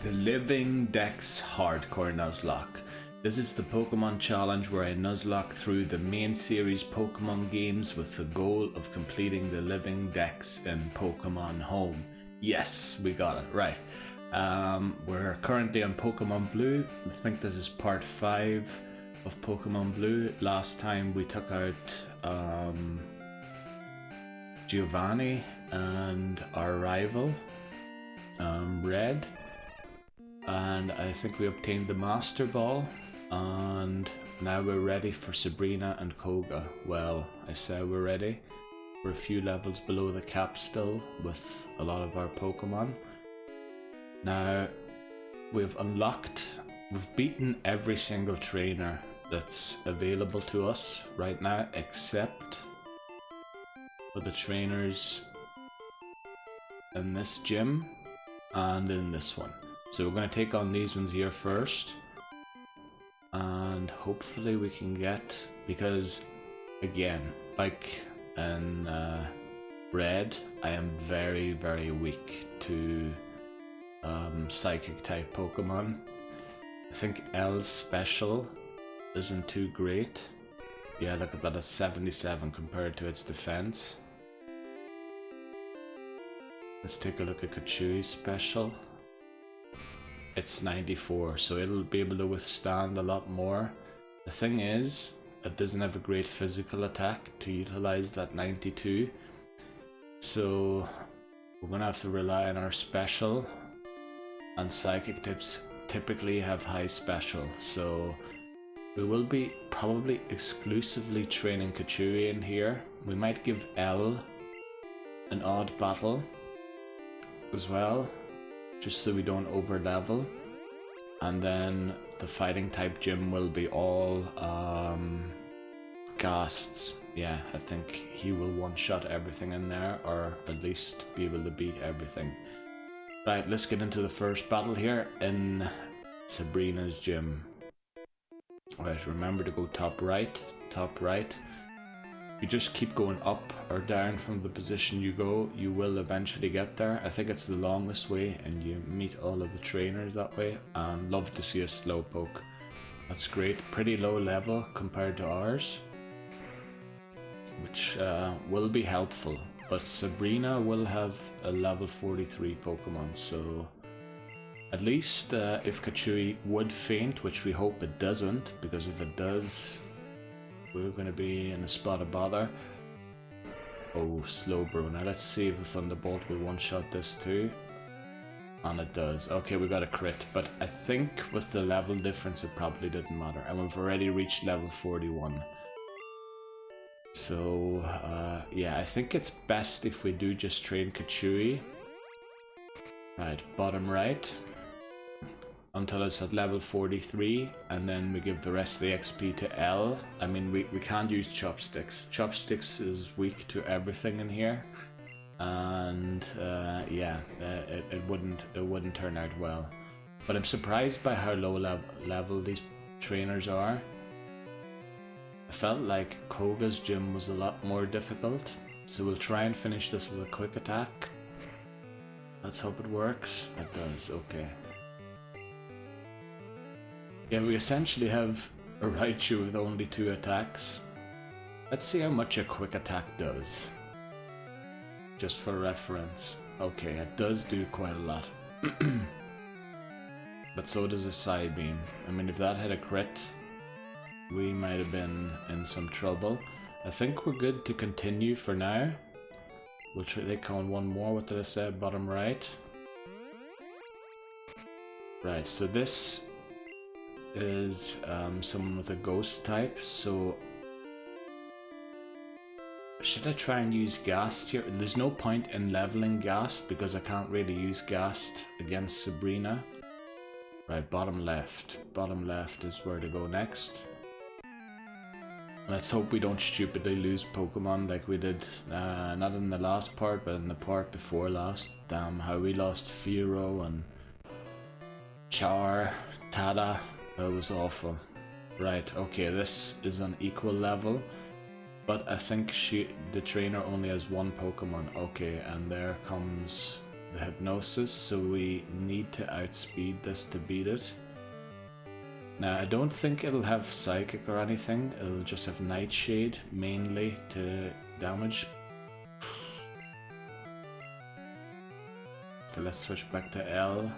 The Living Dex Hardcore Nuzlocke. This is the Pokemon challenge where I nuzlocke through the main series Pokemon games with the goal of completing the Living Dex in Pokemon Home. Yes, we got it, right. We're currently on Pokemon Blue. I think this is part 5 of Pokemon Blue. Last time we took out Giovanni and our rival, Red. And I think we obtained the Master Ball, and now we're ready for Sabrina and Koga. Well, I say we're ready. We're a few levels below the cap still with a lot of our Pokemon. Now, we've beaten every single trainer that's available to us right now, except for the trainers in this gym and in this one. So we're going to take on these ones here first, and hopefully we can get, because again, like in Red, I am very, very weak to Psychic type Pokemon. I think L's special isn't too great. Yeah, look at that, it's 77 compared to its defense. Let's take a look at Kachui's special. It's 94, so it'll be able to withstand a lot more. The thing is, it doesn't have a great physical attack to utilize that 92. So we're gonna have to rely on our special, and psychic types typically have high special. So we will be probably exclusively training Kachui in here. We might give L an odd battle as well, just so we don't over level. And then the fighting type gym will be all Ghasts. Yeah, I think he will one-shot everything in there, or at least be able to beat everything. Right, let's get into the first battle here in Sabrina's gym. Right, remember to go top right, top right. You just keep going up or down from the position you go, you will eventually get there. I think it's the longest way, and you meet all of the trainers that way. And love to see a Slowpoke. That's great. Pretty low level compared to ours, which will be helpful. But Sabrina will have a level 43 Pokemon, so at least if Kachui would faint, which we hope it doesn't, because if it does, we're going to be in a spot of bother. Oh, Slowbro. Now let's see if a Thunderbolt will one-shot this too. And it does. Okay, we got a crit, but I think with the level difference it probably didn't matter. And we've already reached level 41. So, yeah, I think it's best if we do just train Kachui. Right, bottom right. Until it's at level 43, and then we give the rest of the XP to L. I mean, we can't use Chopsticks. Chopsticks is weak to everything in here, and yeah, it wouldn't turn out well. But I'm surprised by how low level these trainers are. I felt like Koga's gym was a lot more difficult, so we'll try and finish this with a quick attack. Let's hope it works. It does. Okay. Yeah, we essentially have a Raichu with only 2 attacks. Let's see how much a quick attack does. Just for reference. Okay, it does do quite a lot. But so does a Psybeam. I mean, if that had a crit, we might have been in some trouble. I think we're good to continue for now. We'll take on one more. What did I say? Bottom right. Right, so this is someone with a ghost type, so should I try and use Ghast here? There's no point in leveling Ghast because I can't really use Ghast against Sabrina. Right, bottom left. Bottom left is where to go next. Let's hope we don't stupidly lose Pokemon like we did, not in the last part, but in the part before last. Damn, how we lost Firo and Char, Tada. That was awful. Right, okay, this is an equal level, but I think the trainer only has 1 Pokemon. Okay, and there comes the hypnosis, so we need to outspeed this to beat it. Now, I don't think it'll have Psychic or anything, it'll just have Nightshade mainly to damage. So let's switch back to L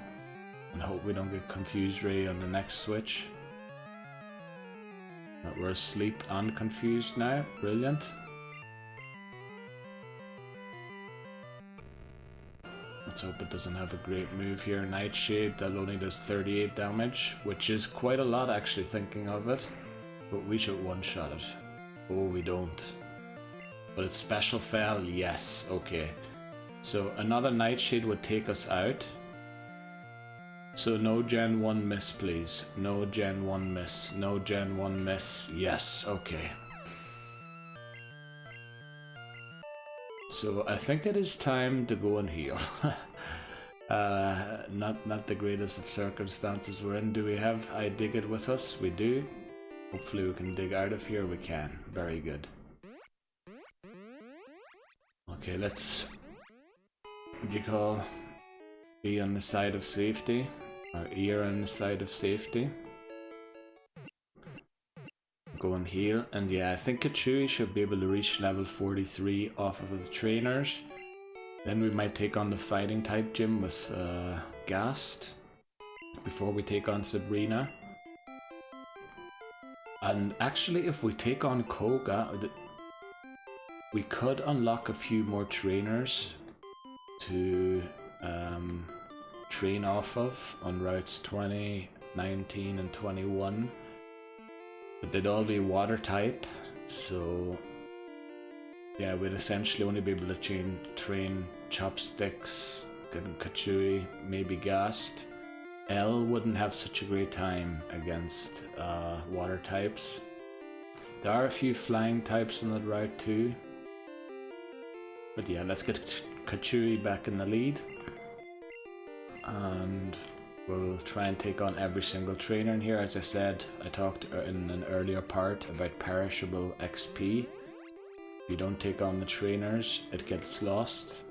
and hope we don't get Confused Ray on the next switch. But we're asleep and confused now, brilliant. Let's hope it doesn't have a great move here. Nightshade, that only does 38 damage, which is quite a lot actually thinking of it. But we should one-shot it. Oh, we don't. But it's special fell, yes, okay. So another Nightshade would take us out. So no Gen 1 miss please. No Gen 1 miss. No Gen 1 miss. Yes, okay. So I think it is time to go and heal. Not the greatest of circumstances we're in. Do we have I Dig It with us? We do. Hopefully we can dig out of here. We can. Very good. Okay, let's, what do you call, be on the side of safety. Our ear on the side of safety. Go and heal, and yeah, I think Kachui should be able to reach level 43 off of the trainers. Then we might take on the fighting type gym with Gast before we take on Sabrina. And actually, if we take on Koga, we could unlock a few more trainers to train off of on routes 20, 19 and 21. But they'd all be water type, so yeah, we'd essentially only be able to train Chopsticks, Kachui, maybe Gast. L wouldn't have such a great time against water types. There are a few flying types on that route too. But yeah, let's get Kachui back in the lead. And we'll try and take on every single trainer in here. As I said, I talked in an earlier part about perishable XP. If you don't take on the trainers, it gets lost.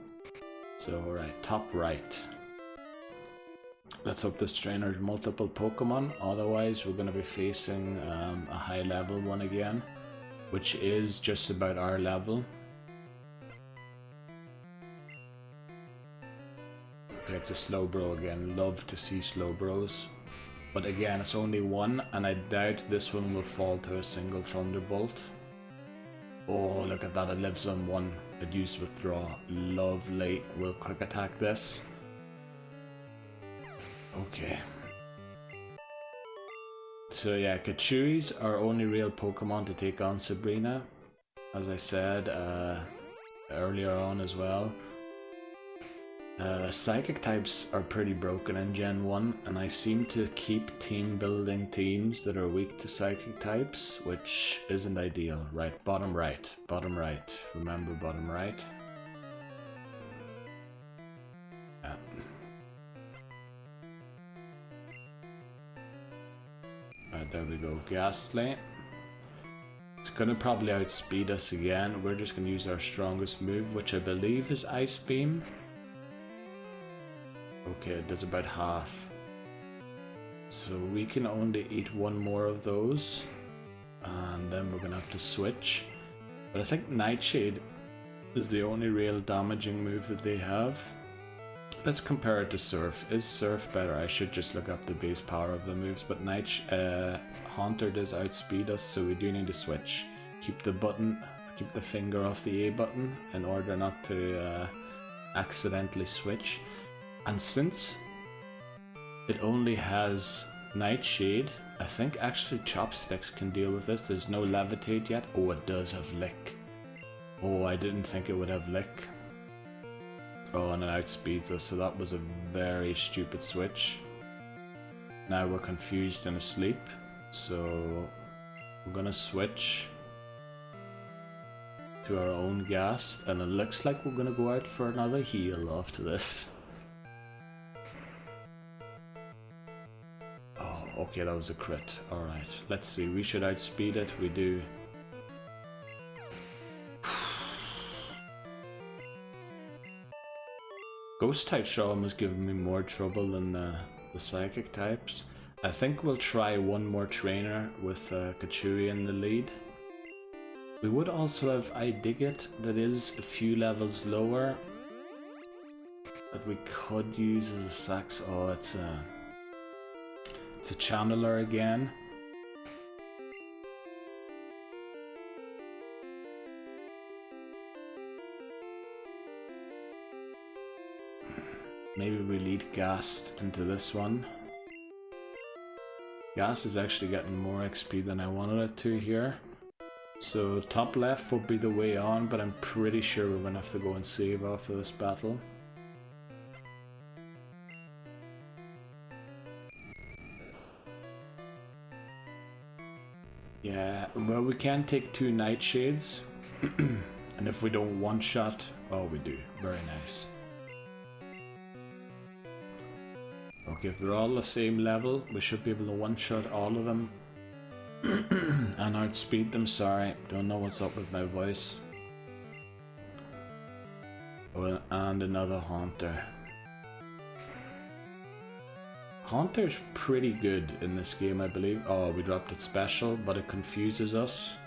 So, alright, top right. Let's hope this trainer has multiple Pokemon, otherwise we're going to be facing a high level one again, which is just about our level. Okay, it's a Slowbro again. Love to see Slowbros. But again, it's only one, and I doubt this one will fall to a single Thunderbolt. Oh, look at that, it lives on one. It used Withdraw. Lovely. We'll quick attack this. Okay. So yeah, Kachui's our only real Pokemon to take on Sabrina. As I said earlier on as well. Psychic types are pretty broken in Gen 1, and I seem to keep team building teams that are weak to Psychic types, which isn't ideal. Right, bottom right. Bottom right. Remember bottom right. Yeah. Right, there we go. Ghastly. It's gonna probably outspeed us again. We're just gonna use our strongest move, which I believe is Ice Beam. Okay, it does about half. So we can only eat one more of those. And then we're gonna have to switch. But I think Nightshade is the only real damaging move that they have. Let's compare it to Surf. Is Surf better? I should just look up the base power of the moves. But Haunter does outspeed us, so we do need to switch. Keep the finger off the A button in order not to accidentally switch. And since it only has Nightshade, I think actually Chopsticks can deal with this. There's no Levitate yet. Oh, it does have Lick. Oh, I didn't think it would have Lick. Oh, and it outspeeds us, so that was a very stupid switch. Now we're confused and asleep, so we're gonna switch to our own Ghast, and it looks like we're gonna go out for another heal after this. Okay, that was a crit. Alright, let's see. We should outspeed it. We do. Go Ghost types are almost giving me more trouble than the psychic types. I think we'll try one more trainer with Kachui in the lead. We would also have I Dig It, that is a few levels lower, that we could use as a sax. Oh, it's a channeler again. Maybe we lead Ghast into this one. Ghast is actually getting more XP than I wanted it to here. So top left will be the way on, but I'm pretty sure we're gonna have to go and save after this battle. Yeah, well, we can take 2 Nightshades. And if we don't one-shot, oh, we do. Very nice. Okay, if they're all the same level, we should be able to one-shot all of them. And outspeed them, sorry. Don't know what's up with my voice. Oh, and another Haunter. Haunter's pretty good in this game, I believe. Oh, we dropped it special, but it confuses us.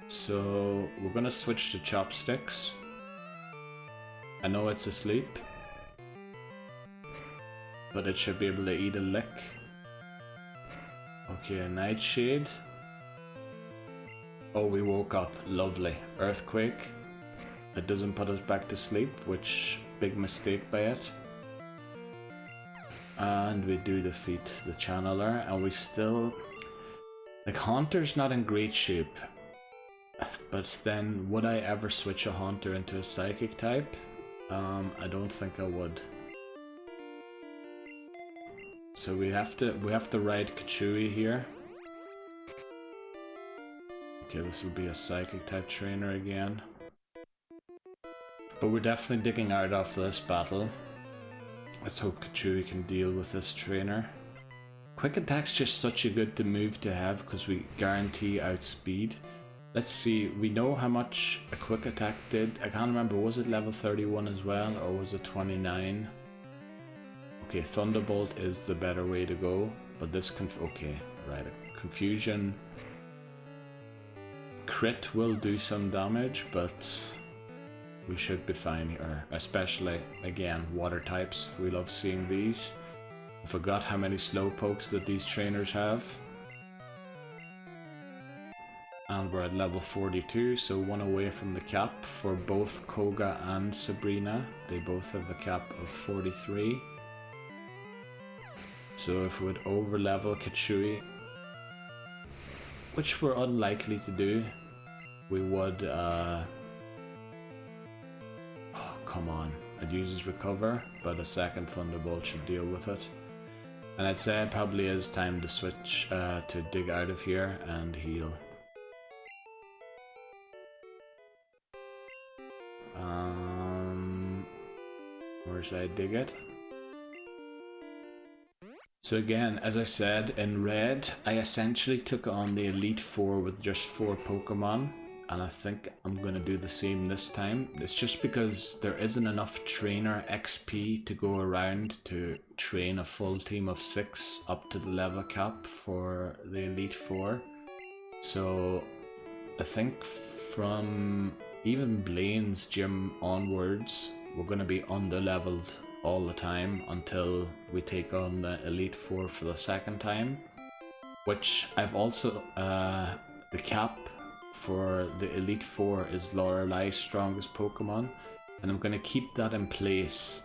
So, we're gonna switch to Chopsticks. I know it's asleep, but it should be able to eat a lick. Okay, a Nightshade. Oh, we woke up. Lovely. Earthquake. It doesn't put us back to sleep, which, big mistake by it. And we do defeat the Channeler, and we still... Like, Haunter's not in great shape. But then, would I ever switch a Haunter into a Psychic type? I don't think I would. So we have to ride Kachui here. Okay, this will be a Psychic type trainer again. But we're definitely digging out after this battle. Let's hope Kachui can deal with this trainer. Quick Attack's just such a good move to have because we guarantee outspeed. Let's see, we know how much a Quick Attack did. I can't remember, was it level 31 as well, or was it 29? Okay, Thunderbolt is the better way to go, but this okay, right, Confusion. Crit will do some damage, but we should be fine here, especially, again, water types. We love seeing these. I forgot how many Slowpokes that these trainers have. And we're at level 42, so one away from the cap for both Koga and Sabrina. They both have a cap of 43. So if we would over level Kachui, which we're unlikely to do, we would, oh come on, it uses recover, but a second Thunderbolt should deal with it. And I'd say it probably is time to switch to dig out of here and heal. Where's I Dig It? So again, as I said, in red, I essentially took on the Elite Four with just 4 Pokemon, and I think I'm going to do the same this time. It's just because there isn't enough trainer XP to go around to train a full team of 6 up to the level cap for the Elite Four. So I think from even Blaine's gym onwards, we're going to be under-leveled all the time until we take on the Elite Four for the second time. Which I've also, the cap for the Elite Four is Lorelai's strongest Pokemon, and I'm going to keep that in place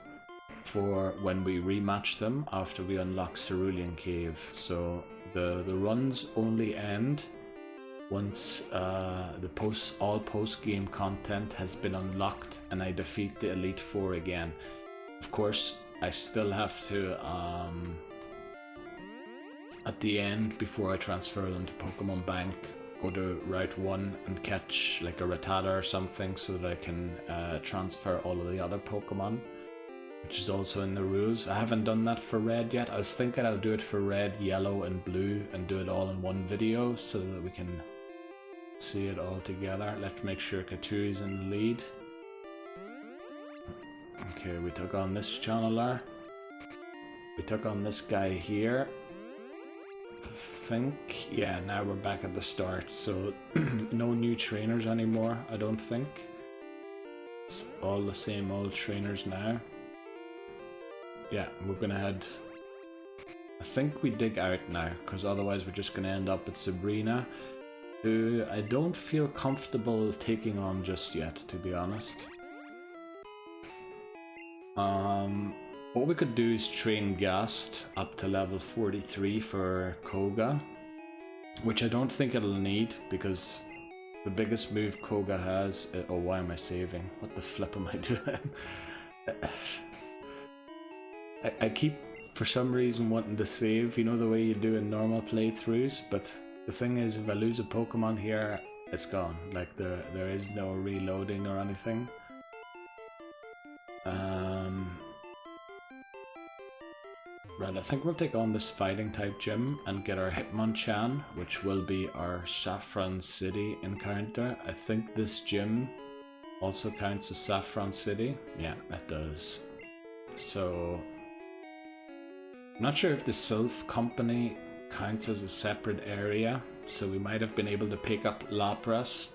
for when we rematch them after we unlock Cerulean Cave. So the runs only end once all post-game content has been unlocked and I defeat the Elite Four again. Of course, I still have to, at the end, before I transfer them to Pokemon Bank, go to Route 1 and catch like a Rattata or something so that I can transfer all of the other Pokemon, which is also in the rules. I haven't done that for Red yet. I was thinking I'll do it for Red, Yellow and Blue and do it all in one video so that we can see it all together. Let's make sure Katui's in the lead. Okay, we took on this channeler. We took on this guy here. Yeah, now we're back at the start, so no new trainers anymore, I don't think. It's all the same old trainers now. Yeah, we're gonna head... I think we dig out now, because otherwise we're just gonna end up with Sabrina, who I don't feel comfortable taking on just yet, to be honest. What we could do is train Gast up to level 43 for Koga, which I don't think it'll need, because the biggest move Koga has... oh, why am I saving? What the flip am I doing? I keep, for some reason, wanting to save, you know, the way you do in normal playthroughs, but the thing is, if I lose a Pokemon here, it's gone. Like, there is no reloading or anything. Right, I think we'll take on this fighting type gym and get our Hitmonchan, which will be our Saffron City encounter. I think this gym also counts as Saffron City. Yeah, it does. So, I'm not sure if the Sylph Company counts as a separate area, so we might have been able to pick up Lapras.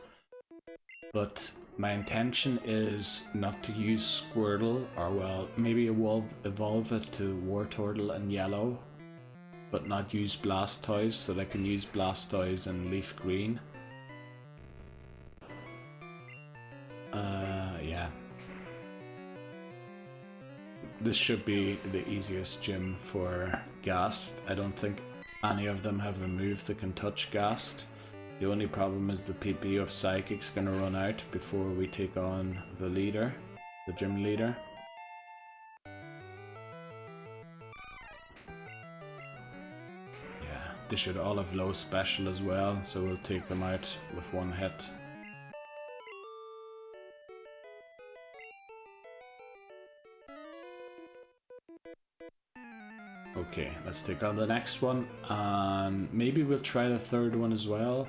But my intention is not to use Squirtle, or well, maybe evolve it to Wartortle and Yellow, but not use Blastoise, so that I can use Blastoise and Leaf Green. Yeah. This should be the easiest gym for Gast. I don't think any of them have a move that can touch Gast. The only problem is the PP of Psychic's gonna run out before we take on the leader, the gym leader. Yeah, they should all have low special as well, so we'll take them out with one hit. Okay, let's take on the next one, and maybe we'll try the third one as well,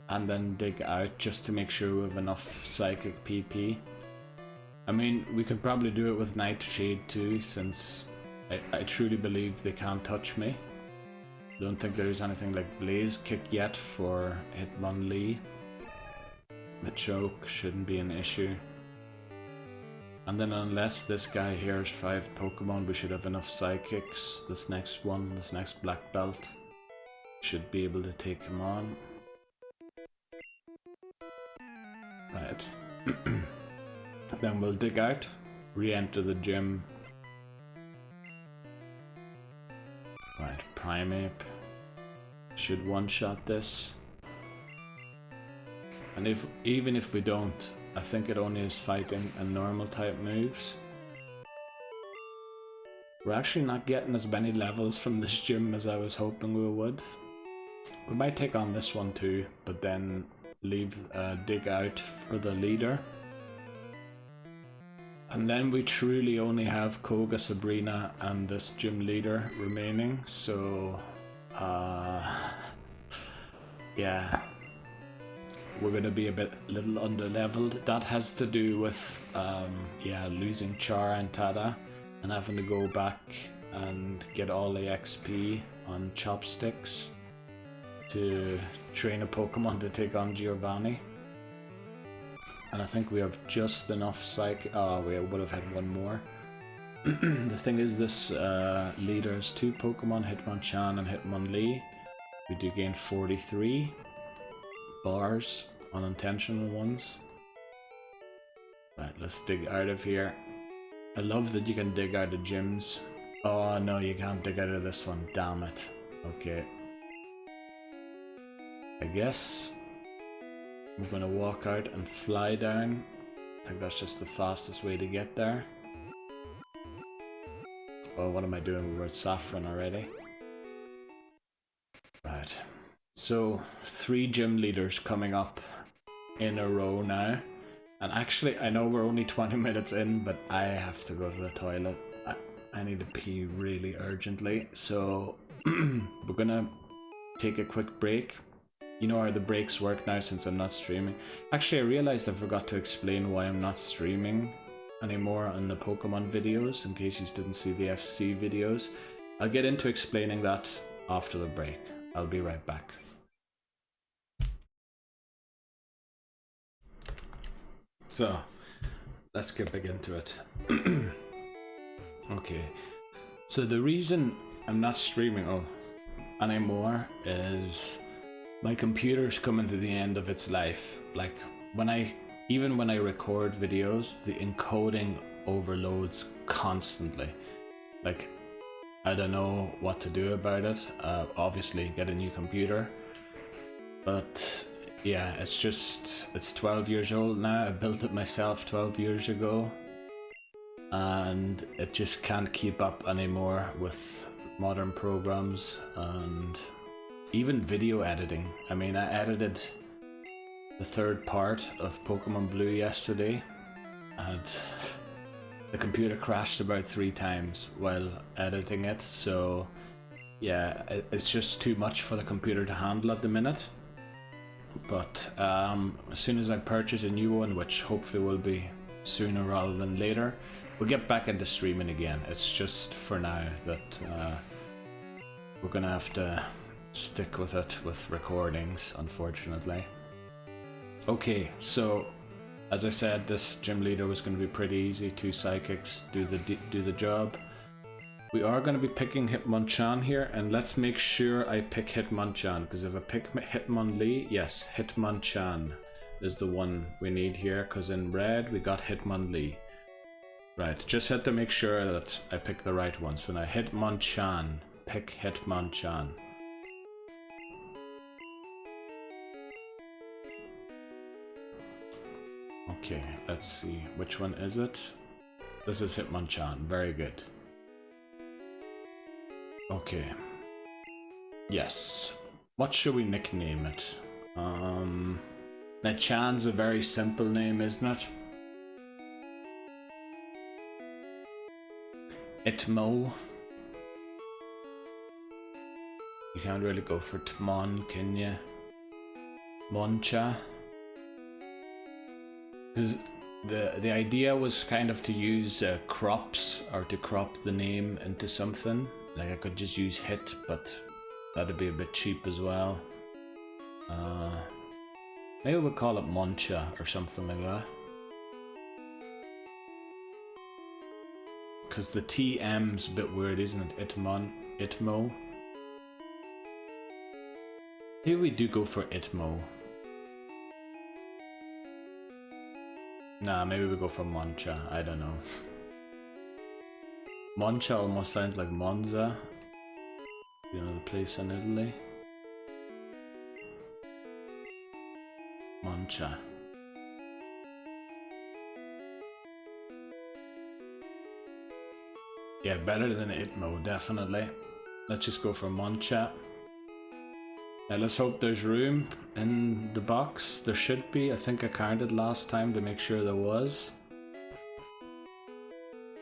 and then dig out just to make sure we have enough Psychic PP. I mean, we could probably do it with Nightshade too, since I truly believe they can't touch me. I don't think there's anything like Blaze Kick yet for Hitmonlee. Machoke shouldn't be an issue. And then unless this guy here has 5 Pokemon, we should have enough Psychics. This next Black Belt, should be able to take him on. Right. Then we'll dig out, re-enter the gym. Right, Primeape should one-shot this. And even if we don't, I think it only is fighting and normal type moves. We're actually not getting as many levels from this gym as I was hoping we would. We might take on this one too, but then leave dig out for the leader. And then we truly only have Koga, Sabrina and this gym leader remaining, so yeah. We're going to be a little under-leveled. That has to do with, yeah, losing Char and Tada and having to go back and get all the XP on Chopsticks to train a Pokemon to take on Giovanni. And I think we have just enough Psych... oh, we would have had one more. The thing is, this leader has 2 Pokemon, Hitmonchan and Hitmonlee. We do gain 43 bars, unintentional ones. Right, let's dig out of here. I love that you can dig out of gyms. Oh no, you can't dig out of this one, damn it. Okay. I guess we're gonna walk out and fly down. I think that's just the fastest way to get there. Oh, what am I doing? We're at Saffron already. Right. So, 3 gym leaders coming up in a row now. And actually, I know we're only 20 minutes in, but I have to go to the toilet. I need to pee really urgently. So, we're gonna take a quick break. You know how the breaks work now since I'm not streaming. Actually, I realized I forgot to explain why I'm not streaming anymore on the Pokemon videos, in case you didn't see the FC videos. I'll get into explaining that after the break. I'll be right back. So, let's get back into it. Okay, so the reason I'm not streaming anymore is my computer's coming to the end of its life. Like, even when I record videos, the encoding overloads constantly. Like, I don't know what to do about it. Obviously get a new computer, but yeah, it's 12 years old now. I built it myself 12 years ago, and it just can't keep up anymore with modern programs and even video editing. I mean, I edited the third part of Pokemon Blue yesterday, and the computer crashed about 3 times while editing it, so yeah, it's just too much for the computer to handle at the minute. But as soon as I purchase a new one, which hopefully will be sooner rather than later, we'll get back into streaming again. It's just for now that we're gonna have to stick with it with recordings, unfortunately. Okay, so as I said, this gym leader was going to be pretty easy. 2 psychics do the job. We are going to be picking Hitmonchan here, and let's make sure I pick Hitmonchan, because if I pick Hitmonlee, yes, Hitmonchan is the one we need here, because in red we got Hitmonlee. Right, just had to make sure that I pick the right one. So now Hitmonchan, pick Hitmonchan. Okay, let's see, which one is it? This is Hitmonchan, very good. Okay. Yes. What should we nickname it? Now Chan's a very simple name, isn't it? Itmo. You can't really go for Tmon, can you? Moncha. Because the idea was kind of to use crops, or to crop the name into something. Like I could just use Hit, but that'd be a bit cheap as well. Maybe we'll call it Moncha or something like that. Because the TM's a bit weird, isn't it? Itmo. Maybe we do go for Itmo. Nah, maybe we go for Moncha, I don't know. Moncha almost sounds like Monza. You know, the place in Italy. Moncha. Yeah, better than Itmo, definitely. Let's just go for Moncha. Now let's hope there's room in the box. There should be. I think I counted last time to make sure there was.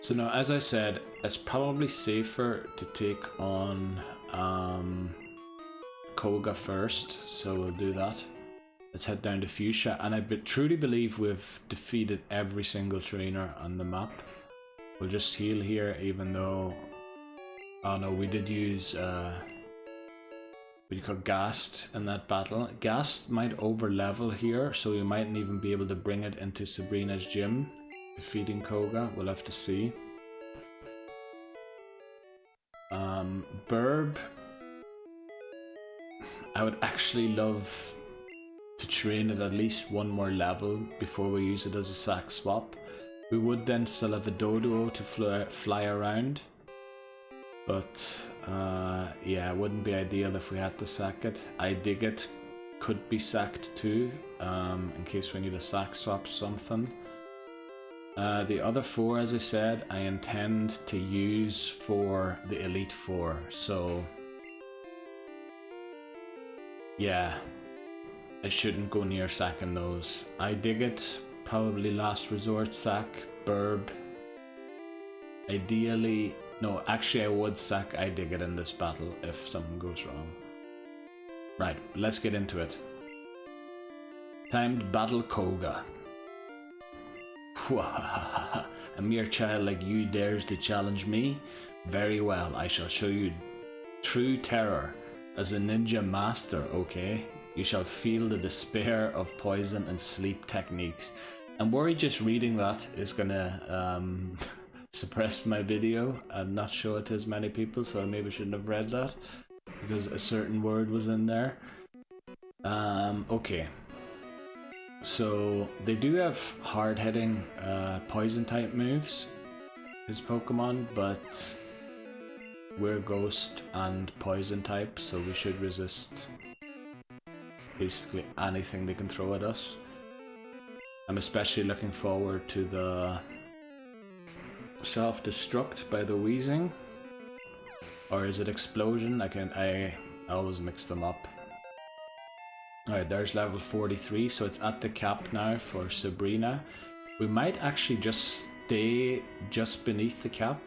So now, as I said, it's probably safer to take on Koga first, so we'll do that. Let's head down to Fuchsia, and I truly believe we've defeated every single trainer on the map. We'll just heal here, even though... Oh no, we did use... what you call Gast in that battle. Gast might over level here, so we mightn't even be able to bring it into Sabrina's gym. Defeating Koga, we'll have to see. Burb. I would actually love to train it at least one more level before we use it as a sack swap. We would then still have a Doduo to fly around. But yeah, it wouldn't be ideal if we had to sack it. I dig it could be sacked too, in case we need a sack swap something. The other 4, as I said, I intend to use for the Elite 4, so yeah, I shouldn't go near sacking those. I dig it, probably last resort sack, Burb. Ideally, no, actually I would sack I dig it in this battle if something goes wrong. Right, let's get into it. Time to battle Koga. A mere child like you dares to challenge me? Very well, I shall show you true terror as a ninja master, okay? You shall feel the despair of poison and sleep techniques. I'm worried just reading that is gonna suppress my video and not show it to as many people, so I maybe shouldn't have read that because a certain word was in there. Okay. So they do have hard-hitting poison type moves, his Pokemon, but we're ghost and poison type, so we should resist basically anything they can throw at us. I'm especially looking forward to the self-destruct by the wheezing, or is it explosion? I always mix them up. Alright, there's level 43, so it's at the cap now for Sabrina. We might actually just stay just beneath the cap.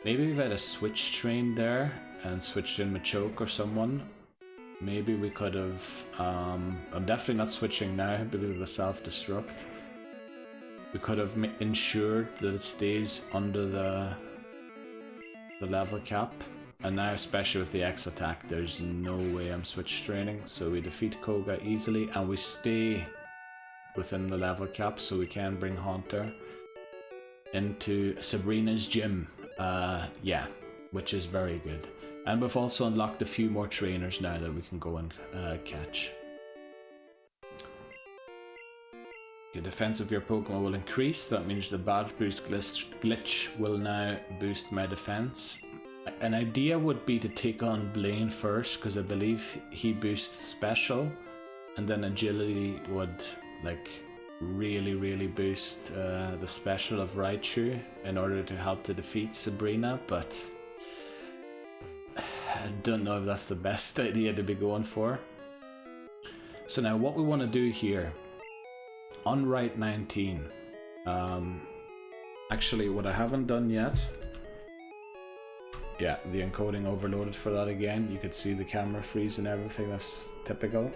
Maybe we've had a switch train there and switched in Machoke or someone. Maybe we could have... I'm definitely not switching now because of the self-destruct. We could have ensured that it stays under the level cap. And now, especially with the X attack, there's no way I'm switch training. So we defeat Koga easily and we stay within the level cap, so we can bring Haunter into Sabrina's gym. Yeah, which is very good. And we've also unlocked a few more trainers now that we can go and catch. The defense of your Pokemon will increase. That means the badge boost glitch will now boost my defense. An idea would be to take on Blaine first, because I believe he boosts special, and then agility would like really boost the special of Raichu in order to help to defeat Sabrina, but I don't know if that's the best idea to be going for. So now what we want to do here, on Route 19, actually what I haven't done yet, yeah, the encoding overloaded for that again. You could see the camera freeze and everything, that's typical.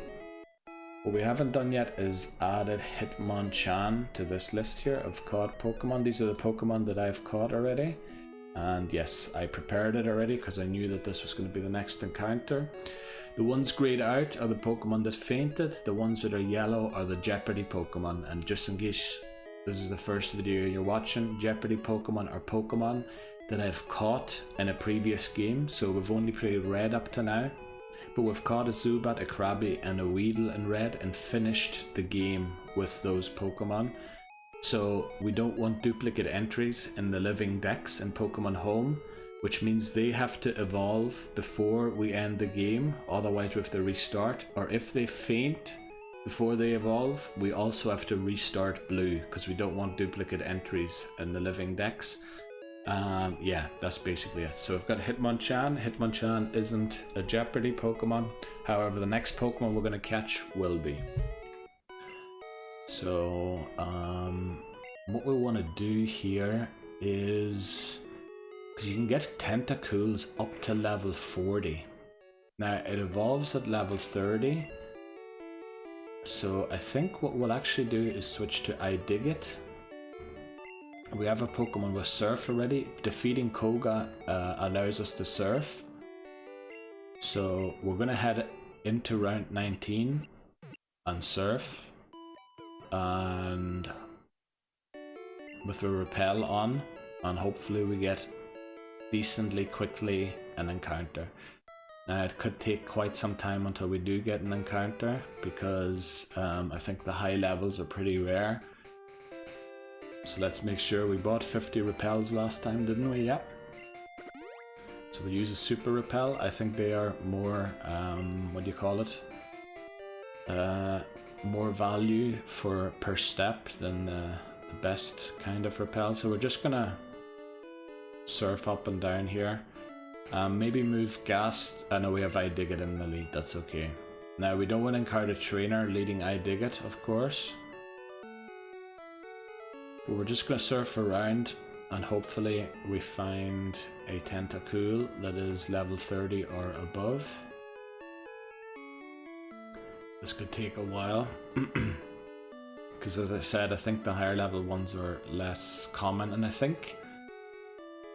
What we haven't done yet is added Hitmonchan to this list here of caught Pokemon. These are the Pokemon that I've caught already. And yes, I prepared it already because I knew that this was going to be the next encounter. The ones grayed out are the Pokemon that fainted. The ones that are yellow are the Jeopardy Pokemon. And just in case this is the first video you're watching, Jeopardy Pokemon are Pokemon that I've caught in a previous game. So we've only played Red up to now, but we've caught a Zubat, a Krabby and a Weedle in Red and finished the game with those Pokemon. So we don't want duplicate entries in the Living Dex and Pokemon Home, which means they have to evolve before we end the game, otherwise we have to restart. Or if they faint before they evolve, we also have to restart Blue, because we don't want duplicate entries in the Living Dex. Yeah, that's basically it. So I've got Hitmonchan. Hitmonchan isn't a Jeopardy Pokemon, however the next Pokemon we're going to catch will be. So what we want to do here is, because you can get Tentacools up to level 40. Now it evolves at level 30, so I think what we'll actually do is switch to Idigit. We have a Pokemon with Surf already. Defeating Koga allows us to Surf. So we're going to head into round 19 and Surf. And with the Repel on, and hopefully we get decently quickly an encounter. Now it could take quite some time until we do get an encounter, because I think the high levels are pretty rare. So let's make sure we bought 50 repels last time, didn't we? Yep. So we use a super repel. I think they are more, what do you call it? More value for per step than the best kind of repel. So we're just gonna surf up and down here. Maybe move Ghast. I know we have Idigit in the lead, that's okay. Now we don't want to encounter a trainer leading Idigit, of course. But we're just going to surf around and hopefully we find a Tentacool that is level 30 or above. This could take a while, because as I said, I think the higher level ones are less common, and I think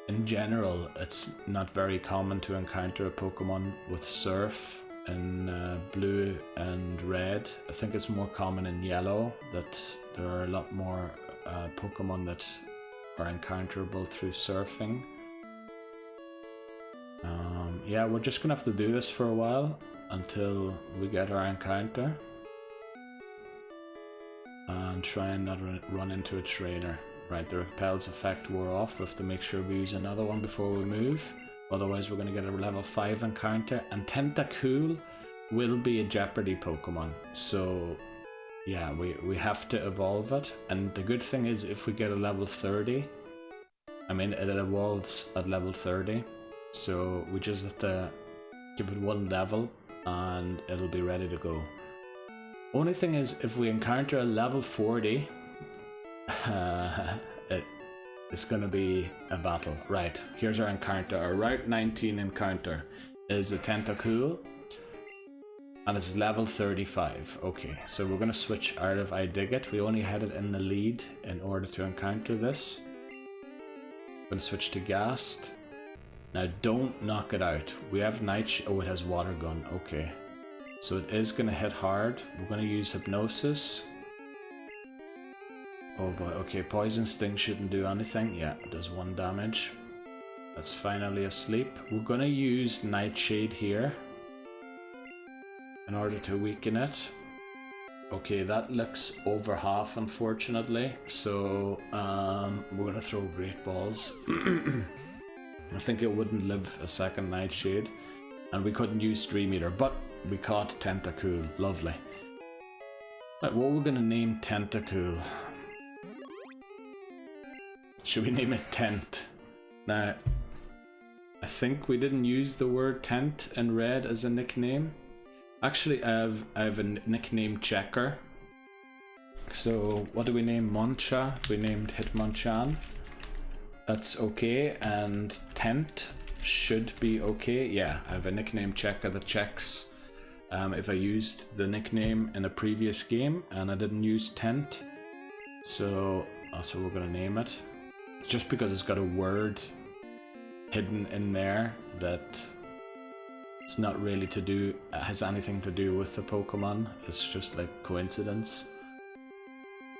in general it's not very common to encounter a Pokemon with Surf in blue and red. I think it's more common in yellow, that there are a lot more Pokemon that are encounterable through surfing. Yeah, we're just gonna have to do this for a while until we get our encounter and try and not run into a trainer. Right, the repels effect wore off. We have to make sure we use another one before we move, otherwise we're gonna get a level 5 encounter. And Tentacool will be a Jeopardy Pokemon, so yeah, we have to evolve it. And the good thing is, if we get a level 30, I mean, it evolves at level 30, so we just have to give it one level and it'll be ready to go. Only thing is, if we encounter a level 40, it's gonna be a battle. Right, here's our encounter. Our Route 19 encounter is a Tentacool, and it's level 35. Okay, so we're gonna switch out of I Dig It. We only had it in the lead in order to encounter this. I'm gonna switch to Ghast. Now don't knock it out. We have oh, it has Water Gun. Okay, so it is gonna hit hard. We're gonna use Hypnosis. Oh boy, okay, Poison Sting shouldn't do anything. Yeah, it does 1 damage. That's finally asleep. We're gonna use Nightshade here in order to weaken it. Okay, that looks over half, unfortunately. So we're gonna throw Great Balls. I think it wouldn't live a second Nightshade, and we couldn't use Dream Eater, but we caught Tentacool. Lovely. Right, what we're gonna name Tentacool? Should we name it Tent? Now, I think we didn't use the word tent in red as a nickname. Actually, I have a nickname checker. So what do we name Moncha? We named Hitmonchan. That's okay, and Tent should be okay. Yeah, I have a nickname checker that checks if I used the nickname in a previous game and I didn't use Tent. So that's what we're gonna name it. Just because it's got a word hidden in there that it's not really has anything to do with the Pokemon. It's just like coincidence.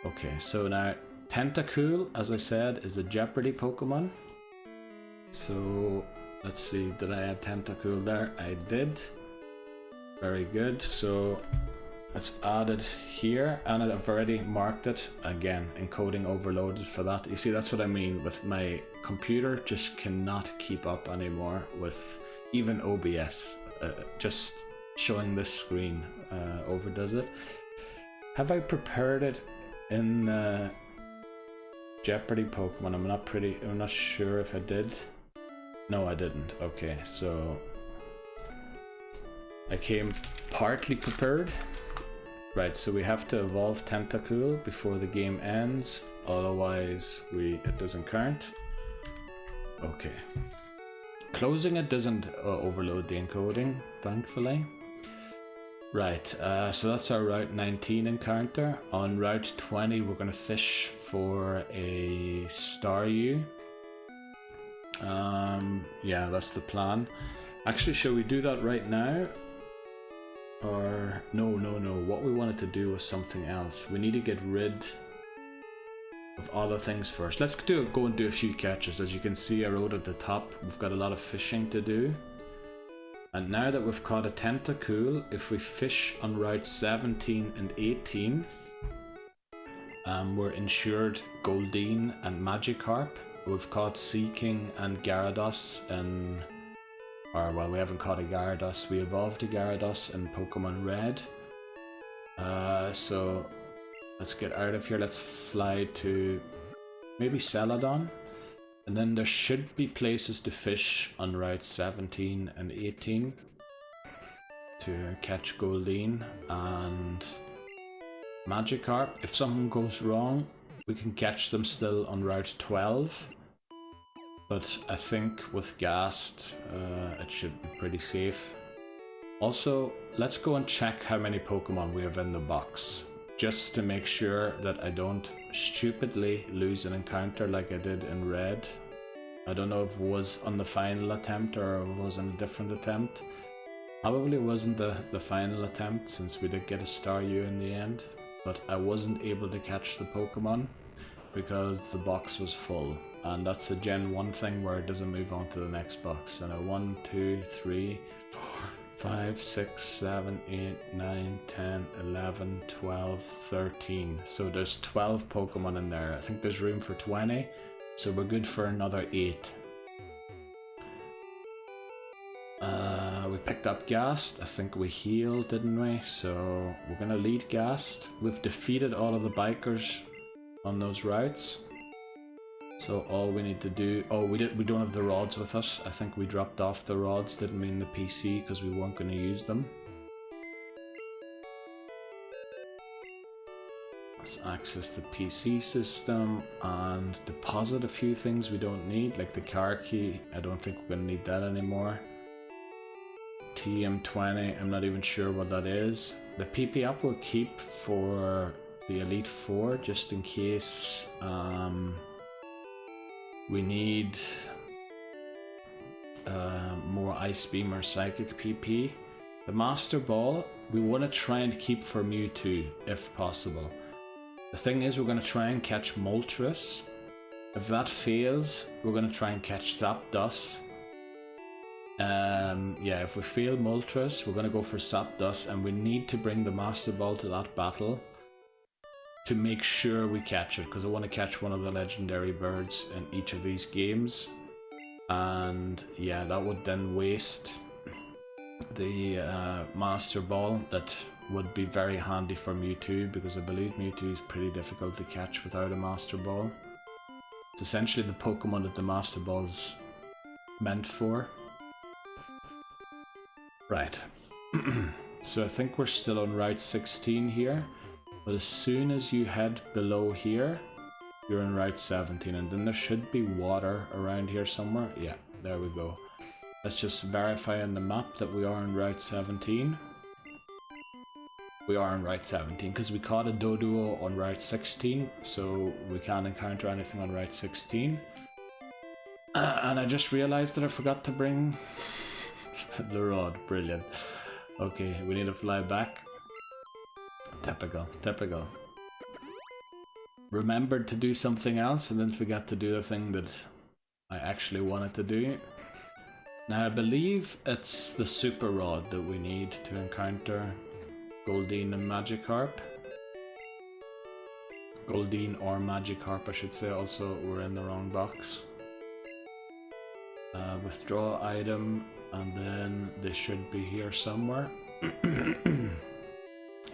Okay, so now Tentacool, as I said, is a Jeopardy Pokemon. So let's see, did I add Tentacool there? I did. Very good. So it's added here, and I've already marked it. Again, encoding overloaded for that. You see, that's what I mean with my computer just cannot keep up anymore with even OBS. Just showing this screen overdoes it. Have I prepared it in Jeopardy Pokemon? I'm not sure if I did. No, I didn't. Okay, so I came partly prepared. Right, so we have to evolve Tentacool before the game ends, otherwise it doesn't count. Okay. Closing it doesn't overload the encoding, thankfully. Right, so that's our Route 19 encounter. On Route 20 we're going to fish for a Staryu. Yeah, that's the plan. Actually, shall we do that right now? Or no, what we wanted to do was something else. We need to get rid of other things first. Let's go and do a few catches. As you can see, I wrote at the top, we've got a lot of fishing to do. And now that we've caught a Tentacool, if we fish on Route 17 and 18, we're ensured Goldeen and Magikarp. We've caught Seaking and Gyarados and... Or, well, we haven't caught a Gyarados. We evolved a Gyarados in Pokemon Red. So let's get out of here. Let's fly to maybe Celadon. And then there should be places to fish on Route 17 and 18 to catch Goldeen and Magikarp. If something goes wrong, we can catch them still on Route 12. But I think with Ghast, it should be pretty safe. Also, let's go and check how many Pokemon we have in the box, just to make sure that I don't stupidly lose an encounter like I did in red. I don't know if it was on the final attempt or if it was on a different attempt. Probably wasn't the final attempt, since we did get a Star U in the end, but I wasn't able to catch the Pokemon because the box was full, and that's a Gen 1 thing where it doesn't move on to the next box. So now 1, 2, 3, 4, 5, 6, 7, 8, 9, 10, 11, 12, 13. So there's 12 Pokemon in there. I think there's room for 20, so we're good for another 8. We picked up Ghast. I think we healed, didn't we? So we're gonna lead Ghast. We've defeated all of the bikers on those routes. So all we need to do... Oh, we don't have the rods with us. I think we dropped off the rods, didn't mean the PC, because we weren't going to use them. Let's access the PC system and deposit a few things we don't need, like the car key. I don't think we're going to need that anymore. TM20, I'm not even sure what that is. The PP up will keep for the Elite Four, just in case we need more Ice Beam or Psychic PP. The Master Ball, we want to try and keep for Mewtwo, if possible. The thing is, we're going to try and catch Moltres. If that fails, we're going to try and catch Zapdos. Yeah, if we fail Moltres, we're going to go for Zapdos, and we need to bring the Master Ball to that battle to make sure we catch it, because I want to catch one of the legendary birds in each of these games. And yeah, that would then waste the Master Ball that would be very handy for Mewtwo, because I believe Mewtwo is pretty difficult to catch without a Master Ball. It's essentially the Pokemon that the Master Ball's meant for. Right. So I think we're still on Route 16 here, but as soon as you head below here, you're on Route 17, and then there should be water around here somewhere. Yeah, there we go. Let's just verify on the map that we are on Route 17. We are on Route 17 because we caught a Doduo on Route 16, so we can't encounter anything on Route 16. And I just realized that I forgot to bring the rod. Brilliant. Okay, we need to fly back. Typical, typical. Remembered to do something else and then forgot to do the thing that I actually wanted to do. Now I believe it's the Super Rod that we need to encounter Goldeen and Magikarp. Goldeen or Magikarp, I should say. Also, we're in the wrong box. Withdraw item, and then they should be here somewhere.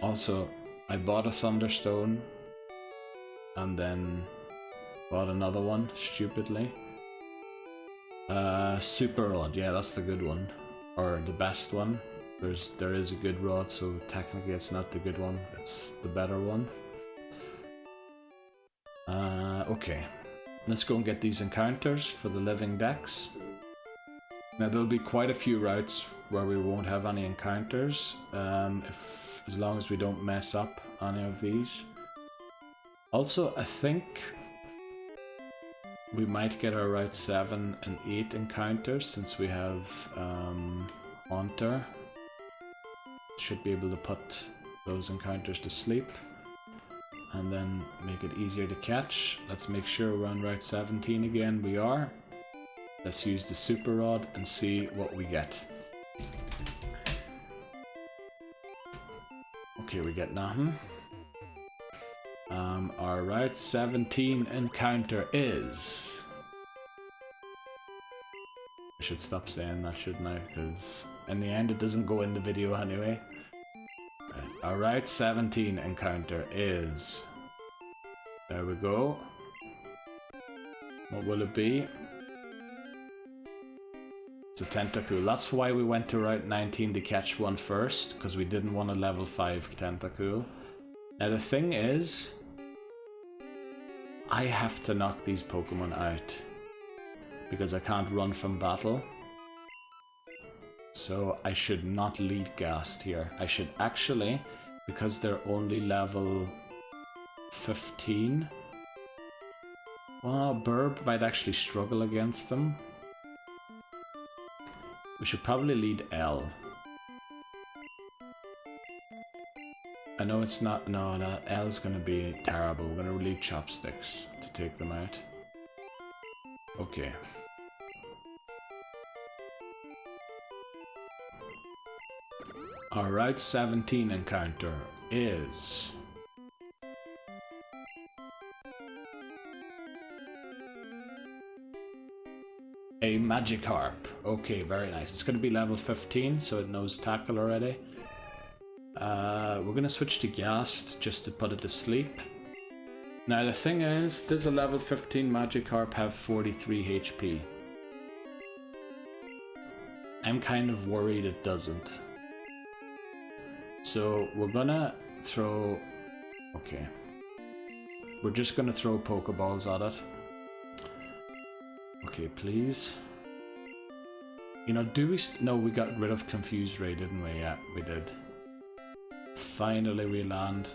Also, I bought a Thunderstone and then bought another one, stupidly. Super Rod, yeah, that's the good one. Or the best one. There is a good rod, so technically it's not the good one, it's the better one. Okay, let's go and get these encounters for the Living Dex. Now there'll be quite a few routes where we won't have any encounters, as long as we don't mess up any of these. Also, I think we might get our Route 7 and 8 encounters, since we have Haunter. Should be able to put those encounters to sleep and then make it easier to catch. Let's make sure we're on Route 17 again. We are. Let's use the Super Rod and see what we get. Okay, we get nothing. Our Route 17 encounter is... I should stop saying that, shouldn't I? Because in the end it doesn't go in the video anyway. Right. Our Route 17 encounter is... There we go. What will it be? It's a Tentacool. That's why we went to Route 19 to catch one first, because we didn't want a level 5 Tentacool. Now the thing is, I have to knock these Pokemon out, because I can't run from battle. So I should not lead Ghast here. I should actually because they're only level 15. Well, Burb might actually struggle against them. We should probably lead L. I know it's not, no, L's gonna be terrible. We're gonna lead Chopsticks to take them out. Okay. Our Route 17 encounter is... a Magikarp. Okay, very nice. It's going to be level 15, so it knows Tackle already. We're going to switch to Ghast just to put it to sleep. Now the thing is, does a level 15 Magikarp have 43 HP? I'm kind of worried it doesn't. So we're gonna throw... okay. We're just gonna throw Pokeballs at it. Okay, please. You know, do we... no, we got rid of Confused Ray, didn't we? Yeah, we did. Finally we land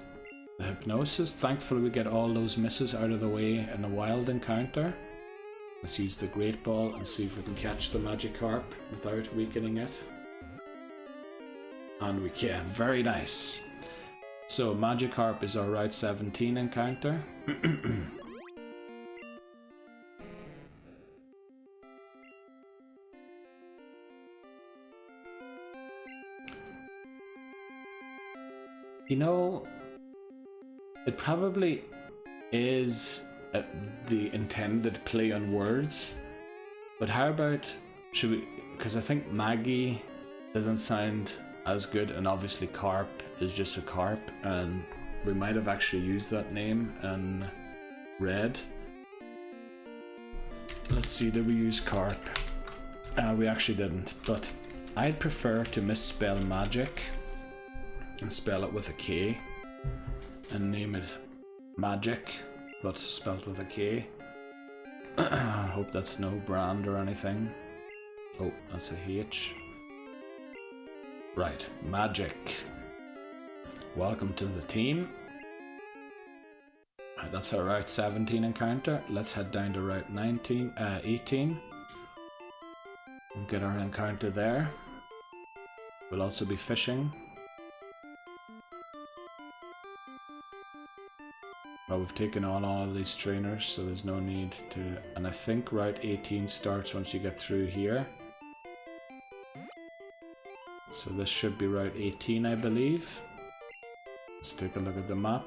the Hypnosis. Thankfully we get all those misses out of the way in the wild encounter. Let's use the Great Ball and see if we can catch the Magikarp without weakening it. And we can. Very nice. So Magikarp is our Route 17 encounter. You know, it probably is the intended play on words, but how about, should we, because I think Maggie doesn't sound as good, and obviously Carp is just a carp, and we might have actually used that name in Red. Let's see, did we use Carp? We actually didn't, but I'd prefer to misspell magic and spell it with a K and name it Magic, but spelled with a K. I hope that's no brand or anything. Oh, that's a H. Right, Magic. Welcome to the team. Right, that's our Route 17 encounter. Let's head down to Route 18 and get our encounter there. We'll also be fishing. Well, we've taken on all of these trainers, so there's no need to... and I think Route 18 starts once you get through here. So this should be Route 18, I believe. Let's take a look at the map.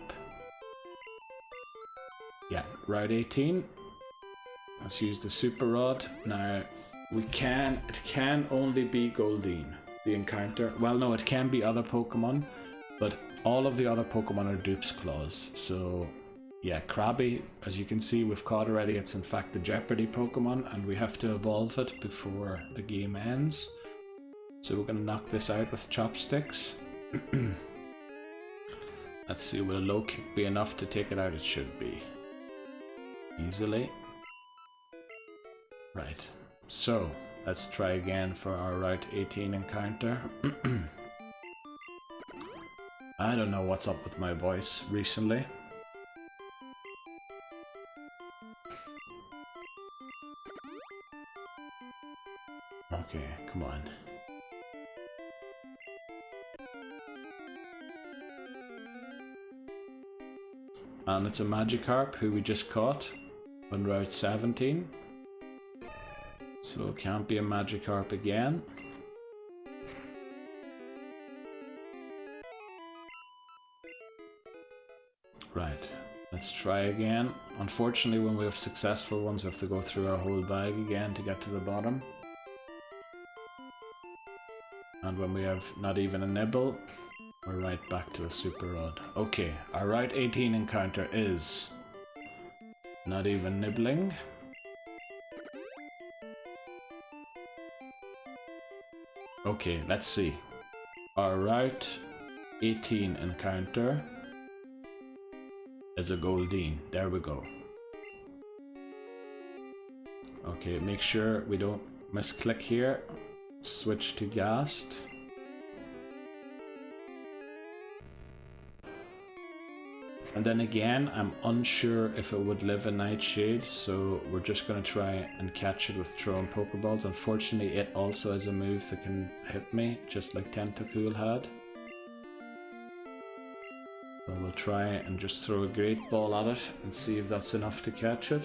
Yeah, Route 18. Let's use the Super Rod. Now, it can only be Goldeen, the encounter. Well, no, it can be other Pokemon, but all of the other Pokemon are Dupes Claws, so... yeah, Krabby, as you can see, we've caught already. It's in fact the Jeopardy Pokemon, and we have to evolve it before the game ends. So we're going to knock this out with Chopsticks. Let's see, will a low kick be enough to take it out? It should be. Easily. Right, so let's try again for our Route 18 encounter. I don't know what's up with my voice recently. Okay, come on. And it's a Magikarp who we just caught on Route 17. So it can't be a Magikarp again. Right, let's try again. Unfortunately, when we have successful ones, we have to go through our whole bag again to get to the bottom. And when we have not even a nibble, we're right back to the Super Rod. Okay, our Route 18 encounter is not even nibbling. Okay, let's see. Our Route 18 encounter is a Goldeen. There we go. Okay, make sure we don't misclick here. Switch to Ghast. And then again, I'm unsure if it would live in Nightshade, so we're just going to try and catch it with throwing Pokeballs. Unfortunately, it also has a move that can hit me, just like Tentacool had. So we'll try and just throw a Great Ball at it and see if that's enough to catch it.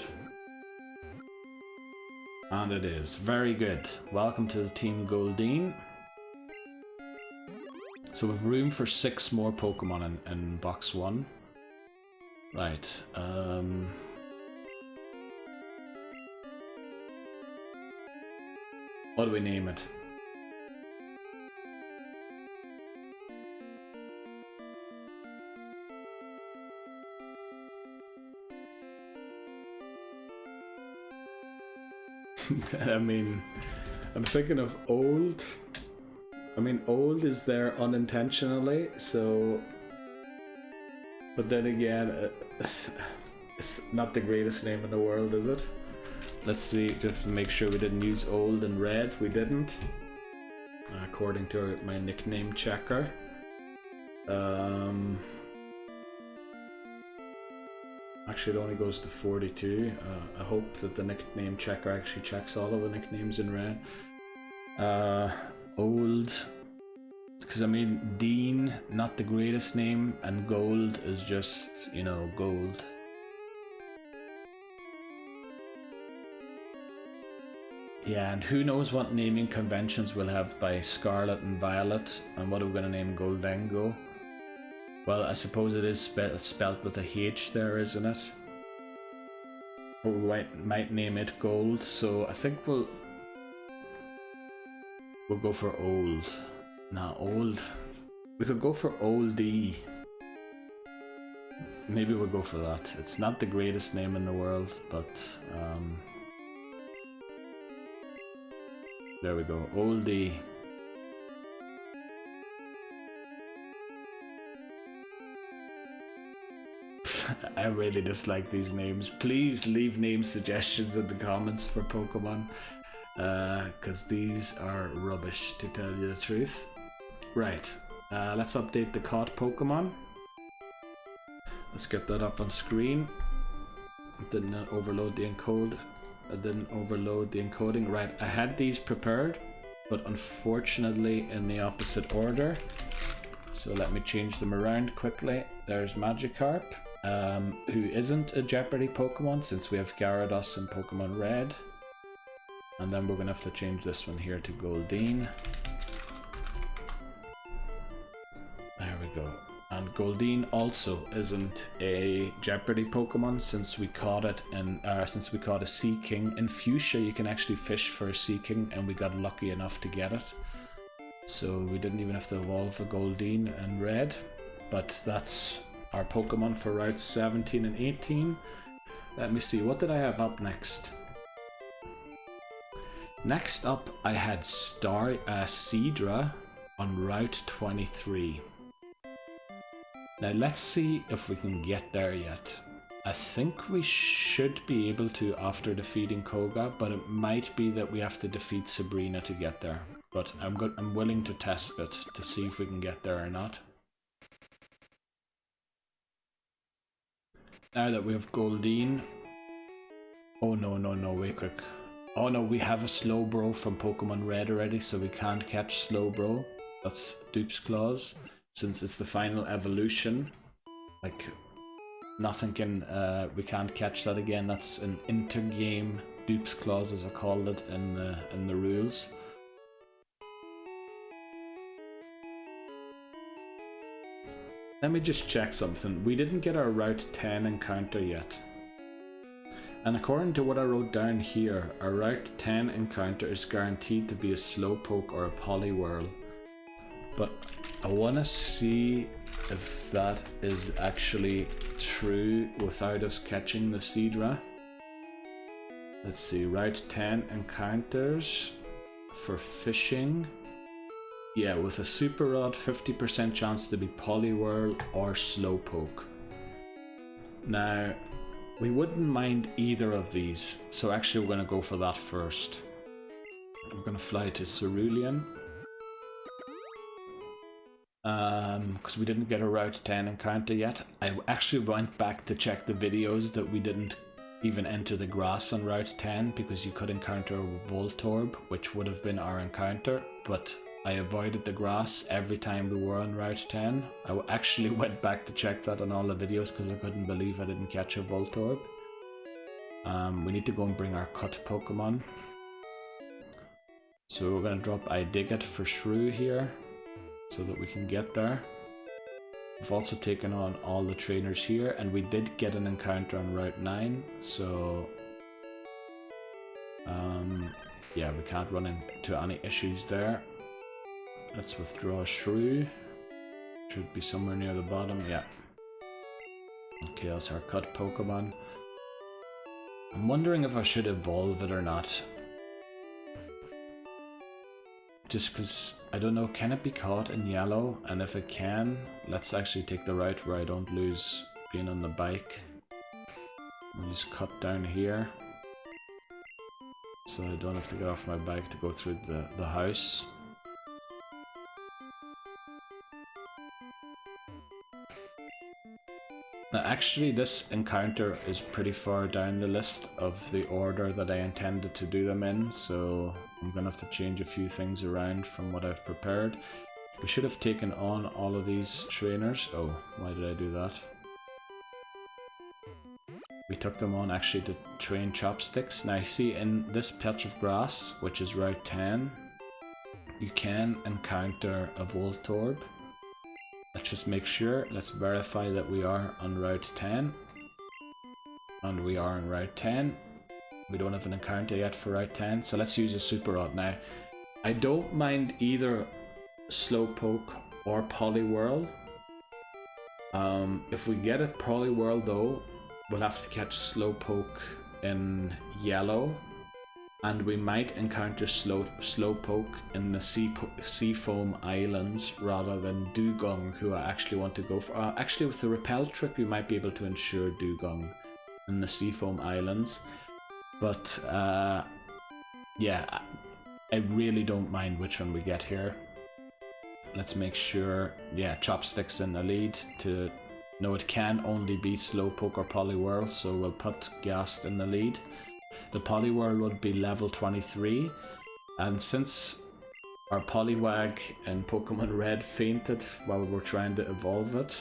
And it is. Very good. Welcome to the Team Goldeen. So we've room for 6 more Pokemon in box 1. Right. What do we name it? I mean, I'm thinking of old. I mean, old is there unintentionally, so. But then again, it's not the greatest name in the world, is it? Let's see, just to make sure we didn't use old and red. We didn't, according to my nickname checker. Actually, it only goes to 42. I hope that the nickname checker actually checks all of the nicknames in red. Old. Because I mean, Dean, not the greatest name, and Gold is just, you know, gold. Yeah, and who knows what naming conventions we'll have by Scarlet and Violet, and what are we going to name Goldengo? Well, I suppose it is spelt with a H there, isn't it? Or we might name it Gold, so I think we'll go for Old. Nah, Old. We could go for Oldie. Maybe we'll go for that. It's not the greatest name in the world, but there we go. Oldie. I really dislike these names. Please leave name suggestions in the comments for Pokemon, because these are rubbish, to tell you the truth. Right, let's update the caught Pokemon. Let's get that up on screen. Didn't overload the encode. I didn't overload the encoding. Right, I had these prepared, but unfortunately in the opposite order. So let me change them around quickly. There's Magikarp, who isn't a Jeopardy Pokemon since we have Gyarados in Pokemon Red. And then we're going to have to change this one here to Goldeen. There we go. And Goldeen also isn't a Jeopardy Pokemon since we caught it in since we caught a Sea King. In Fuchsia you can actually fish for a Sea King, and we got lucky enough to get it. So we didn't even have to evolve a Goldeen in Red. But that's our Pokemon for routes 17 and 18. Let me see, what did I have up next? Next up I had Seadra on route 23. Now let's see if we can get there yet. I think we should be able to after defeating Koga, but it might be that we have to defeat Sabrina to get there. But I'm willing to test it to see if we can get there or not. Now that we have Goldeen. Oh no, wait quick. Oh no, we have a Slowbro from Pokemon Red already, so we can't catch Slowbro. That's Dupe's Claws. Since it's the final evolution, like nothing can, we can't catch that again. That's an intergame Dupe's Claws, as I called it in the rules. Let me just check something. We didn't get our Route 10 encounter yet. And according to what I wrote down here, our Route 10 encounter is guaranteed to be a Slowpoke or a Poliwhirl. But I want to see if that is actually true without us catching the Seadra. Let's see, Route 10 encounters for fishing. Yeah, with a Super Rod, 50% chance to be Poliwhirl or Slowpoke. Now, we wouldn't mind either of these, so actually we're going to go for that first. We're going to fly to Cerulean. because we didn't get a Route 10 encounter yet. I actually went back to check the videos that we didn't even enter the grass on Route 10 because you could encounter a Voltorb, which would have been our encounter, but I avoided the grass every time we were on Route 10. I actually went back to check that on all the videos because I couldn't believe I didn't catch a Voltorb. We need to go and bring our cut Pokemon. So we're going to drop I Dig It for Shrew here so that we can get there. We've also taken on all the trainers here, and we did get an encounter on Route 9, so yeah, we can't run into any issues there. Let's withdraw Shrew. Should be somewhere near the bottom, yeah. Okay, that's our cut Pokemon. I'm wondering if I should evolve it or not. Just because, I don't know, can it be caught in yellow? And if it can, let's actually take the route where I don't lose being on the bike. We'll just cut down here, so I don't have to get off my bike to go through the house. Now actually this encounter is pretty far down the list of the order that I intended to do them in, so I'm gonna have to change a few things around from what I've prepared. We should have taken on all of these trainers. Oh, why did I do that? We took them on actually to train Chopsticks. Now see, in this patch of grass, which is Route 10, you can encounter a Voltorb. Let's just make sure, let's verify that we are on Route 10. And we are on Route 10. We don't have an encounter yet for Route 10, so let's use a Super Rod now. I don't mind either Slowpoke or Poliwhirl. If we get a Poliwhirl though, we'll have to catch Slowpoke in yellow. And we might encounter Slowpoke in the Seafoam Islands rather than Dugong, who I actually want to go for. Actually, with the Repel trick, we might be able to ensure Dugong in the Seafoam Islands. But, yeah, I really don't mind which one we get here. Let's make sure, yeah, Chopsticks in the lead to... No, it can only be Slowpoke or Poliwhirl, so we'll put Ghast in the lead. The Poliwhirl would be level 23, and since our Poliwag in Pokemon Red fainted while we were trying to evolve it,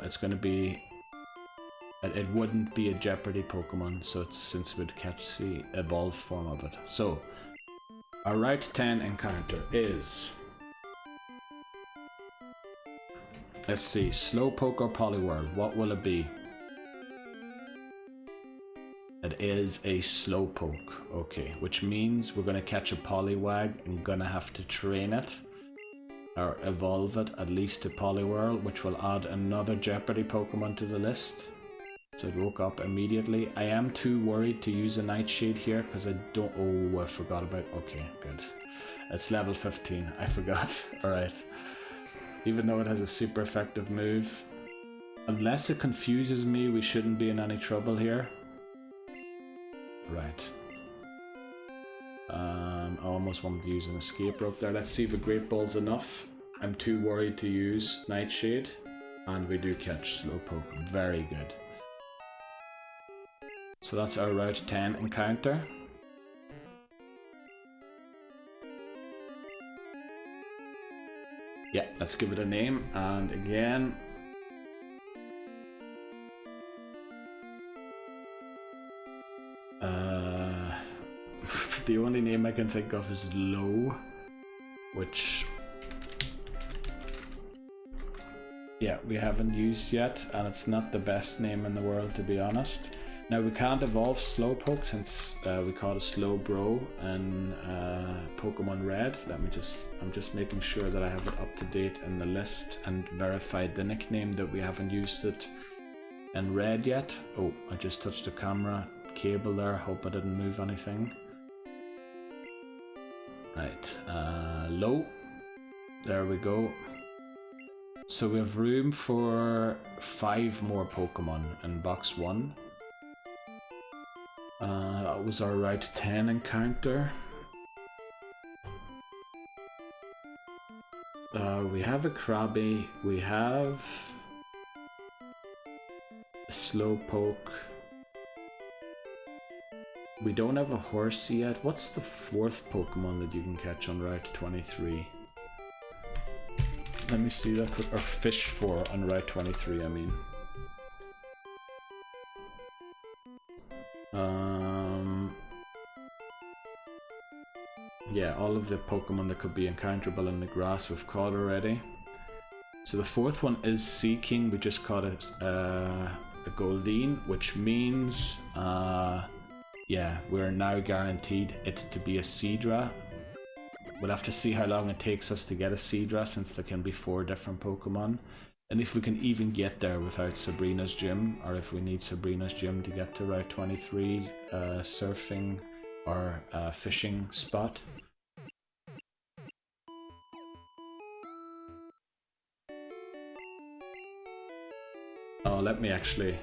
it's going to be... It wouldn't be a Jeopardy Pokemon, so it's since we'd catch the evolved form of it. So, our Route 10 encounter is... Let's see, Slowpoke or Poliwhirl, what will it be? It is a Slowpoke, okay, which means we're going to catch a Poliwag and going to have to train it, or evolve it at least to Poliwhirl, which will add another Jeopardy Pokemon to the list. So it woke up immediately. I am too worried to use a Nightshade here because I don't... Oh, I forgot about... Okay, good. It's level 15, I forgot. Alright. Even though it has a super effective move. Unless it confuses me, we shouldn't be in any trouble here. Right. I almost wanted to use an escape rope there. Let's see if a Great Ball's enough. I'm too worried to use Nightshade. And we do catch Slowpoke. Very good. So that's our Route 10 encounter. Yeah, let's give it a name. And again... the only name I can think of is Low, which, yeah, we haven't used yet, and it's not the best name in the world, to be honest. Now, we can't evolve Slowpoke since we caught a Slowbro in Pokemon Red. I'm just making sure that I have it up to date in the list and verified the nickname that we haven't used it in Red yet. Oh, I just touched the camera cable there, hope I didn't move anything. Right, Low. There we go. So we have room for 5 more Pokemon in box 1. That was our Route 10 encounter. We have a Krabby, we have a Slowpoke. We don't have a Horsey yet. What's the fourth Pokemon that you can catch on Route 23? Let me see that quick. Or Fish 4 on Route 23, I mean. Yeah, all of the Pokemon that could be encounterable in the grass we've caught already. So the fourth one is Sea King. We just caught a Goldeen, which means, yeah, we're now guaranteed it to be a Seadra. We'll have to see how long it takes us to get a Seadra, since there can be 4 different Pokemon. And if we can even get there without Sabrina's gym, or if we need Sabrina's gym to get to Route 23 surfing or fishing spot. Oh, let me actually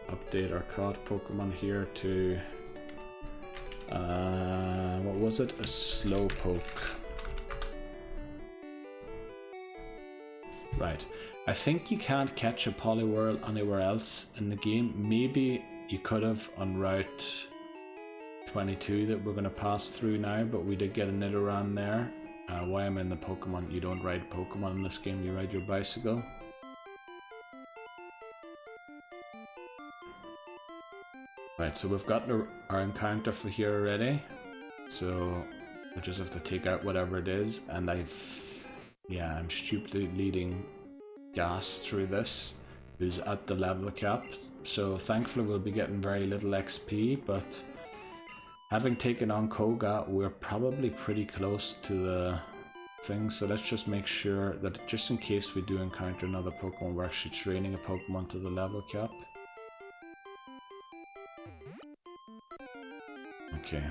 update our caught Pokemon here to what was it? A Slowpoke. Right. I think you can't catch a Poliwhirl anywhere else in the game. Maybe you could have on Route 22 that we're going to pass through now, but we did get a Nidoran there. Why am I in the Pokemon? You don't ride Pokemon in this game, you ride your bicycle. Right, so we've got our encounter for here already. So we just have to take out whatever it is, and I'm stupidly leading Gas through this, who's at the level cap. So thankfully we'll be getting very little XP, but having taken on Koga, we're probably pretty close to the thing. So let's just make sure that just in case we do encounter another Pokemon, we're actually training a Pokemon to the level cap. Okay.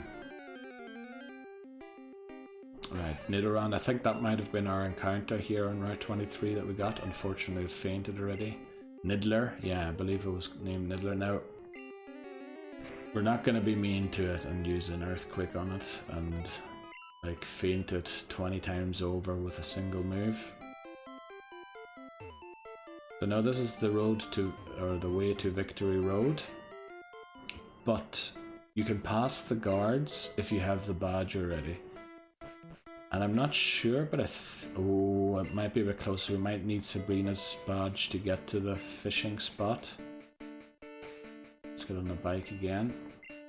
Right, Nidoran. I think that might have been our encounter here on Route 23 that we got. Unfortunately, it fainted already. Niddler. Yeah, I believe it was named Niddler. Now, we're not going to be mean to it and use an Earthquake on it and like faint it 20 times over with a single move. So now this is the road to, or the way to Victory Road. But you can pass the guards if you have the badge already. And I'm not sure, but oh, it might be a bit closer. We might need Sabrina's badge to get to the fishing spot. Let's get on the bike again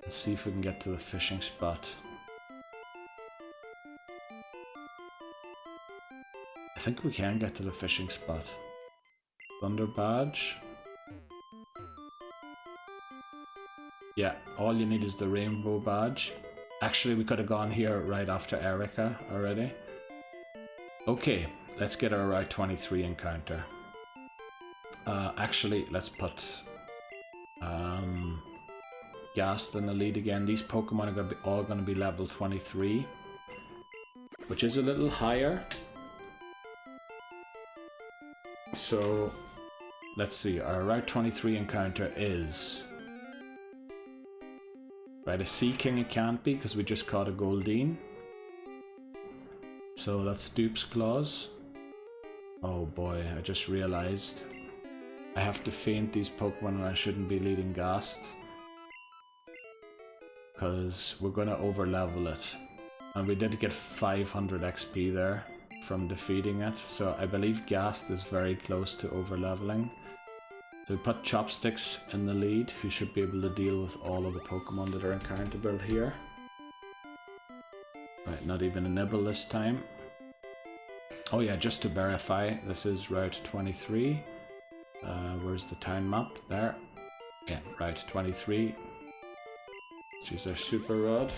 and see if we can get to the fishing spot. I think we can get to the fishing spot. Thunder badge. Yeah, all you need is the rainbow badge. Actually, we could have gone here right after Erica already. Okay, let's get our Route 23 encounter. Actually, let's put Ghast in the lead again. These Pokemon are all going to be level 23, which is a little higher. So, let's see, our Route 23 encounter is... Right, a Sea King it can't be because we just caught a Goldeen. So that's Dupe's Claws. Oh boy, I just realized I have to feint these Pokemon and I shouldn't be leading Ghast, because we're going to overlevel it. And we did get 500 XP there from defeating it, so I believe Ghast is very close to overleveling. So we put Chopsticks in the lead, who should be able to deal with all of the Pokemon that are encounterable here. Right, not even a Nibble this time. Oh yeah, just to verify, this is Route 23. Where's the town map? There. Yeah, Route 23. Let's use our Super Rod.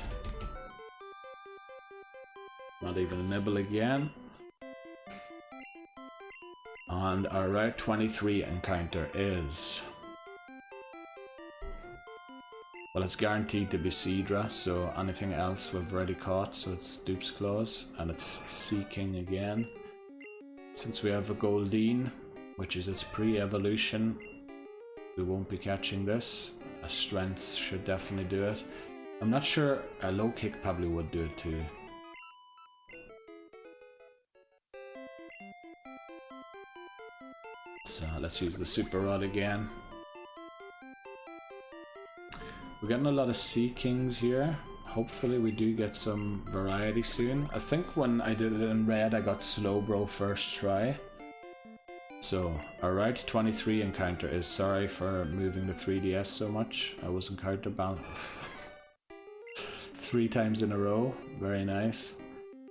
Not even a Nibble again. And our Route 23 encounter is... Well, it's guaranteed to be Seadra, so anything else we've already caught, so it's Dupe's Claws, and it's Sea King again. Since we have a Goldeen, which is its pre-evolution, we won't be catching this. A Strength should definitely do it. I'm not sure, a Low Kick probably would do it too. So let's use the super rod again. We're getting a lot of Sea Kings here. Hopefully we do get some variety soon. I think when I did it in red I got Slowbro first try. So our Route 23 encounter is, sorry for moving the 3DS so much. I was encounter bound 3 times in a row. Very nice.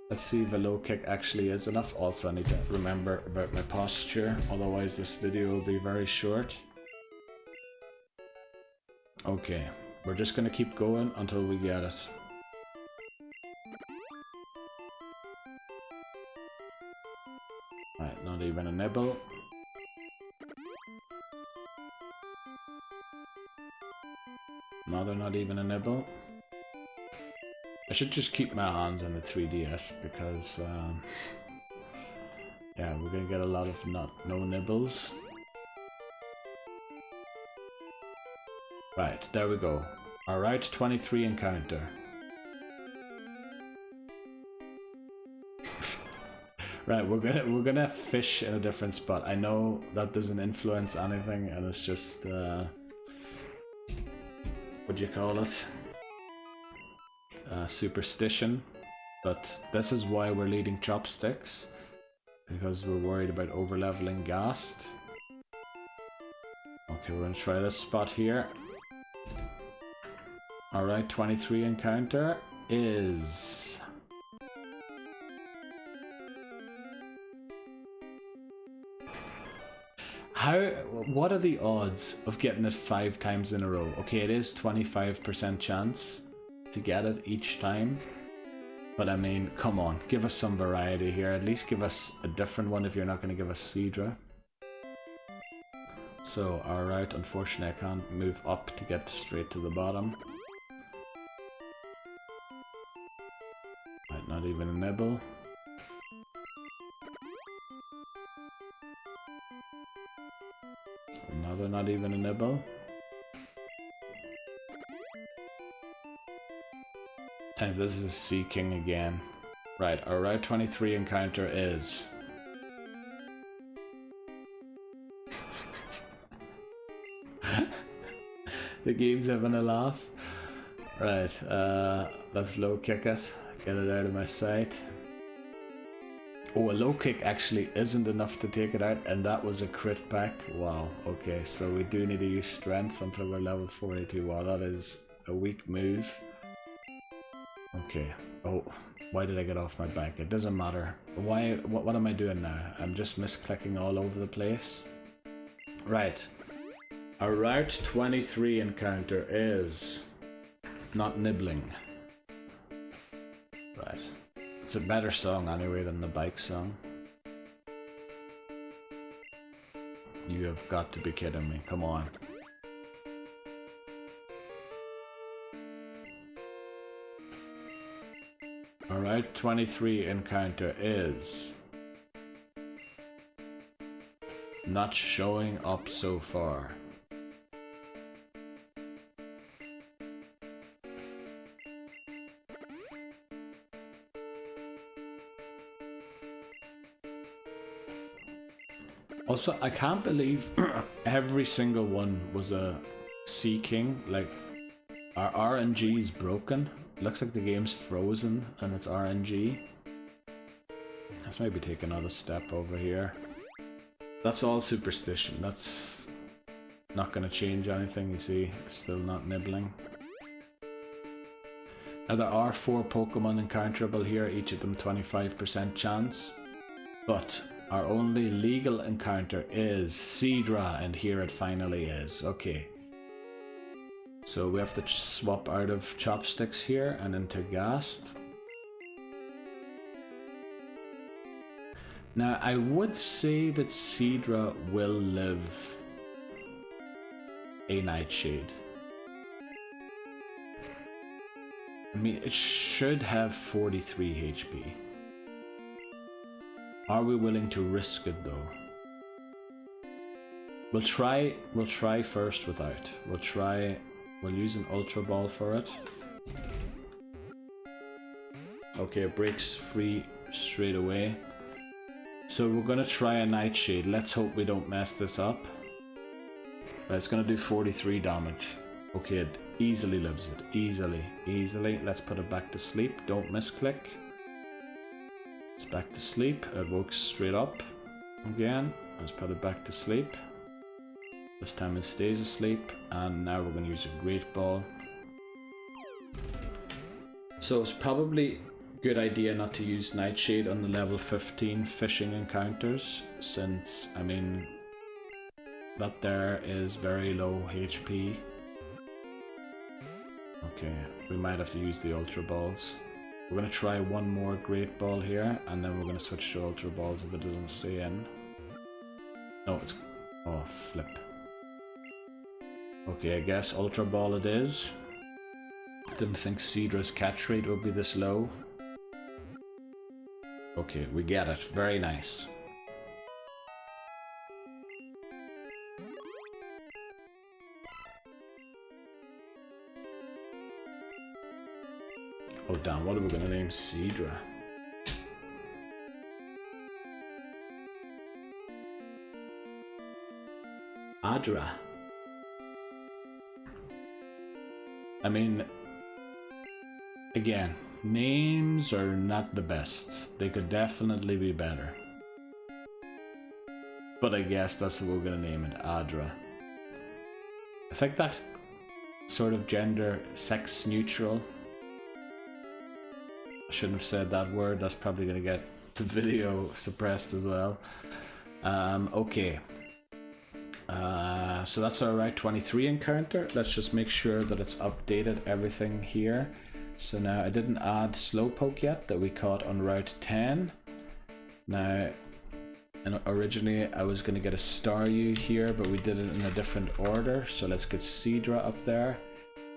Let's see if a low kick actually is enough. Also I need to remember about my posture, otherwise this video will be very short. Okay, we're just gonna keep going until we get it. Right, not even a nibble. Another not even a nibble. I should just keep my hands on the 3DS because yeah, we're gonna get a lot of no nibbles. Right, there we go. Our Route 23 encounter. Right, we're gonna fish in a different spot. I know that doesn't influence anything, and it's just what do you call it? Superstition. But this is why we're leading chopsticks, because we're worried about overleveling Ghast. Okay, we're gonna try this spot here. Alright, 23 encounter is... what are the odds of getting it 5 times in a row? Okay, it is 25% chance to get it each time. But I mean, come on, give us some variety here. At least give us a different one if you're not going to give us Seadra. So, alright, unfortunately I can't move up to get straight to the bottom. Right, not even a nibble. Another not even a nibble. And this is a Sea King again. Right, our Route 23 encounter is... The game's having a laugh. Right, let's low kick it. Get it out of my sight. Oh, a low kick actually isn't enough to take it out, and that was a crit back. Wow, okay, so we do need to use strength until we're level 42. Wow, that is a weak move. Okay, oh, why did I get off my back? It doesn't matter. Why? What am I doing now? I'm just misclicking all over the place. Right. Our Route 23 encounter is... not nibbling. Right. It's a better song anyway than the bike song. You have got to be kidding me, come on. Alright, 23 encounter is... not showing up so far. Also, I can't believe every single one was a Sea King. Like, our RNG is broken. Looks like the game's frozen and it's RNG. Let's maybe take another step over here. That's all superstition. That's not gonna change anything, you see. It's still not nibbling. Now there are 4 Pokemon encounterable here, each of them 25% chance. But our only legal encounter is Seadra, and here it finally is. Okay. So we have to swap out of chopsticks here and into Ghast. Now I would say that Seadra will live a Nightshade. I mean, it should have 43 HP. Are we willing to risk it though? We'll try first without. We'll use an Ultra Ball for it. Okay, it breaks free straight away. So we're gonna try a Nightshade. Let's hope we don't mess this up. But it's gonna do 43 damage. Okay, it easily lives it. Easily. Let's put it back to sleep. Don't misclick. It's back to sleep. It woke straight up again. Let's put it back to sleep. This time it stays asleep. And now we're going to use a Great Ball. So it's probably a good idea not to use Nightshade on the level 15 fishing encounters, since, I mean, that there is very low HP. Okay, we might have to use the Ultra Balls. We're going to try one more Great Ball here, and then we're going to switch to Ultra Balls if it doesn't stay in. No, it's... oh, flip. Okay, I guess Ultra Ball it is. Didn't think Cedra's catch rate would be this low. Okay, we get it. Very nice. Oh damn, what are we gonna name Cedra? Adra. I mean, again, names are not the best. They could definitely be better. But I guess that's what we're gonna name it, Adra. I think that sort of gender, sex neutral. I shouldn't have said that word, that's probably gonna get the video suppressed as well. Okay. So that's our Route 23 encounter. Let's just make sure that it's updated everything here. So now I didn't add Slowpoke yet, that we caught on Route 10. Now, and originally I was going to get a Staryu here, but we did it in a different order. So let's get Cedra up there.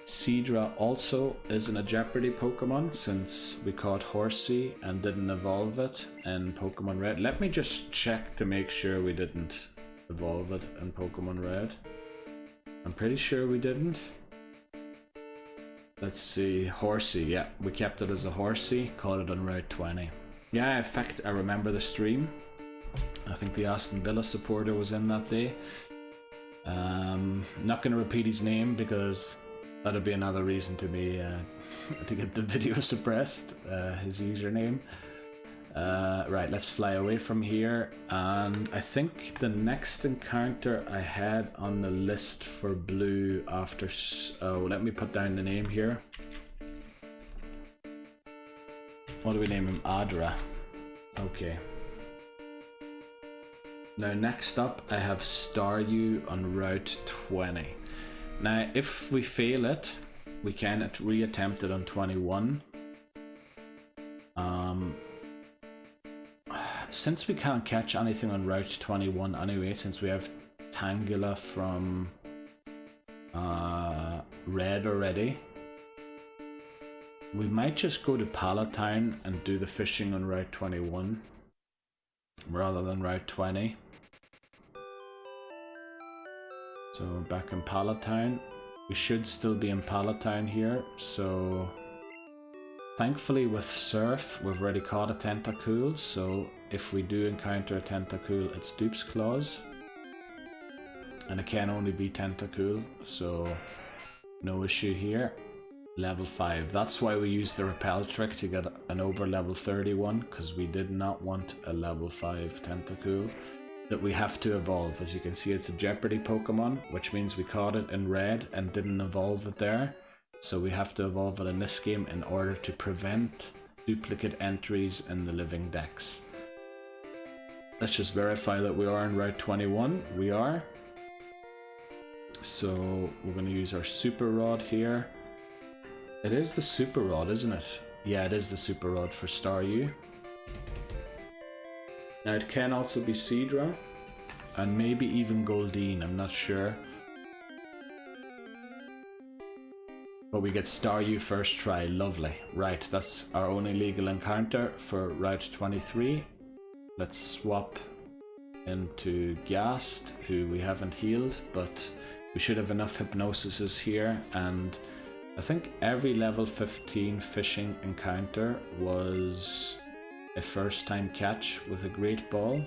Cedra also isn't a Jeopardy Pokemon, since we caught Horsey and didn't evolve it in Pokemon Red. Let me just check to make sure we didn't evolve it in Pokemon Red. I'm pretty sure we didn't. Let's see, Horsey, yeah, we kept it as a Horsey, caught it on Route 20. Yeah, in fact, I remember the stream. I think the Aston Villa supporter was in that day. Not going to repeat his name because that'd be another reason to be to get the video suppressed, his username. Right, let's fly away from here, and I think the next encounter I had on the list for blue after... oh, let me put down the name here. What do we name him? Adra. Okay. Now next up I have Staryu on Route 20. Now if we fail it, we can re-attempt it on 21. Since we can't catch anything on Route 21 anyway, since we have Tangela from Red already, we might just go to Palatine and do the fishing on Route 21 rather than Route 20. So back in Palatine, we should still be in Palatine here, so thankfully with Surf we've already caught a Tentacool, so if we do encounter a Tentacool it's Dupe's Claws, and it can only be Tentacool, so no issue here. Level 5, that's why we used the repel trick to get an over level 31, because we did not want a level 5 Tentacool that we have to evolve. As you can see, it's a Jeopardy Pokemon, which means we caught it in Red and didn't evolve it there. So we have to evolve it in this game in order to prevent duplicate entries in the Living Dex. Let's just verify that we are in Route 21. We are. So we're going to use our Super Rod here. It is the Super Rod, isn't it? Yeah, it is the Super Rod for Staryu. Now it can also be Cedra, and maybe even Goldeen, I'm not sure. But we get Staryu first try, lovely. Right, that's our only legal encounter for Route 23. Let's swap into Ghast, who we haven't healed, but we should have enough Hypnosises here, and I think every level 15 fishing encounter was a first time catch with a great ball.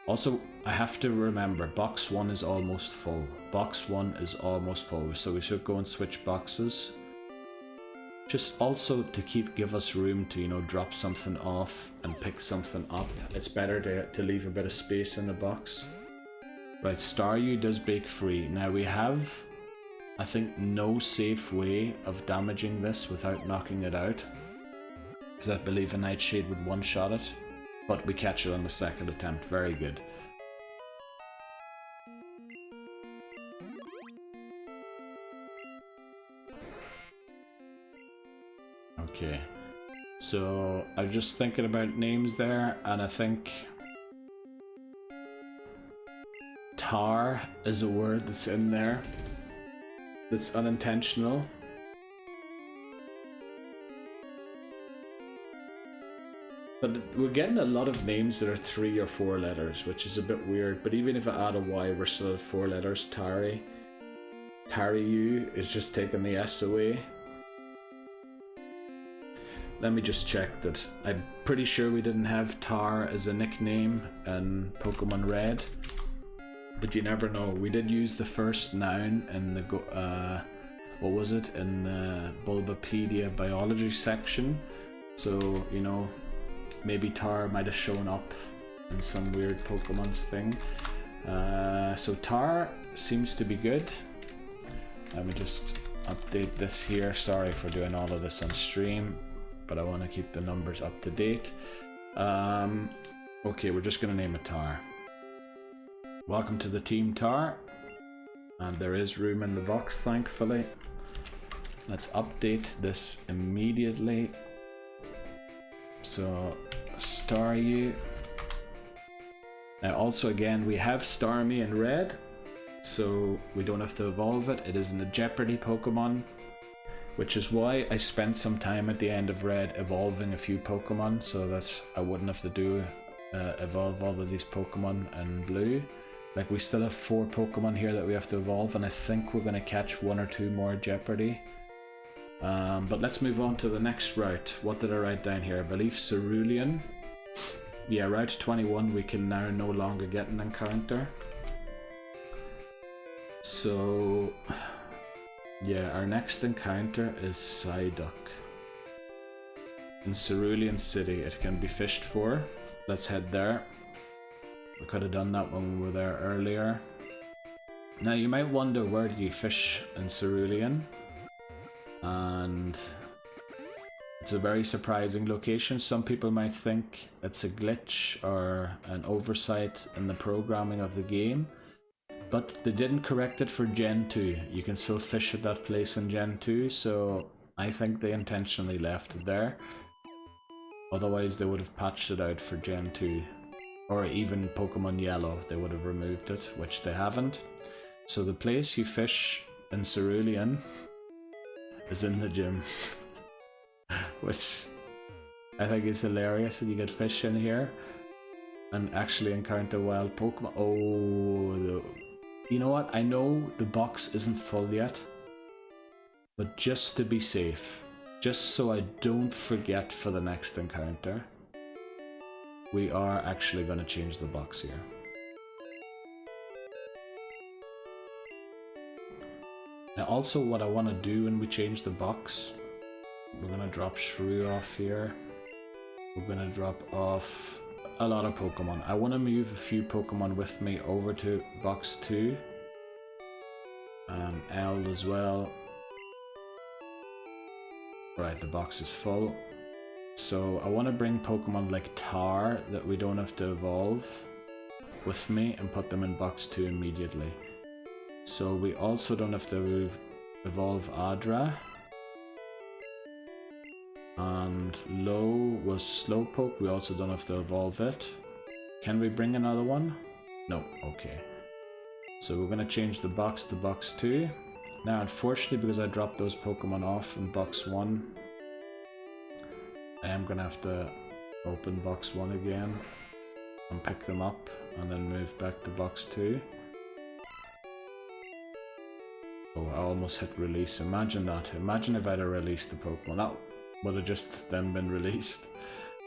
Also, I have to remember, box 1 is almost full. Box 1 is almost full, so we should go and switch boxes. Just also to give us room to, you know, drop something off and pick something up. It's better to leave a bit of space in the box. Right, Staryu does break free. Now we have, I think, no safe way of damaging this without knocking it out. Because I believe a Nightshade would one-shot it. But we catch it on the second attempt. Very good. Okay. So I'm just thinking about names there, and I think tar is a word that's in there that's unintentional. But we're getting a lot of names that are 3 or 4 letters, which is a bit weird. But even if I add a Y, we're still at 4 letters. Tari. Tariyu is just taking the S away. Let me just check that. I'm pretty sure we didn't have Tar as a nickname in Pokemon Red. But you never know. We did use the first noun in the what was it? In the Bulbapedia biology section. So, you know, maybe Tar might have shown up in some weird Pokemon's thing. So Tar seems to be good. Let me just update this here. Sorry for doing all of this on stream, but I want to keep the numbers up to date. Okay, we're just going to name it Tar. Welcome to the team, Tar. And there is room in the box, thankfully. Let's update this immediately. So, Staryu. Now also again, we have Starmie in red, so we don't have to evolve it. It isn't a Jeopardy Pokemon, which is why I spent some time at the end of red evolving a few Pokemon so that I wouldn't have to evolve all of these Pokemon in blue. Like, we still have 4 Pokemon here that we have to evolve, and I think we're going to catch 1 or 2 more Jeopardy. But let's move on to the next route. What did I write down here? I believe Cerulean. Yeah, Route 21 we can now no longer get an encounter. So, yeah, our next encounter is Psyduck. In Cerulean City, it can be fished for. Let's head there. We could have done that when we were there earlier. Now you might wonder, where do you fish in Cerulean? And it's a very surprising location. Some people might think it's a glitch or an oversight in the programming of the game, but they didn't correct it for Gen 2. You can still fish at that place in Gen 2, so I think they intentionally left it there. Otherwise they would have patched it out for Gen 2. Or even Pokemon Yellow, they would have removed it, which they haven't. So the place you fish in Cerulean is in the gym. Which I think is hilarious that you get fish in here and actually encounter wild Pokemon. Oh, you know what? I know the box isn't full yet, but just to be safe, just so I don't forget for the next encounter, we are actually going to change the box here. Now also what I want to do when we change the box, we're going to drop Shrew off here. We're going to drop off a lot of Pokemon. I want to move a few Pokemon with me over to box 2. L as well. Right, the box is full. So I want to bring Pokemon like Tar that we don't have to evolve with me and put them in box 2 immediately. So we also don't have to evolve Adra. And Low was Slowpoke, we also don't have to evolve it. Can we bring another one? No, okay. So we're going to change the box to box 2. Now unfortunately, because I dropped those Pokemon off in box 1, I am going to have to open box 1 again and pick them up and then move back to box 2. Oh, I almost hit release. Imagine that. Imagine if I'd have released the Pokemon. That would have just then been released.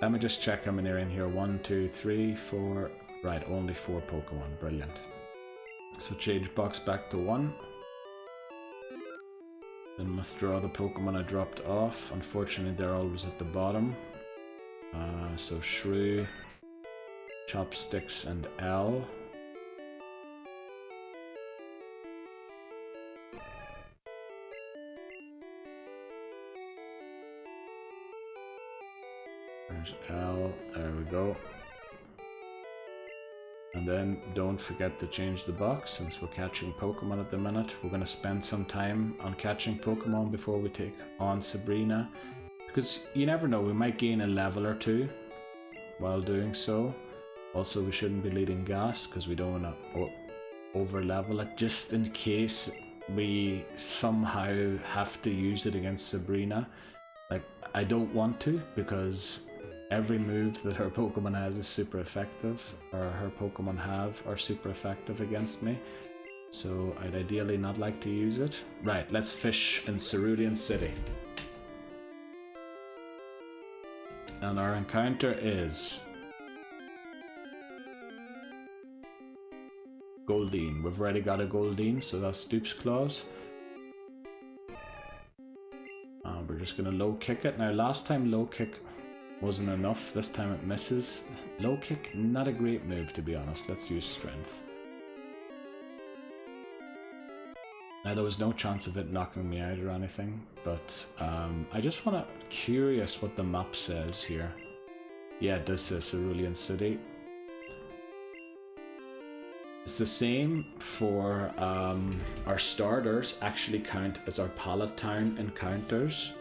Let me just check how many are in here. 1, 2, 3, 4. Right, only 4 Pokemon. Brilliant. So change box back to 1. Then withdraw the Pokemon I dropped off. Unfortunately, they're always at the bottom. So Shrew, Chopsticks, and L. There's L, there we go. And then don't forget to change the box since we're catching Pokemon at the minute. We're going to spend some time on catching Pokemon before we take on Sabrina. Because you never know, we might gain a level or 2 while doing so. Also, we shouldn't be leading gas because we don't want to over level it just in case we somehow have to use it against Sabrina. Like, I don't want to because every move that her Pokemon has is super effective, or her Pokemon have are super effective against me. So I'd ideally not like to use it. Right, let's fish in Cerulean City. And our encounter is Goldeen. We've already got a Goldeen, so that's Stoop's Claws. And we're just gonna low kick it. Now last time low kick wasn't enough, this time it misses. Low kick, not a great move to be honest. Let's use strength. Now there was no chance of it knocking me out or anything, but I just curious what the map says here. Yeah, it does say Cerulean City. It's the same for our starters actually count as our Pallet Town encounters,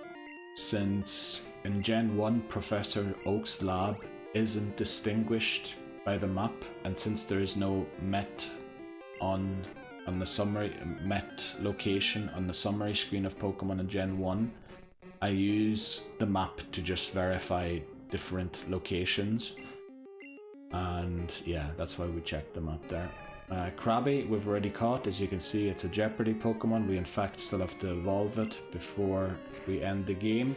since in Gen 1 Professor Oak's lab isn't distinguished by the map, and since there is no Met on the summary Met location on the summary screen of Pokemon in Gen 1, I use the map to just verify different locations, and yeah, that's why we checked them up there. Krabby we've already caught. As you can see, it's a Jeopardy Pokemon. We in fact still have to evolve it before we end the game.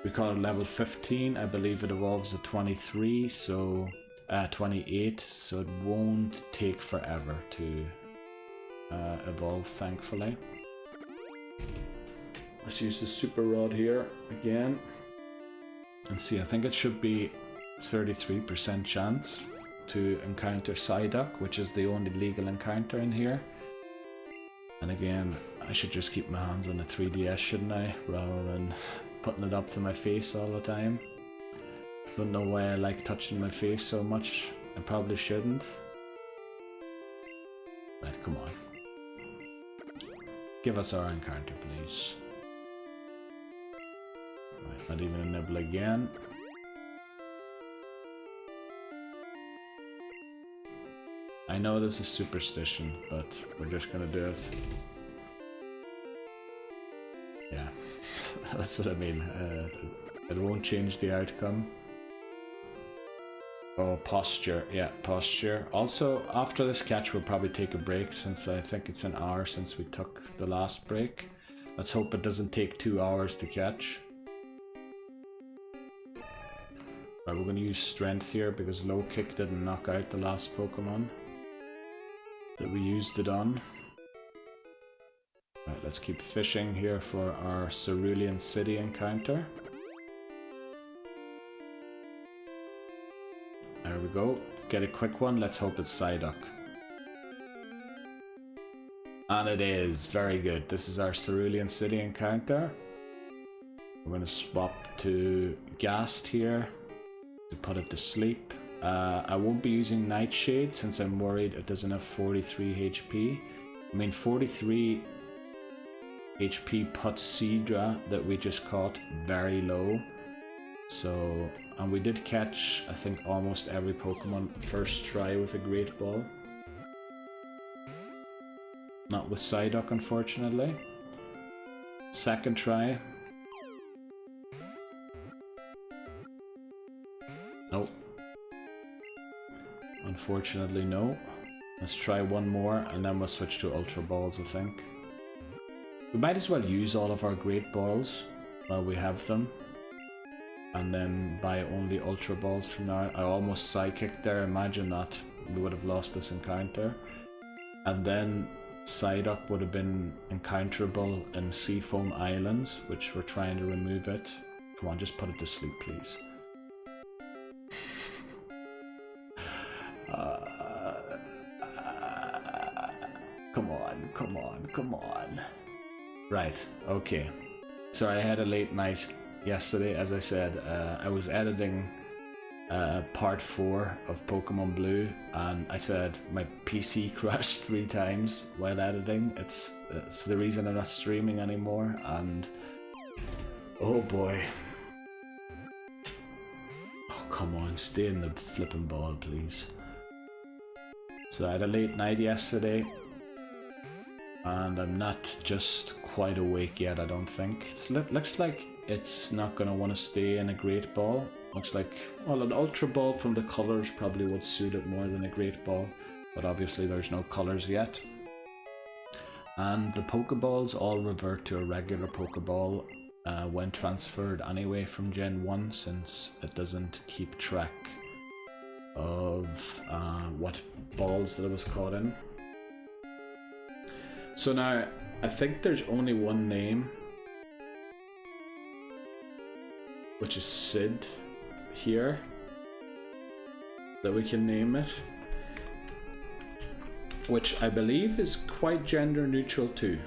We caught it level 15. I believe it evolves at 23, so 28, so it won't take forever to evolve, thankfully. Let's use the Super Rod here again and see. I think it should be 33% chance to encounter Psyduck, which is the only legal encounter in here. And again, I should just keep my hands on the 3DS, shouldn't I, rather than putting it up to my face all the time. Don't know why I like touching my face so much. I probably shouldn't. Right, come on. Give us our encounter, please. Right, not even a nibble again. I know this is superstition, but we're just gonna do it. Yeah, that's what I mean. It won't change the outcome. Oh, posture. Yeah, posture. Also, after this catch, we'll probably take a break since I think it's an hour since we took the last break. Let's hope it doesn't take 2 hours to catch. Right, we're gonna use strength here because low kick didn't knock out the last Pokemon that we used it on. Right, let's keep fishing here for our Cerulean City encounter. There we go. Get a quick one. Let's hope it's Psyduck. And it is. Very good. This is our Cerulean City encounter. We're going to swap to Ghast here to put it to sleep. I won't be using Nightshade since I'm worried it doesn't have 43 HP. I mean, 43 HP put Seadra that we just caught very low. So, and we did catch, I think, almost every Pokemon first try with a Great Ball. Not with Psyduck, unfortunately. Second try. Nope. Unfortunately, no. Let's try one more and then we'll switch to Ultra Balls, I think. We might as well use all of our Great Balls while we have them. and then buy only Ultra Balls from now. I almost sidekicked there, imagine that. We would have lost this encounter. And then Psyduck would have been encounterable in Seafoam Islands, which we're trying to remove it. Come on, just put it to sleep, please. Come on, come on, come on. Right, okay. Sorry, I had a late night yesterday. As I said, I was editing part 4 of Pokemon Blue, and I said my PC crashed 3 times while editing. It's the reason I'm not streaming anymore, and oh boy. Oh, come on, stay in the flipping ball, please. So I had a late night yesterday, and I'm not just quite awake yet, I don't think. It looks like it's not going to want to stay in a Great Ball. Looks like, well, an Ultra Ball from the colours probably would suit it more than a Great Ball, but obviously there's no colours yet. And the Pokeballs all revert to a regular Pokeball when transferred anyway from Gen 1, since it doesn't keep track of what balls that it was caught in. So now, I think there's only one name, which is Sid here, that we can name it, which I believe is quite gender neutral too.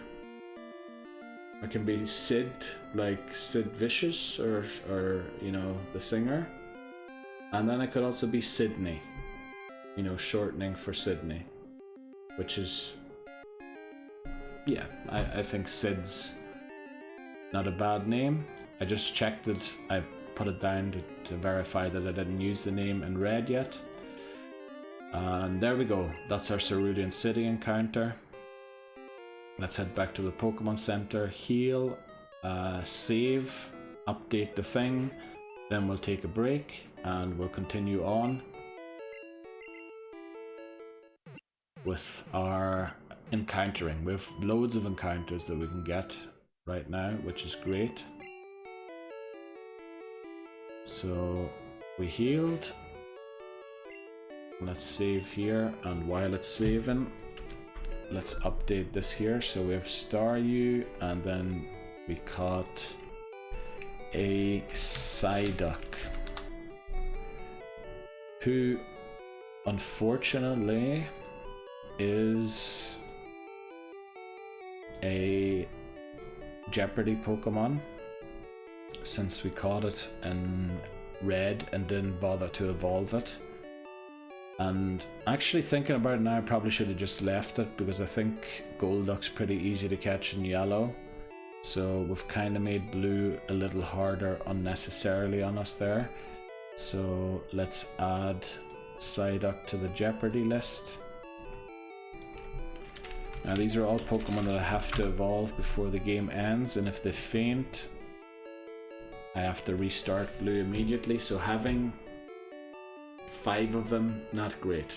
It can be Sid, like Sid Vicious, or you know, the singer, and then it could also be Sydney, you know, shortening for Sydney, which is, yeah, I think Sid's not a bad name. I just checked it, I put it down to verify that I didn't use the name in red yet. And there we go, that's our Cerulean City encounter. Let's head back to the Pokemon Center, heal, save, update the thing, then we'll take a break and we'll continue on with our encountering. We have loads of encounters that we can get right now, which is great. So we healed. Let's save here, and while it's saving, let's update this here. So we have Staryu, and then we caught a Psyduck, who unfortunately is a Jeopardy Pokemon, since we caught it in red and didn't bother to evolve it. And actually thinking about it now, I probably should have just left it, because I think Golduck's pretty easy to catch in yellow. So we've kind of made blue a little harder unnecessarily on us there. So let's add Psyduck to the Jeopardy list. Now these are all Pokemon that I have to evolve before the game ends, and if they faint, I have to restart blue immediately. So having 5 of them, not great,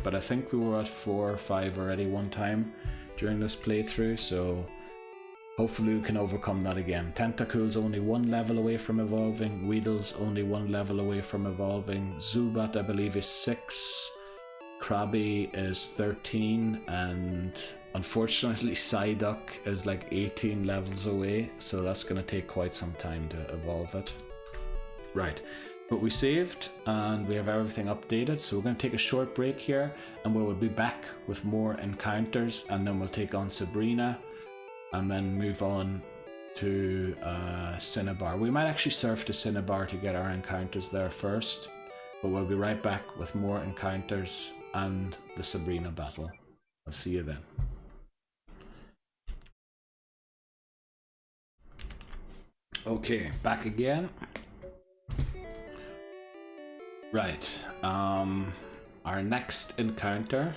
but I think we were at 4 or 5 already one time during this playthrough, so hopefully we can overcome that again. Tentacool's only 1 level away from evolving, Weedle's only 1 level away from evolving, Zubat I believe is 6, Krabby is 13, and unfortunately Psyduck is like 18 levels away, so that's going to take quite some time to evolve it. Right. But we saved and we have everything updated, so we're going to take a short break here, and we'll be back with more encounters, and then we'll take on Sabrina and then move on to Cinnabar. We might actually surf to Cinnabar to get our encounters there first, but we'll be right back with more encounters and the Sabrina battle. I'll see you then. Okay, back again. Right, our next encounter,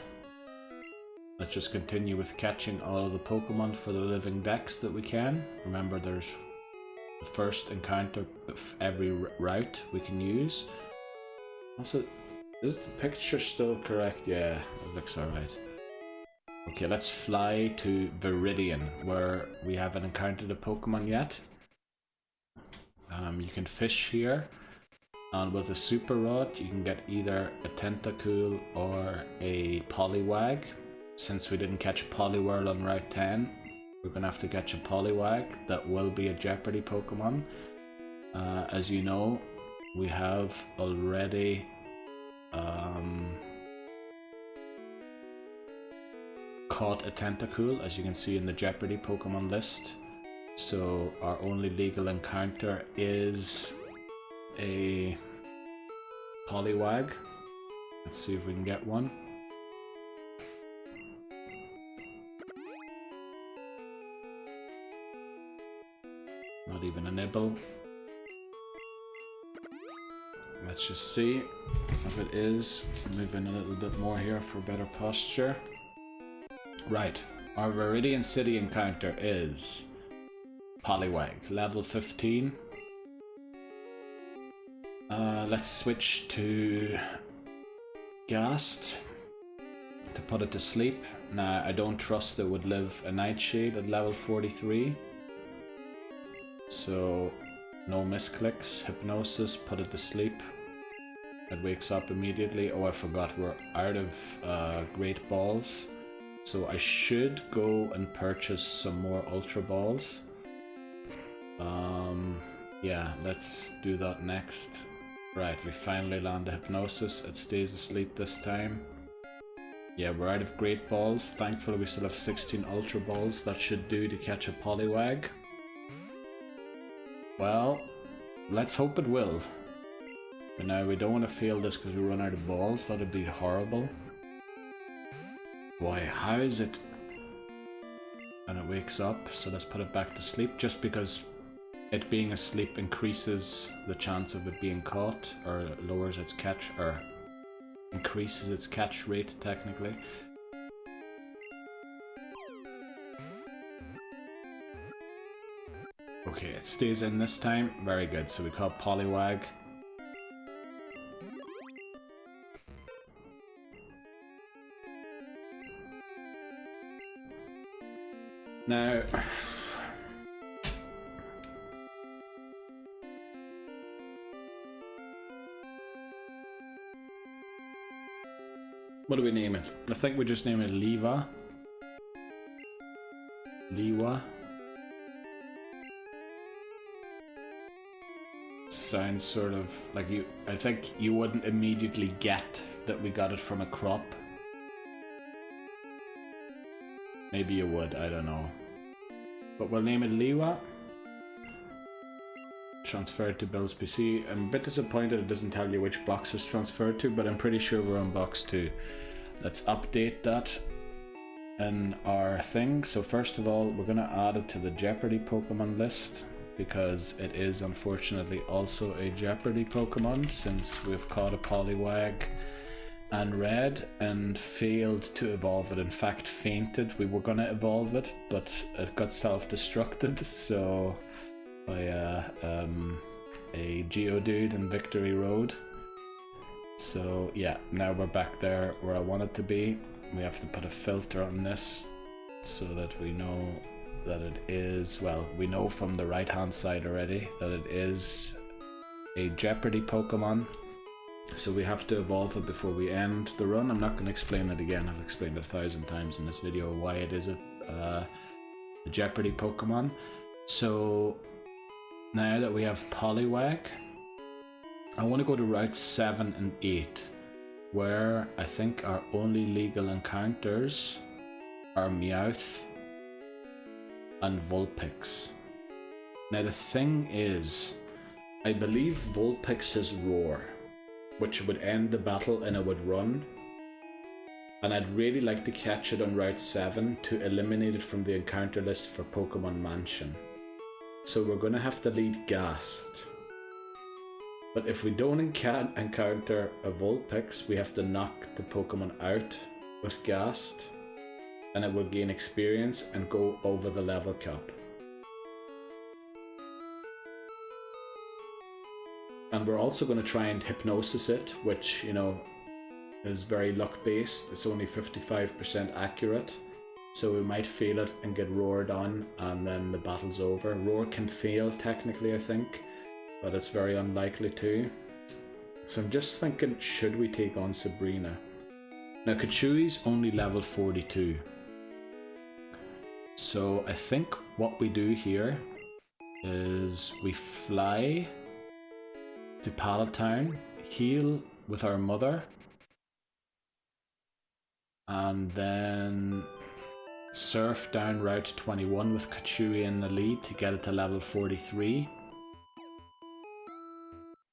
let's just continue with catching all of the Pokemon for the Living Dex that we can. Remember, there's the first encounter of every route we can use. Also, is the picture still correct? Yeah, it looks alright. Okay, let's fly to Viridian, where we haven't encountered a Pokemon yet. You can fish here, and with a super rod you can get either a Tentacool or a Poliwag. Since we didn't catch Poliwhirl on Route 10, we're gonna have to catch a Poliwag. That will be a Jeopardy Pokemon. As you know, we have already caught a Tentacool, as you can see in the Jeopardy Pokemon list. So our only legal encounter is a Poliwag. Let's see if we can get one. Not even a nibble. Let's just see if it is. Move in a little bit more here for better posture. Right, our Viridian City encounter is Poliwag, level 15. Let's switch to Ghast to put it to sleep. Now, I don't trust it would live a Nightshade at level 43. So, no misclicks, Hypnosis, put it to sleep. It wakes up immediately. Oh, I forgot, we're out of Great Balls. So I should go and purchase some more Ultra Balls. Yeah, let's do that next. Right, we finally land a Hypnosis. It stays asleep this time. Yeah, we're out of Great Balls. Thankfully we still have 16 Ultra Balls. That should do to catch a Poliwag. Well, let's hope it will. But now we don't want to fail this because we run out of balls. That'd be horrible. Boy, how is it? And it wakes up, so let's put it back to sleep, just because it being asleep increases the chance of it being caught, or lowers its catch, or increases its catch rate technically. Okay, it stays in this time. Very good. So we caught Poliwag. Now, what do we name it? I think we just name it Liwa. Liwa. Sounds sort of like you. I think you wouldn't immediately get that we got it from a crop. Maybe you would, I don't know. But we'll name it Liwa. Transferred to Bill's PC. I'm a bit disappointed it doesn't tell you which box it's transferred to, but I'm pretty sure we're on box 2. Let's update that in our thing. So first of all, we're going to add it to the Jeopardy Pokemon list, because it is unfortunately also a Jeopardy Pokemon, since we've caught a Poliwag and Red and failed to evolve it. In fact, fainted. We were going to evolve it, but it got self-destructed, so by a Geodude in Victory Road. So yeah, now we're back there where I want it to be. We have to put a filter on this so that we know that it is, well, we know from the right hand side already that it is a Jeopardy Pokemon. So we have to evolve it before we end the run. I'm not going to explain it again. I've explained it 1,000 times in this video why it is a Jeopardy Pokemon. So now that we have Poliwag, I want to go to Route 7 and 8, where I think our only legal encounters are Meowth and Vulpix. Now the thing is, I believe Vulpix has Roar, which would end the battle and it would run. And I'd really like to catch it on Route 7 to eliminate it from the encounter list for Pokemon Mansion. So we're going to have to lead Ghast. But if we don't encounter a Vulpix, we have to knock the Pokemon out with Ghast, and it will gain experience and go over the level cap. And we're also going to try and Hypnosis it, which, you know, is very luck based. It's only 55% accurate, so we might fail it and get roared on, and then the battle's over. Roar can fail technically, I think, but it's very unlikely to. So I'm just thinking, should we take on Sabrina? Now Kachui's only level 42. So I think what we do here is we fly to Palatown, heal with our mother, and then surf down Route 21 with Kachui in the lead to get it to level 43.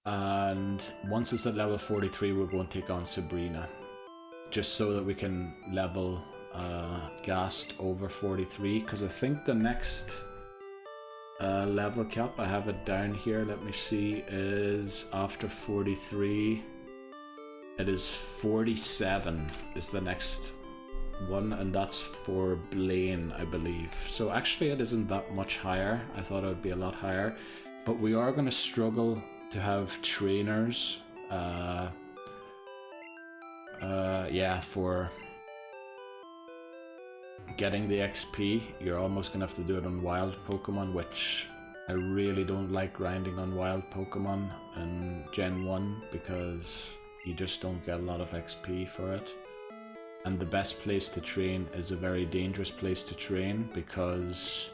And once it's at level 43, we're going to take on Sabrina, just so that we can level Gast over 43, because I think the next level cap, I have it down here, let me see, is after 43. It is 47 is the next one, and that's for Blaine, I believe. So actually it isn't that much higher. I thought it would be a lot higher, but we are going to struggle to have trainers for getting the XP. You're almost gonna have to do it on wild Pokemon, which I really don't like grinding on wild Pokemon in Gen 1 because you just don't get a lot of XP for it. And the best place to train is a very dangerous place to train because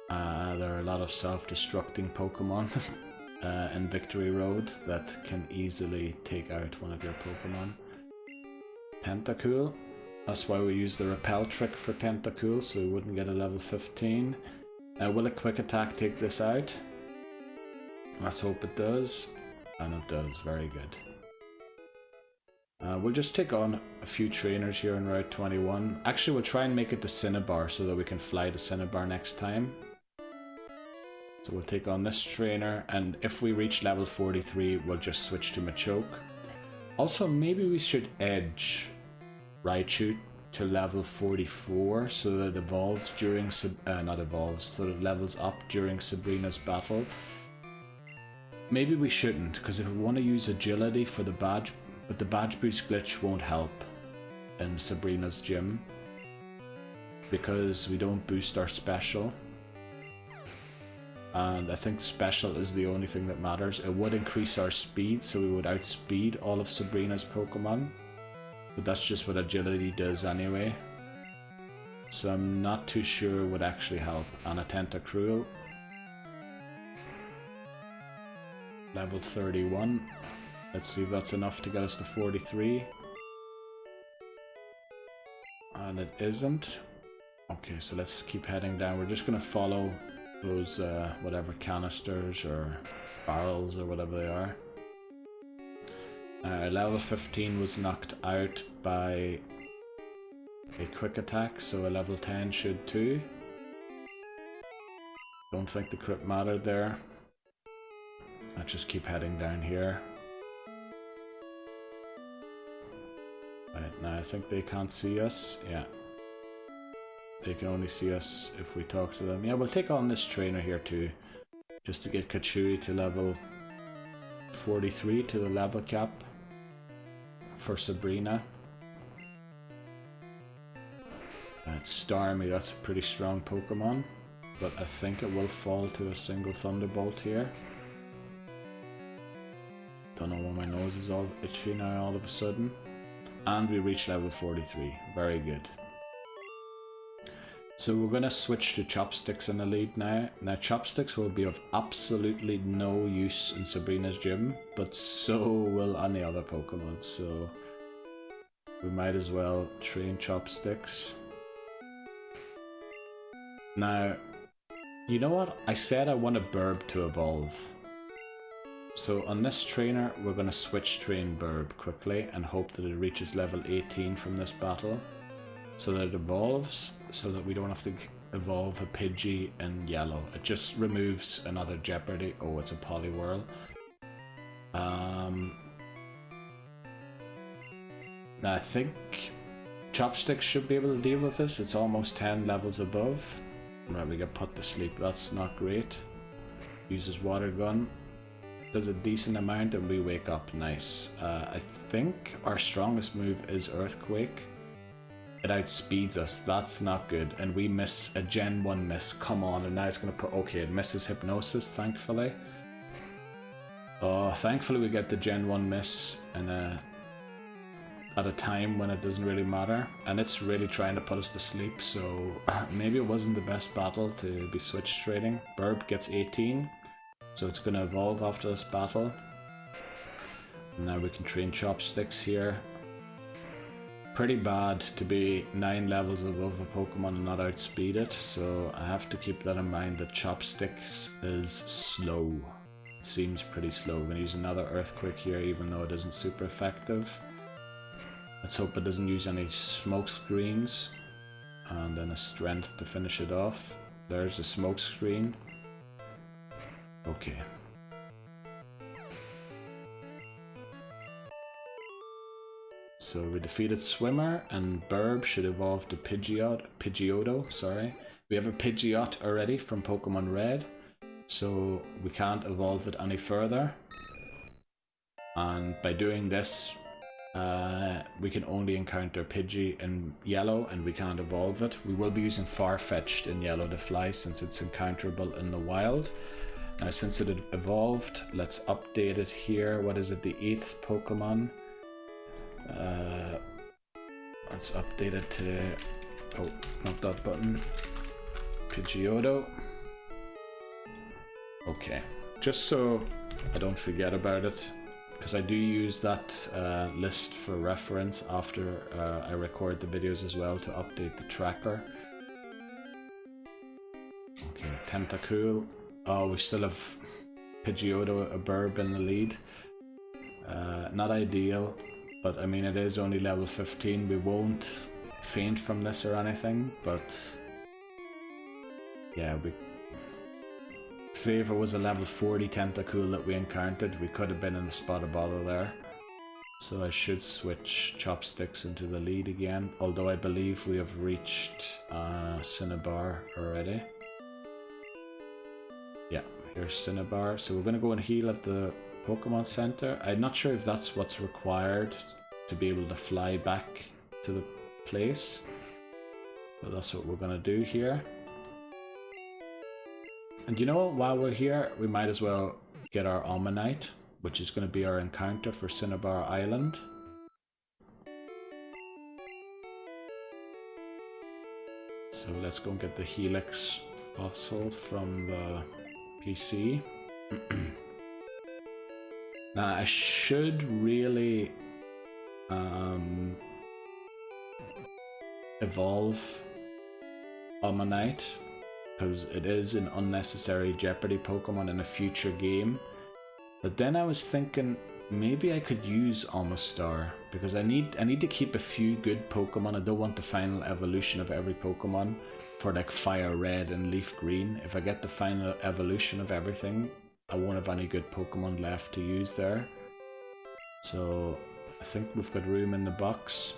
there are a lot of self-destructing Pokemon in Victory Road that can easily take out one of your Pokemon. Tentacool. That's why we use the repel trick for Tentacool, so we wouldn't get a level 15. Will a quick attack take this out? Let's hope it does. And it does, very good. We'll just take on a few trainers here in Route 21. Actually, we'll try and make it to Cinnabar so that we can fly to Cinnabar next time. So we'll take on this trainer, and if we reach level 43, we'll just switch to Machoke. Also, maybe we should edge Raichu to level 44 so that it evolves during so that it levels up during Sabrina's battle. Maybe we shouldn't, because if we want to use agility for the badge, but the badge boost glitch won't help in Sabrina's gym because we don't boost our special. And I think special is the only thing that matters. It would increase our speed, so we would outspeed all of Sabrina's Pokemon. But that's just what agility does anyway. So I'm not too sure it would actually help. And a Tentacruel. Level 31. Let's see if that's enough to get us to 43. And it isn't. Okay, so let's keep heading down. We're just going to follow those whatever canisters or barrels or whatever they are. Level 15 was knocked out by a quick attack, so a level 10 should too. Don't think the crit mattered there. Let's just keep heading down here. Right, now I think they can't see us. Yeah. They can only see us if we talk to them. Yeah, we'll take on this trainer here too, just to get Kachui to level 43 to the level cap for Sabrina. It's Starmie, that's a pretty strong Pokemon, but I think it will fall to a single Thunderbolt here. Don't know why my nose is all itchy now all of a sudden. And we reach level 43, very good. So we're going to switch to Chopsticks in the lead now. Now Chopsticks will be of absolutely no use in Sabrina's gym, but so will any other Pokemon, so we might as well train Chopsticks. Now, you know what? I said I want a Burb to evolve. So on this trainer, we're going to switch train Burb quickly and hope that it reaches level 18 from this battle, so that it evolves, so that we don't have to evolve a Pidgey in yellow. It just removes another Jeopardy. Oh, it's a Poliwhirl. Now I think Chopsticks should be able to deal with this. It's almost 10 levels above. Right, we get put to sleep. That's not great. Uses Water Gun. Does a decent amount and we wake up. Nice. I think our strongest move is Earthquake. It outspeeds us. That's not good. And we miss a Gen 1 miss. Come on. And now it's going to put... Okay, it misses Hypnosis, thankfully. Oh, thankfully we get the Gen 1 miss at a time when it doesn't really matter, and it's really trying to put us to sleep, so maybe it wasn't the best battle to be switch trading. Burb gets 18, so it's going to evolve after this battle. And now we can train Chopsticks here. Pretty bad to be 9 levels above a Pokemon and not outspeed it, so I have to keep that in mind that Chopsticks is slow. It seems pretty slow. I'm going to use another Earthquake here even though it isn't super effective. Let's hope it doesn't use any smoke screens. And then a Strength to finish it off. There's a smoke screen. Okay. So we defeated Swimmer, and Burb should evolve to Pidgeotto, sorry. We have a Pidgeot already from Pokemon Red, so we can't evolve it any further. And by doing this, we can only encounter Pidgey in Yellow, and we can't evolve it. We will be using Farfetch'd in Yellow to fly since it's encounterable in the wild. Now since it evolved, let's update it here. What is it, the 8th Pokemon? Let's update it to, oh, not that button, Pidgeotto. Okay, just so I don't forget about it, because I do use that list for reference after I record the videos as well to update the tracker. Okay, Tentacool. Oh, we still have Pidgeotto, a Burb in the lead. Not ideal. But I mean, it is only level 15. We won't faint from this or anything, but yeah, say if it was a level 40 Tentacool that we encountered, we could have been in the spot of bother there. So I should switch Chopsticks into the lead again, although I believe we have reached Cinnabar already. Yeah, here's Cinnabar. So we're going to go and heal at the Pokemon Center. I'm not sure if that's what's required to be able to fly back to the place, but that's what we're gonna do here. And you know what, while we're here, we might as well get our Omanyte, which is going to be our encounter for Cinnabar Island. So let's go and get the Helix fossil from the PC. Now I should really evolve Omanyte, because it is an unnecessary Jeopardy Pokemon in a future game. But then I was thinking maybe I could use Omastar, because I need to keep a few good Pokemon. I don't want the final evolution of every Pokemon for like Fire Red and Leaf Green. If I get the final evolution of everything, I won't have any good Pokemon left to use there. So I think we've got room in the box.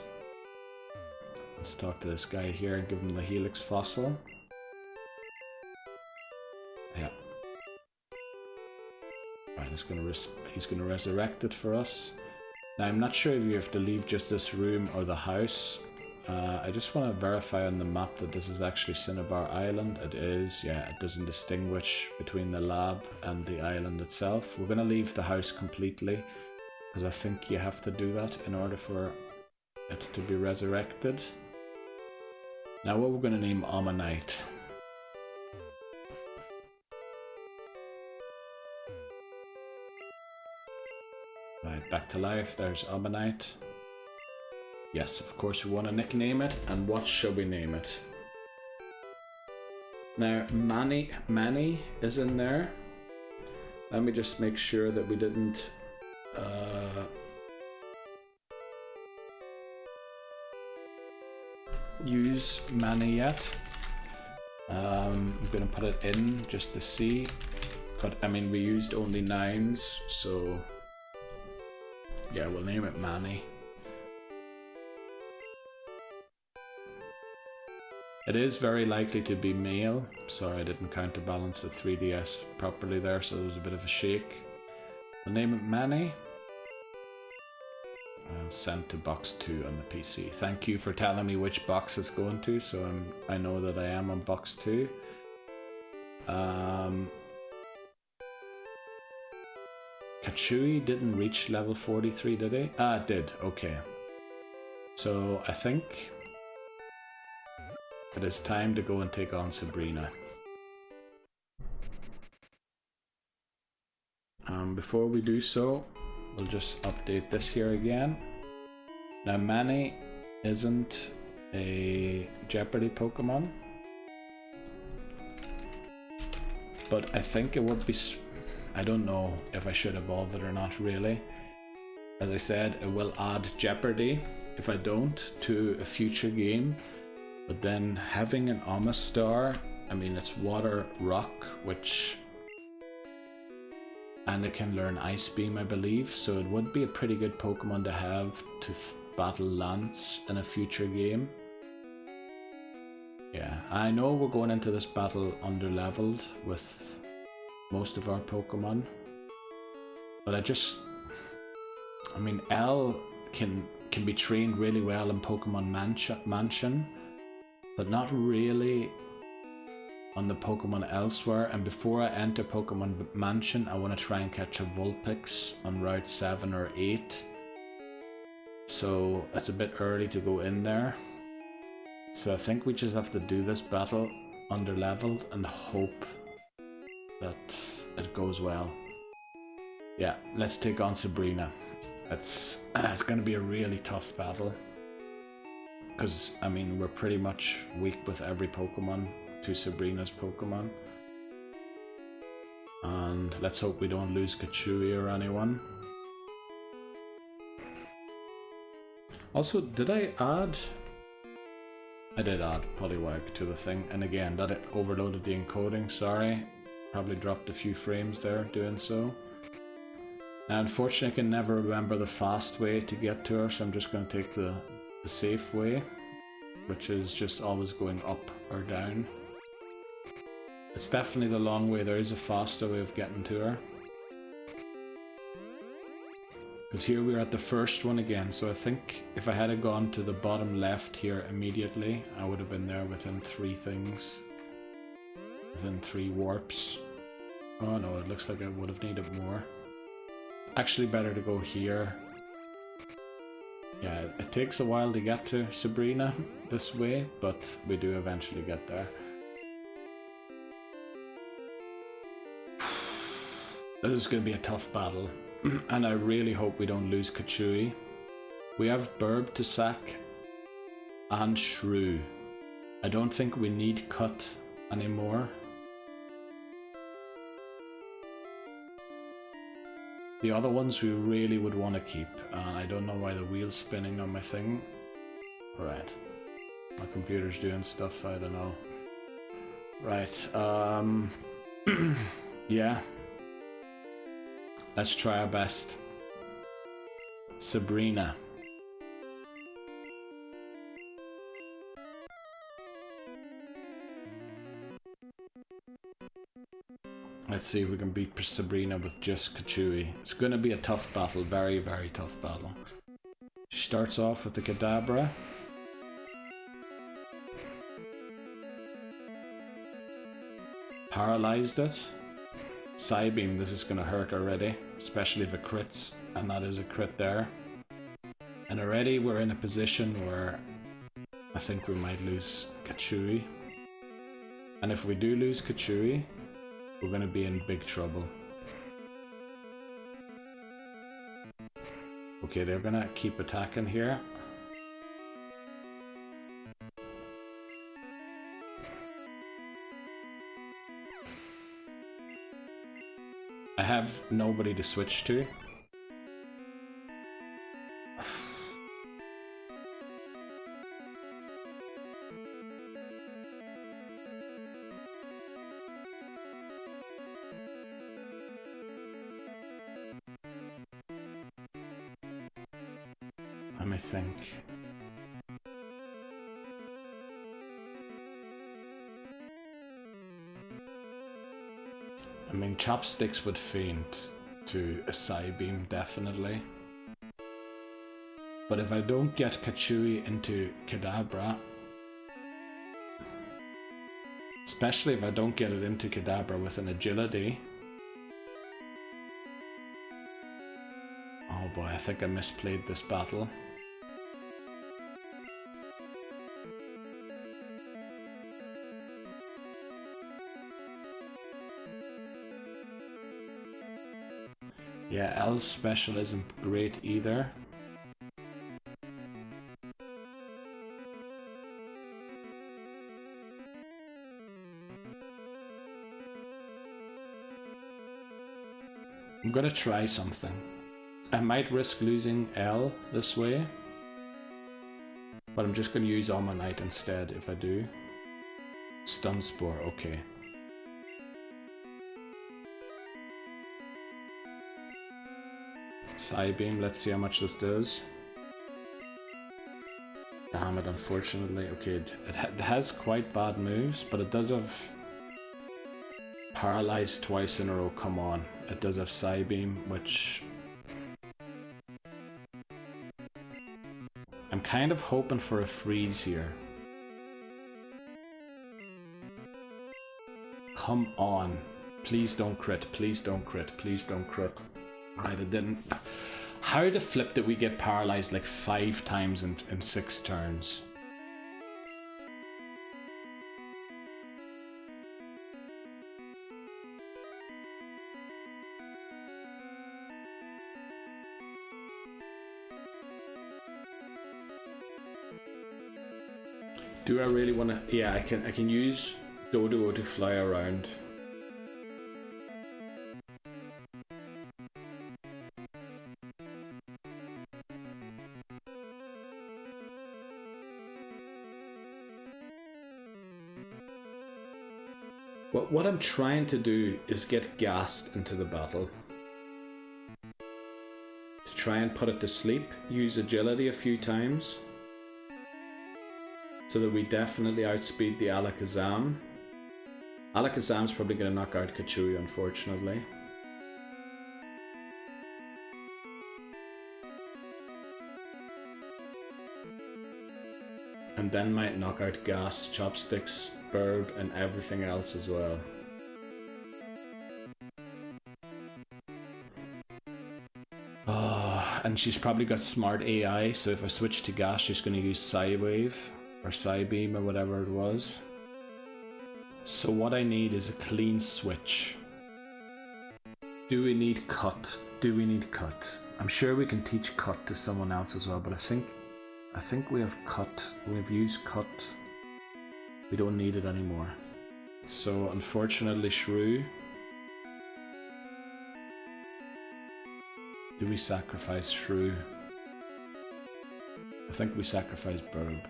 Let's talk to this guy here and give him the Helix fossil. Yeah. Right, he's gonna resurrect it for us. Now I'm not sure if you have to leave just this room or the house. I just want to verify on the map that this is actually Cinnabar Island. It is, yeah, it doesn't distinguish between the lab and the island itself. We're gonna leave the house completely, because I think you have to do that in order for it to be resurrected. Now what we're gonna name Omanyte. Right, back to life, there's Omanyte. Yes, of course we want to nickname it, and what shall we name it? Now, Manny is in there. Let me just make sure that we didn't use Manny yet. I'm gonna put it in just to see, but I mean we used only 9s, so yeah, we'll name it Manny. It is very likely to be male. Sorry, I didn't counterbalance the 3DS properly there, so there was a bit of a shake. We'll name it Manny. And sent to box 2 on the PC. Thank you for telling me which box it's going to, so I know that I am on box 2. Kachui didn't reach level 43, did he? Ah, it did. Okay. So I think it is time to go and take on Sabrina. Before we do so, we'll just update this here again. Now, Manny isn't a Jeopardy Pokemon, but I think it would be... I don't know if I should evolve it or not, really. As I said, it will add Jeopardy, if I don't, to a future game. But then having an Omastar, I mean, it's Water Rock, which... and it can learn Ice Beam, I believe, so it would be a pretty good Pokemon to have to battle Lance in a future game. Yeah, I know we're going into this battle under-leveled with most of our Pokemon, but I mean, L can be trained really well in Pokemon Mansion, but not really on the Pokemon elsewhere. And before I enter Pokemon Mansion, I want to try and catch a Vulpix on Route 7 or 8. So it's a bit early to go in there. So I think we just have to do this battle under leveled and hope that it goes well. Yeah, let's take on Sabrina. It's going to be a really tough battle. Because, I mean, we're pretty much weak with every Pokemon to Sabrina's Pokemon. And let's hope we don't lose Kachui or anyone. Also, did I add... I did add Poliwag to the thing, and again, that it overloaded the encoding, sorry. Probably dropped a few frames there doing so. And unfortunately, I can never remember the fast way to get to her, so I'm just going to take the safe way, which is just always going up or down. It's definitely the long way. There is a faster way of getting to her. Because here we're at the first one again, so I think if I had gone to the bottom left here immediately, I would have been there within 3 things. Within 3 warps. Oh no, it looks like I would have needed more. It's actually better to go here. Yeah, it takes a while to get to Sabrina this way, but we do eventually get there. This is going to be a tough battle, and I really hope we don't lose Kachui. We have Burb to sack and Shrew. I don't think we need Cut anymore. The other ones we really would want to keep. I don't know why the wheel's spinning on my thing. Right. My computer's doing stuff, I don't know. Right, yeah. Let's try our best. Sabrina. Let's see if we can beat Sabrina with just Kachui. It's going to be a tough battle, very, very tough battle. She starts off with the Kadabra. Paralyzed it. Psybeam, this is going to hurt already, especially if it crits, and that is a crit there. And already we're in a position where I think we might lose Kachui. And if we do lose Kachui, we're going to be in big trouble. Okay, they're going to keep attacking here. I have nobody to switch to. Let me think. I mean, Chopsticks would faint to a Psybeam, definitely. But if I don't get Kachui into Kadabra, especially if I don't get it into Kadabra with an agility, boy, I think I misplayed this battle. Yeah, L's special isn't great either. I'm gonna try something. I might risk losing L this way, but I'm just gonna use Almanite instead if I do. Stun Spore, okay. Psybeam, let's see how much this does. Damn it, unfortunately. Okay, it has quite bad moves, but it does have Paralyzed twice in a row, come on. It does have Psybeam, which I'm kind of hoping for a freeze here. Come on. Please don't crit, please don't crit, please don't crit. Right, it didn't. How the flip did we get paralyzed like 5 times in 6 turns? Do I really want to? Yeah, I can use Dodo to fly around. What I'm trying to do is get gassed into the battle. To try and put it to sleep, use agility a few times. So that we definitely outspeed the Alakazam. Alakazam's probably going to knock out Kachui, unfortunately. And then might knock out Gas, Chopsticks, Bird, and everything else as well. Oh, and she's probably got smart AI, so if I switch to Gas, she's going to use Psywave. Or Psybeam or whatever it was. So what I need is a clean switch. Do we need Cut? Do we need Cut? I'm sure we can teach Cut to someone else as well, but I think we have Cut. We've used Cut. We don't need it anymore. So unfortunately, Shrew. Do we sacrifice Shrew? I think we sacrifice Burb.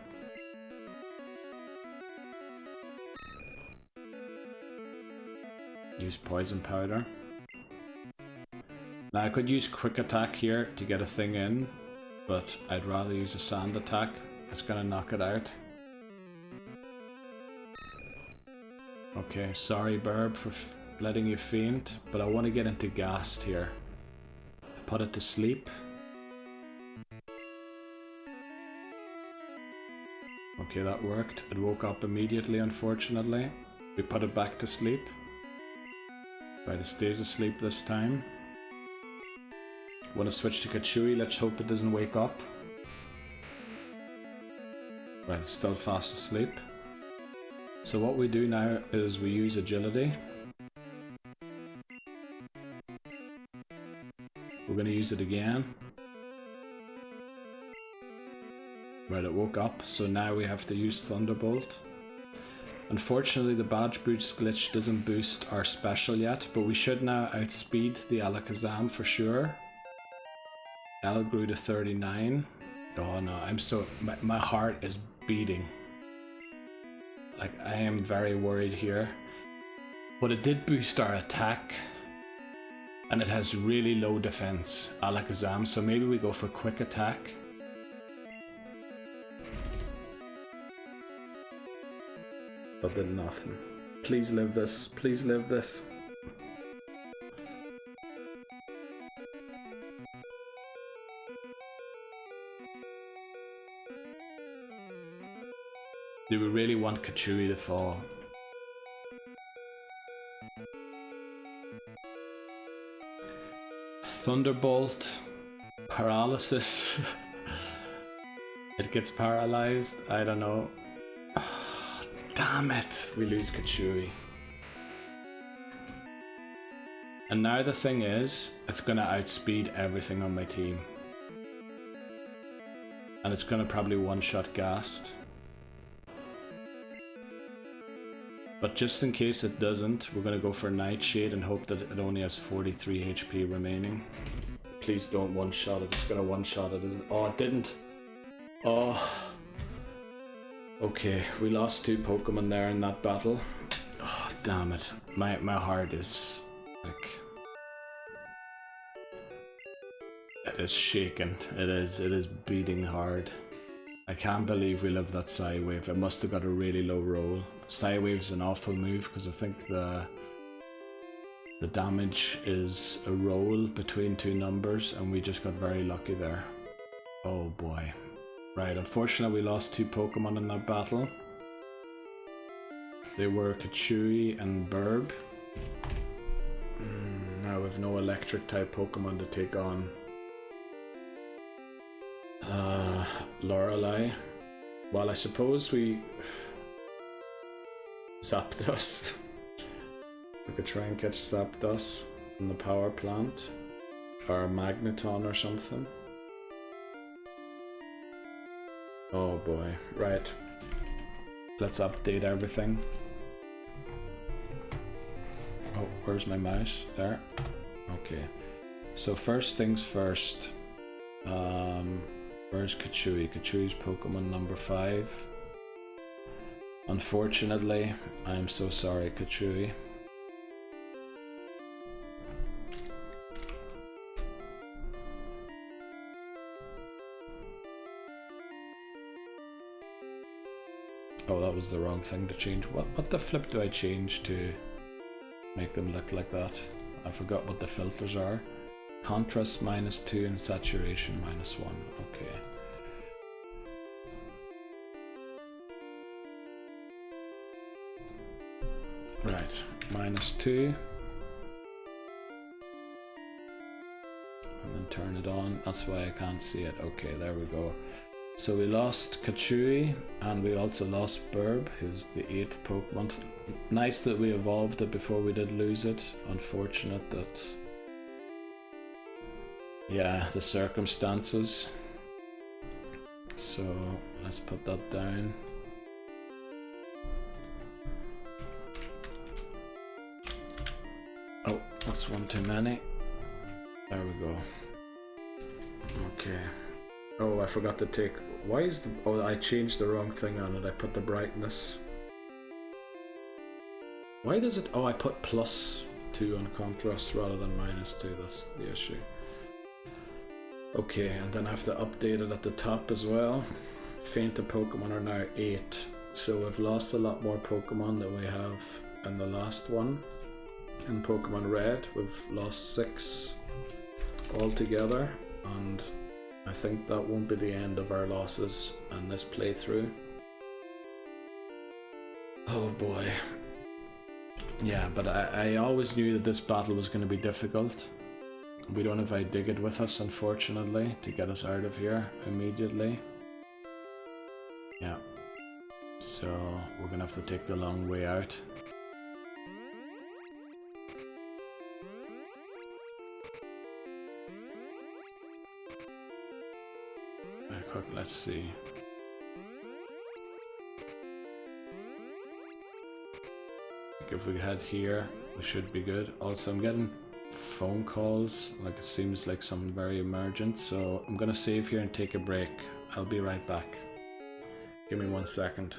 Use Poison Powder. Now I could use Quick Attack here to get a thing in, but I'd rather use a Sand Attack. It's gonna knock it out. Okay, sorry Burb for letting you faint, but I want to get into Ghast here. Put it to sleep. Okay, that worked. It woke up immediately, unfortunately. We put it back to sleep. Right, it stays asleep this time. Want to switch to Kachui, let's hope it doesn't wake up. Right, it's still fast asleep. So what we do now is we use agility. We're going to use it again. Right, it woke up, so now we have to use Thunderbolt. Unfortunately, the badge boost glitch doesn't boost our special yet, but we should now outspeed the Alakazam for sure. L grew to 39. Oh no, I'm so... My heart is beating. Like, I am very worried here. But it did boost our attack. And it has really low defense, Alakazam, so maybe we go for Quick Attack. But did nothing. Please live this. Please live this. Do we really want Kachui to fall? Thunderbolt, paralysis. It gets paralyzed. I don't know. Damn it! We lose Kachui. And now the thing is, it's gonna outspeed everything on my team. And it's gonna probably one-shot Ghast. But just in case it doesn't, we're gonna go for Nightshade and hope that it only has 43 HP remaining. Please don't one-shot it. It's gonna one-shot it, isn't it? Oh, it didn't. Oh. Okay, we lost 2 Pokemon there in that battle. Oh, damn it. My heart is like... It is shaking. It is beating hard. I can't believe we lived that Psywave. It must have got a really low roll. Psywave's an awful move because I think the damage is a roll between 2 numbers and we just got very lucky there. Oh boy. Right, unfortunately we lost 2 Pokemon in that battle. They were Kachui and Burb. Now we have no electric type Pokemon to take on. Lorelei. Well, I suppose we... Zapdos. We could try and catch Zapdos in the power plant. Or Magneton or something. Oh boy. Right. Let's update everything. Oh, where's my mouse? There. Okay. So first things first. Where's Kachui? Kachui's Pokemon number 5. Unfortunately, I'm so sorry, Kachui. Oh, that was the wrong thing to change. What the flip do I change to make them look like that? I forgot what the filters are. Contrast -2 and saturation -1. Okay. Right, -2. And then turn it on. That's why I can't see it. Okay, there we go. So we lost Kachui and we also lost Burb, who's the 8th Pokemon. Nice that we evolved it before we did lose it. Unfortunate that... yeah, the circumstances. So let's put that down. Oh, that's one too many. There we go. Okay. Oh, I forgot to take... why is the... oh, I changed the wrong thing on it. I put the brightness. Why does it... oh, I put +2 on contrast rather than -2. That's the issue. Okay, and then I have to update it at the top as well. Fainted Pokemon are now 8. So we've lost a lot more Pokemon than we have in the last one. In Pokemon Red, we've lost 6 altogether. And I think that won't be the end of our losses in this playthrough. Oh boy. Yeah, but I always knew that this battle was going to be difficult. We don't have Idigit with us, unfortunately, to get us out of here immediately. Yeah. So we're going to have to take the long way out. Let's see. If we head here, we should be good. Also, I'm getting phone calls, like it seems like something very emergent, so I'm gonna save here and take a break. I'll be right back. Give me 1 second.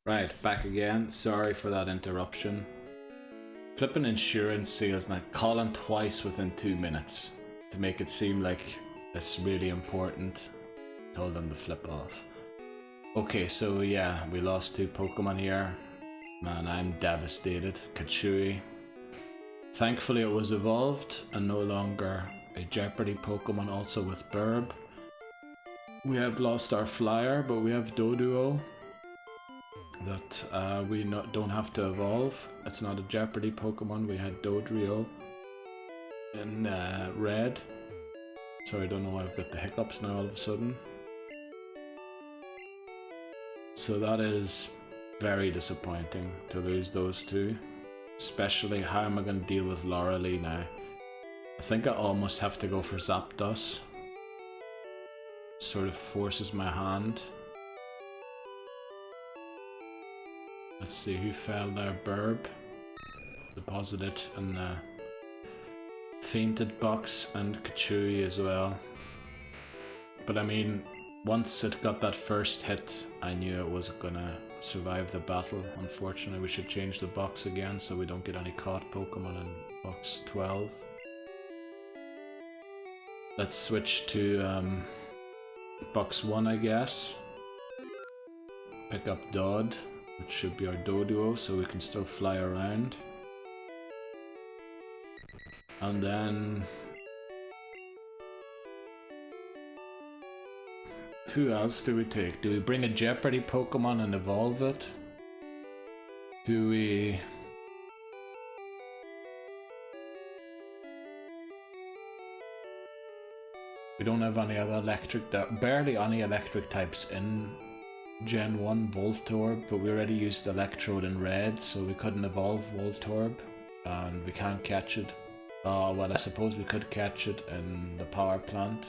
Right, back again. Sorry for that interruption. Flipping insurance salesman calling twice within 2 minutes to make it seem like it's really important. Told them to flip off. Okay, so yeah, we lost 2 Pokemon here. Man, I'm devastated. Kachui. Thankfully it was evolved and no longer a Jeopardy Pokemon, also with Burb. We have lost our Flyer, but we have Doduo. that we don't have to evolve. It's not a Jeopardy Pokemon. We had Dodrio in red. Sorry, I don't know why I've got the hiccups now all of a sudden. So that is very disappointing to lose those two. Especially, how am I going to deal with Loralee now? I think I almost have to go for Zapdos. Sort of forces my hand. Let's see who fell there. Burb. Deposited in the fainted box, and Kachui as well. But I mean, once it got that first hit, I knew it wasn't gonna survive the battle. Unfortunately, we should change the box again so we don't get any caught Pokemon in box 12. Let's switch to box 1, I guess. Pick up Dodd, which should be our Doduo, so we can still fly around. And then... who else do we take? Do we bring a Jeopardy Pokemon and evolve it? Do we... we don't have any other electric... barely any electric types in Gen 1 Voltorb, but we already used Electrode in red, so we couldn't evolve Voltorb, and we can't catch it. Well, I suppose we could catch it in the power plant.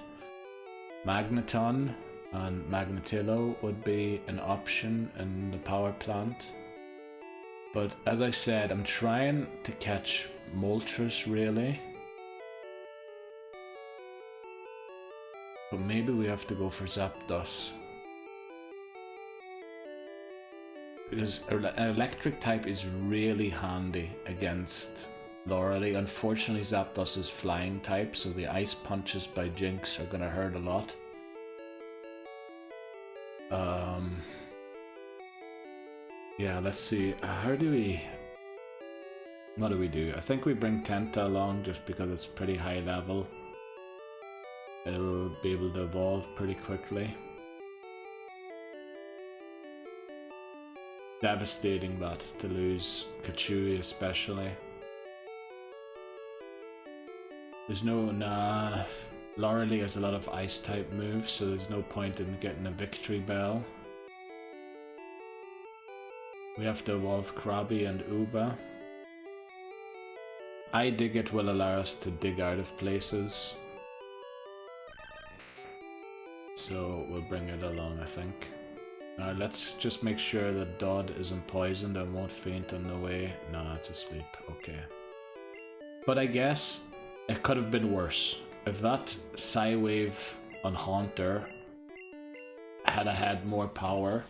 Magneton and Magnetillo would be an option in the power plant. But as I said, I'm trying to catch Moltres really. But maybe we have to go for Zapdos. Because an electric type is really handy against Loralee. Unfortunately, Zapdos is flying type, so the ice punches by Jinx are gonna hurt a lot. Yeah, let's see. How do we... what do we do? I think we bring Tenta along just because it's pretty high level. It'll be able to evolve pretty quickly. Devastating that, to lose Kachui especially. There's no... nah... Loralee has a lot of ice type moves, so there's no point in getting a victory bell. We have to evolve Krabi and Uba. Dig It will allow us to dig out of places. So we'll bring it along, I think. Now let's just make sure that Dodd isn't poisoned and won't faint on the way. No, it's asleep. Okay. But I guess it could have been worse. If that Psywave on Haunter had more power,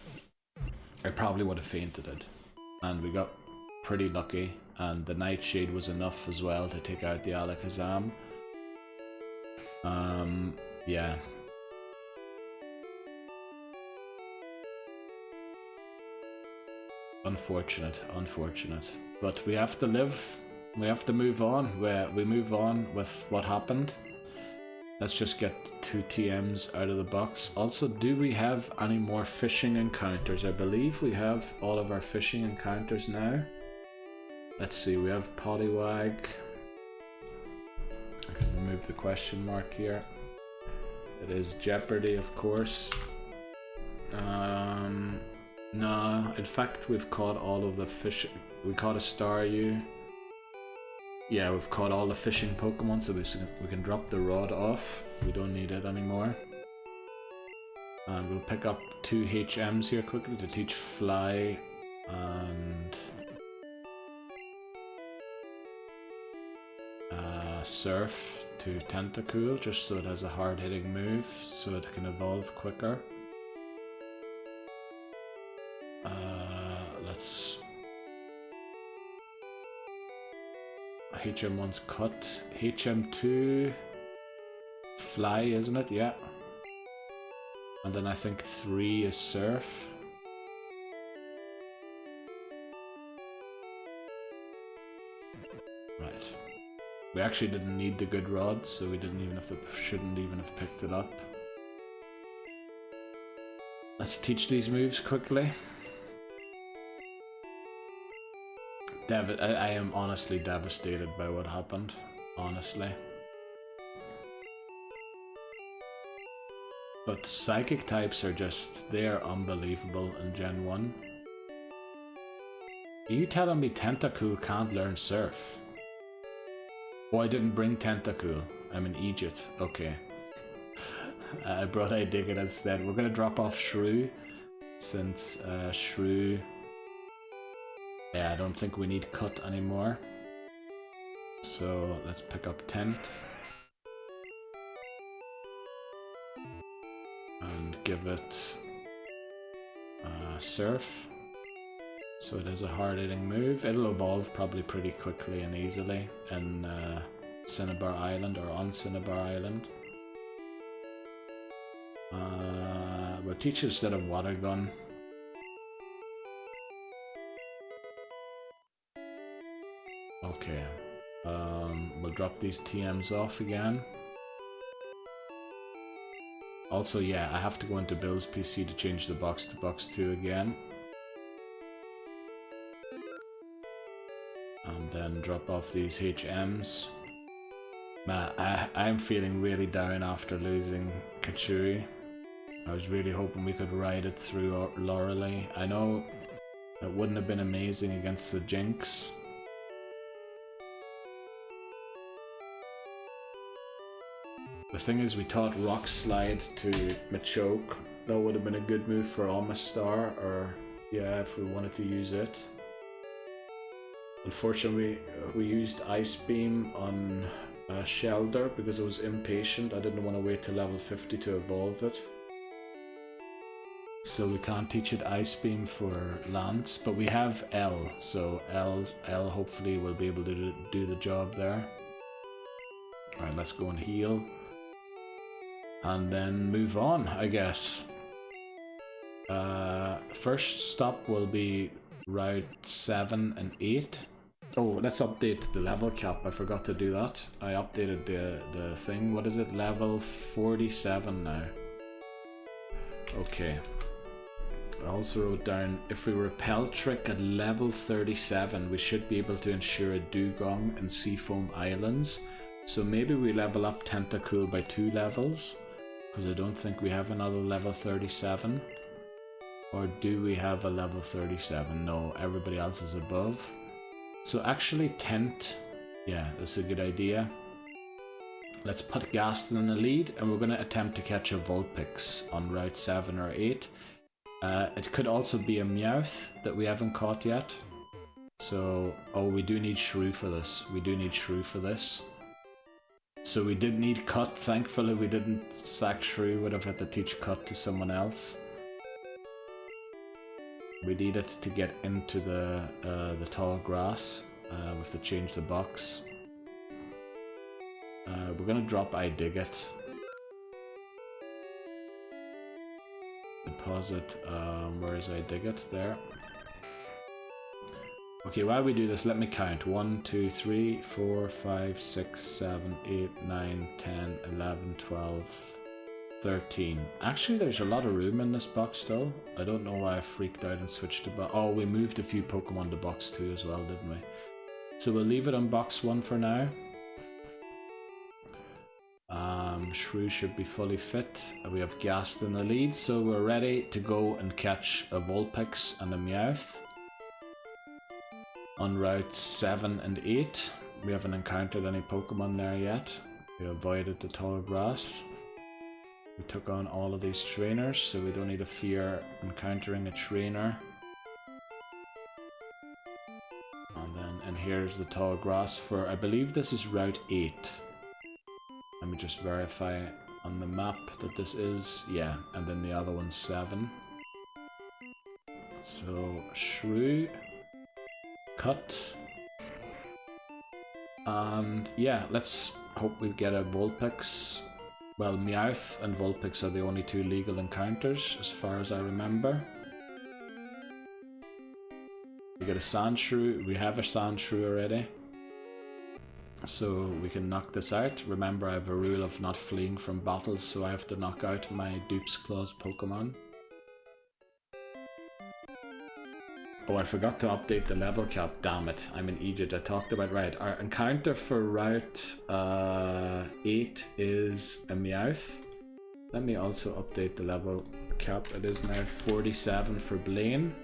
I probably would have fainted it. And we got pretty lucky, and the Nightshade was enough as well to take out the Alakazam. Yeah. Unfortunate. But we have to live. We have to move on. We move on with what happened. Let's just get 2 TMs out of the box. Also, do we have any more fishing encounters? I believe we have all of our fishing encounters now. Let's see, we have Poliwag. I can remove the question mark here. It is Jeopardy, of course. No, in fact, we've caught all of the fish. We caught a Staryu. Yeah, we've caught all the fishing Pokemon, so we can drop the rod off. We don't need it anymore. And we'll pick up 2 HMs here quickly to teach Fly and Surf to Tentacool, just so it has a hard-hitting move, so it can evolve quicker. Let's... HM1's cut. HM2... Fly, isn't it? Yeah. And then I think 3 is Surf. Right. We actually didn't need the good rods, so we shouldn't even have picked it up. Let's teach these moves quickly. I am honestly devastated by what happened. Honestly. But psychic types are just, they're unbelievable in Gen 1. Are you telling me Tentacool can't learn Surf? Oh, I didn't bring Tentacool. I'm in Egypt. Okay. I brought Idigit instead. We're gonna drop off Shrew, since Shrew... Yeah, I don't think we need Cut anymore. So let's pick up Tent. And give it Surf. So it is a hard-hitting move. It'll evolve probably pretty quickly and easily in Cinnabar Island or on Cinnabar Island. We'll teach it instead of Water Gun. Okay. We'll drop these TMs off again. Also, yeah, I have to go into Bill's PC to change the box to box 2 again. And then drop off these HMs. Man, I'm feeling really down after losing Kachui. I was really hoping we could ride it through Lorelei. I know it wouldn't have been amazing against the Jinx. The thing is, we taught Rock Slide to Machoke. That would have been a good move for Amistar, or yeah, if we wanted to use it. Unfortunately, we used Ice Beam on Shelder because I was impatient. I didn't want to wait till level 50 to evolve it. So we can't teach it Ice Beam for Lance, but we have L, so L hopefully will be able to do the job there. Alright, let's go and heal. And then move on, I guess. First stop will be Route 7 and 8. Oh, let's update the level cap. I forgot to do that. I updated the thing. What is it? Level 47 now. Okay. I also wrote down, if we repel trick at level 37, we should be able to ensure a Dugong in Seafoam Islands. So maybe we level up Tentacool by 2 levels, because I don't think we have another level 37. Or do we have a level 37? No, everybody else is above. So actually Tent, yeah, that's a good idea. Let's put Gaston in the lead, and we're going to attempt to catch a Vulpix on Route 7 or 8. It could also be a Meowth that we haven't caught yet. So, oh, we do need Shrew for this. We do need Shrew for this. So we did need Cut. Thankfully we didn't sack Shrew. Would have had to teach Cut to someone else. We needed to get into the tall grass. We have to change the box. We're gonna drop Idigit. Deposit, where is Idigit? There. Okay, while we do this, let me count. 1, 2, 3, 4, 5, 6, 7, 8, 9, 10, 11, 12, 13. Actually, there's a lot of room in this box still. I don't know why I freaked out and switched to box. Oh, we moved a few Pokemon to box 2 as well, didn't we? So we'll leave it on box 1 for now. Shrew should be fully fit. We have Gast in the lead, so we're ready to go and catch a Vulpix and a Meowth. On Route 7 and 8, we haven't encountered any Pokemon there yet. We avoided the tall grass. We took on all of these trainers, so we don't need to fear encountering a trainer. And here's the tall grass for, I believe this is Route 8. Let me just verify on the map that this is, yeah, and then the other one's 7. So, Shrew, Cut, and yeah, let's hope we get a Vulpix. Well, Meowth and Vulpix are the only 2 legal encounters, as far as I remember. We get a Sandshrew, we have a Sandshrew already. So we can knock this out. Remember, I have a rule of not fleeing from battles, so I have to knock out my Dupe's Claws Pokemon. Oh, I forgot to update the level cap, damn it. I'm in Egypt, I talked about, right. Our encounter for Route 8 is a Meowth. Let me also update the level cap. It is now 47 for Blaine.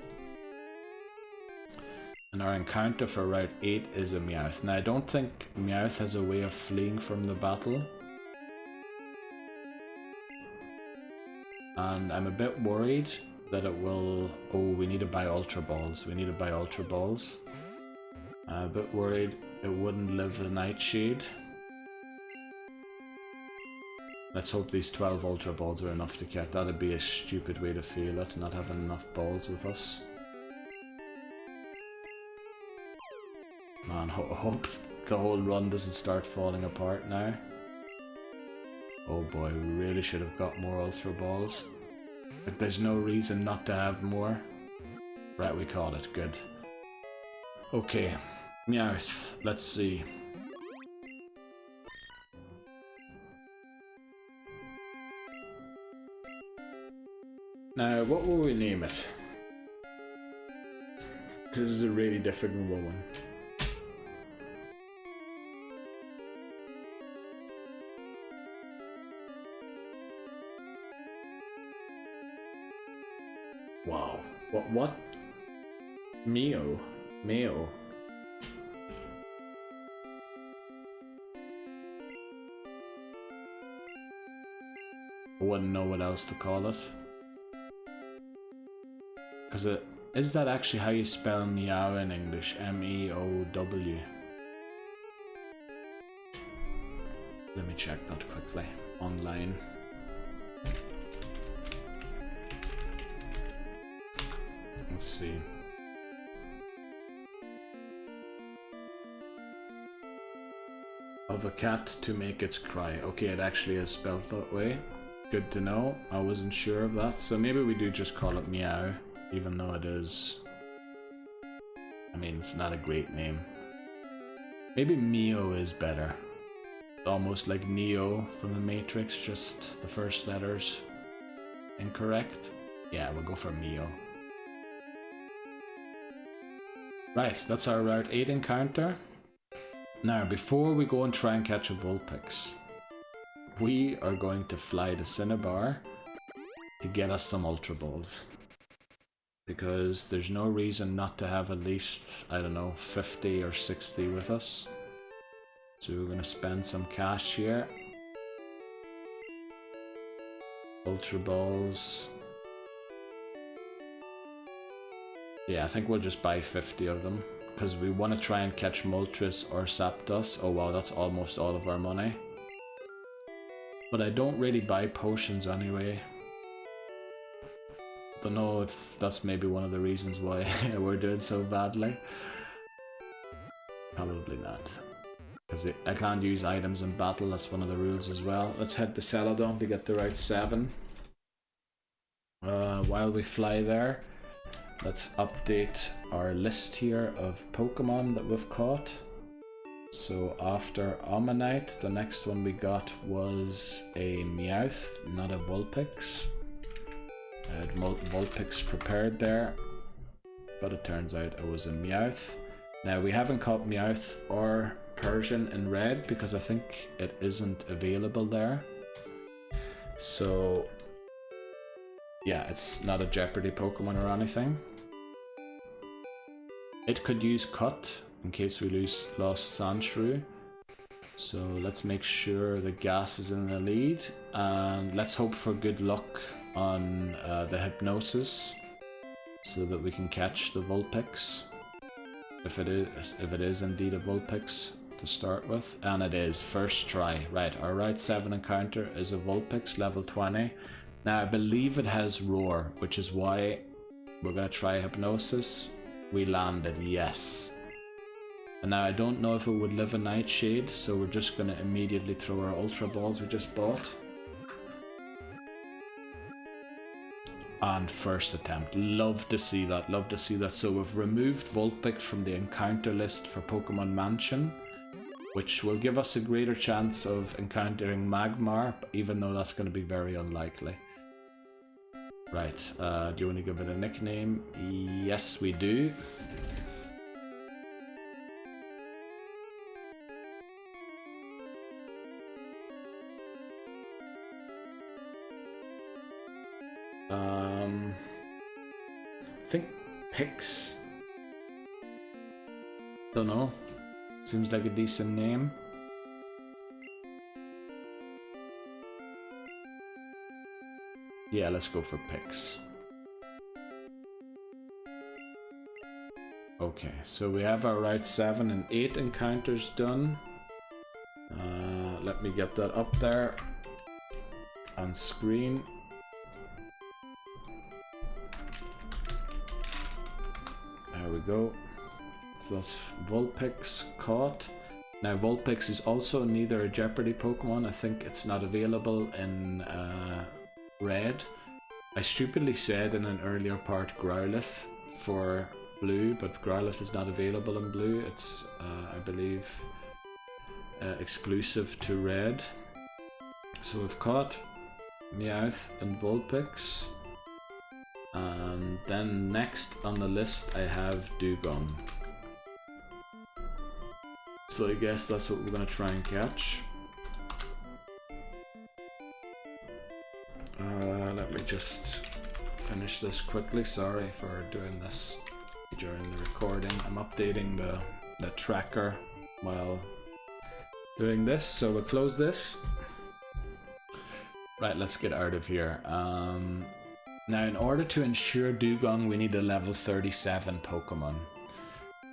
And our encounter for Route 8 is a Meowth. Now I don't think Meowth has a way of fleeing from the battle. And I'm a bit worried that it will... Oh, we need to buy Ultra Balls. We need to buy Ultra Balls. I'm a bit worried it wouldn't live the Nightshade. Let's hope these 12 Ultra Balls are enough to catch. That'd be a stupid way to feel it, not having enough balls with us. Man, hope the whole run doesn't start falling apart now. Oh boy, we really should have got more Ultra Balls. Like, there's no reason not to have more. Right, we caught it. Good. Okay. Meowth. Let's see. Now, what will we name it? This is a really difficult one. Wow. What? Mio? Mayo? I wouldn't know what else to call it. Because is that actually how you spell meow in English? M-E-O-W. Let me check that quickly. Online. Let's see. Of a cat to make its cry. Okay, it actually is spelled that way. Good to know. I wasn't sure of that. So maybe we do just call it meow, even though it is... I mean, it's not a great name. Maybe Mio is better. Almost like Neo from the Matrix, just the first letters incorrect. Yeah, we'll go for Mio. Right, that's our Route 8 encounter. Now, before we go and try and catch a Vulpix, we are going to fly to Cinnabar to get us some Ultra Balls. Because there's no reason not to have at least, I don't know, 50 or 60 with us. So we're going to spend some cash here. Ultra Balls. Yeah, I think we'll just buy 50 of them, because we want to try and catch Moltres or Zapdos. Oh wow, that's almost all of our money. But I don't really buy potions anyway. Don't know if that's maybe one of the reasons why we're doing so badly. Probably not. Because I can't use items in battle, that's one of the rules as well. Let's head to Celadon to get the Route 7. While we fly there, let's update our list here of Pokemon that we've caught. So after Omanyte, the next one we got was a Meowth, not a Vulpix. I had Vulpix prepared there, but it turns out it was a Meowth. Now we haven't caught Meowth or Persian in red because I think it isn't available there. So yeah, it's not a Jeopardy Pokemon or anything. It could use Cut in case we lost Sandshrew. So let's make sure the Gas is in the lead, and let's hope for good luck on the Hypnosis so that we can catch the Vulpix. If it is indeed a Vulpix to start with, and it is, first try. Right, our Route 7 encounter is a Vulpix level 20. Now I believe it has Roar, which is why we're going to try Hypnosis. We landed, yes. And now I don't know if it would live a Nightshade, so we're just going to immediately throw our Ultra Balls we just bought. And first attempt. Love to see that, love to see that. So we've removed Vulpix from the encounter list for Pokemon Mansion, which will give us a greater chance of encountering Magmar, even though that's going to be very unlikely. Right, do you want to give it a nickname? Yes, we do. I think Pix. Don't know. Seems like a decent name. Yeah, let's go for Pix. Okay, so we have our Route 7 and 8 encounters done. Let me get that up there on screen. There we go. So that's Vulpix caught. Now Vulpix is also neither a Jeopardy Pokemon. I think it's not available in Red. I stupidly said in an earlier part Growlithe for Blue, but Growlithe is not available in Blue. It's, I believe, exclusive to Red. So we've caught Meowth and Vulpix. And then next on the list I have Dugong. So I guess that's what we're gonna try and catch. Let me just finish this quickly. Sorry for doing this during the recording. I'm updating the tracker while doing this, so we'll close this. Right, let's get out of here. Now, in order to ensure Dugong, we need a level 37 Pokemon.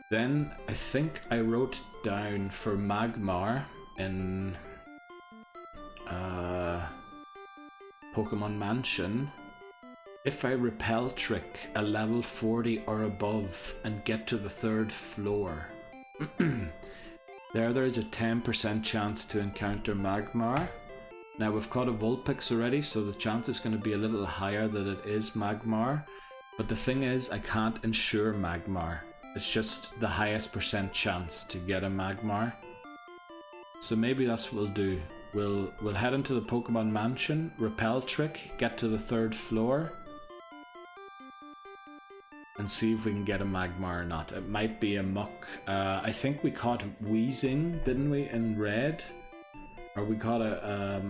Then, I think I wrote down for Magmar in Pokemon Mansion, if I Repel Trick a level 40 or above and get to the 3rd floor, there is a 10% chance to encounter Magmar. Now we've caught a Vulpix already, so the chance is going to be a little higher that it is Magmar. But the thing is, I can't ensure Magmar. It's just the highest percent chance to get a Magmar. So maybe that's what we'll do. We'll head into the Pokemon Mansion, Repel Trick, get to the 3rd floor, and see if we can get a Magmar or not. It might be a Muck. I think we caught Weezing, didn't we, in Red? Or we caught a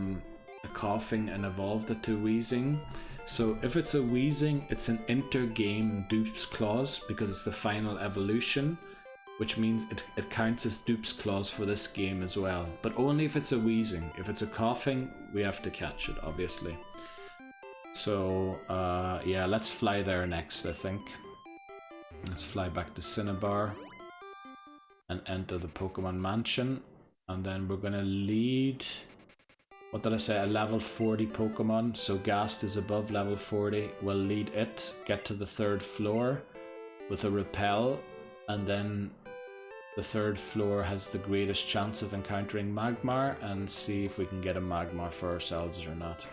Coughing and evolved it to Weezing. So if it's a Weezing, it's an inter-game Dupes clause because it's the final evolution, which means it counts as Dupes clause for this game as well. But only if it's a Weezing. If it's a Coughing, we have to catch it, obviously. So yeah, let's fly there next, I think. Let's fly back to Cinnabar and enter the Pokemon Mansion. And then we're gonna lead, what did I say, a level 40 Pokemon. So Ghast is above level 40. We'll lead it, get to the 3rd floor with a Repel, and then the 3rd floor has the greatest chance of encountering Magmar, and see if we can get a Magmar for ourselves or not.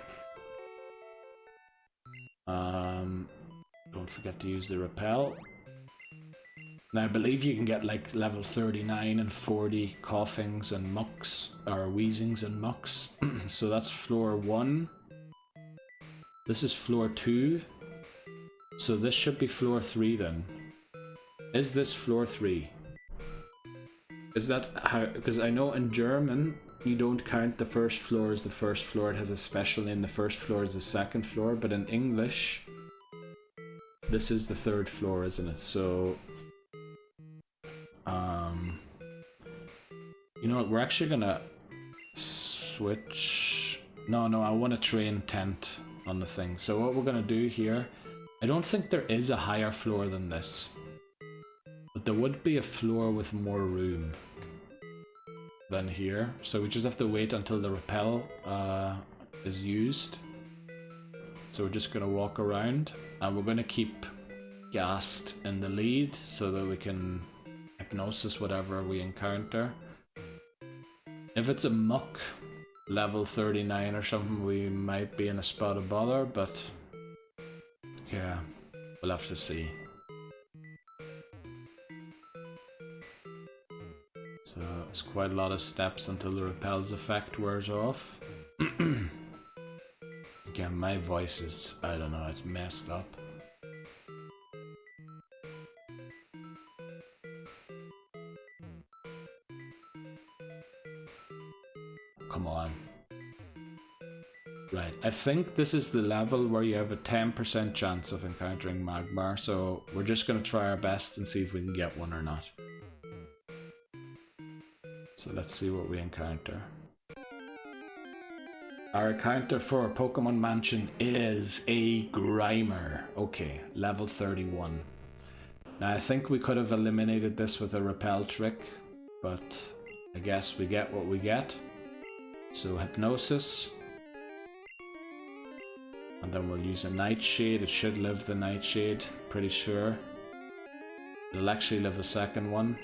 Don't forget to use the Repel. Now I believe you can get like level 39 and 40 Coughings and Mucks, or Weezings and Mucks. So that's floor 1. This is floor 2. So this should be floor 3 then. Is this floor 3? Is that how, because I know in German you don't count the first floor as the first floor, it has a special name, the first floor is the 2nd floor, but in English this is the 3rd floor, isn't it? So you know what, we're actually gonna switch. No, I want a train tent on the thing. So what we're gonna do here, I don't think there is a higher floor than this, but there would be a floor with more room than here. So we just have to wait until the Repel is used. So we're just gonna walk around, and we're gonna keep Ghast in the lead so that we can Hypnosis whatever we encounter. If it's a Muck level 39 or something, we might be in a spot of bother, but yeah, we'll have to see. So it's quite a lot of steps until the Repel's effect wears off. Again, my voice is, I don't know, it's messed up. Come on. Right, I think this is the level where you have a 10% chance of encountering Magmar, so we're just going to try our best and see if we can get one or not. So let's see what we encounter. Our encounter for Pokemon Mansion is a Grimer. Okay, level 31. Now I think we could have eliminated this with a repel trick, but I guess we get what we get. So Hypnosis. And then we'll use a Nightshade. It should live the Nightshade, pretty sure. It'll actually live a second one.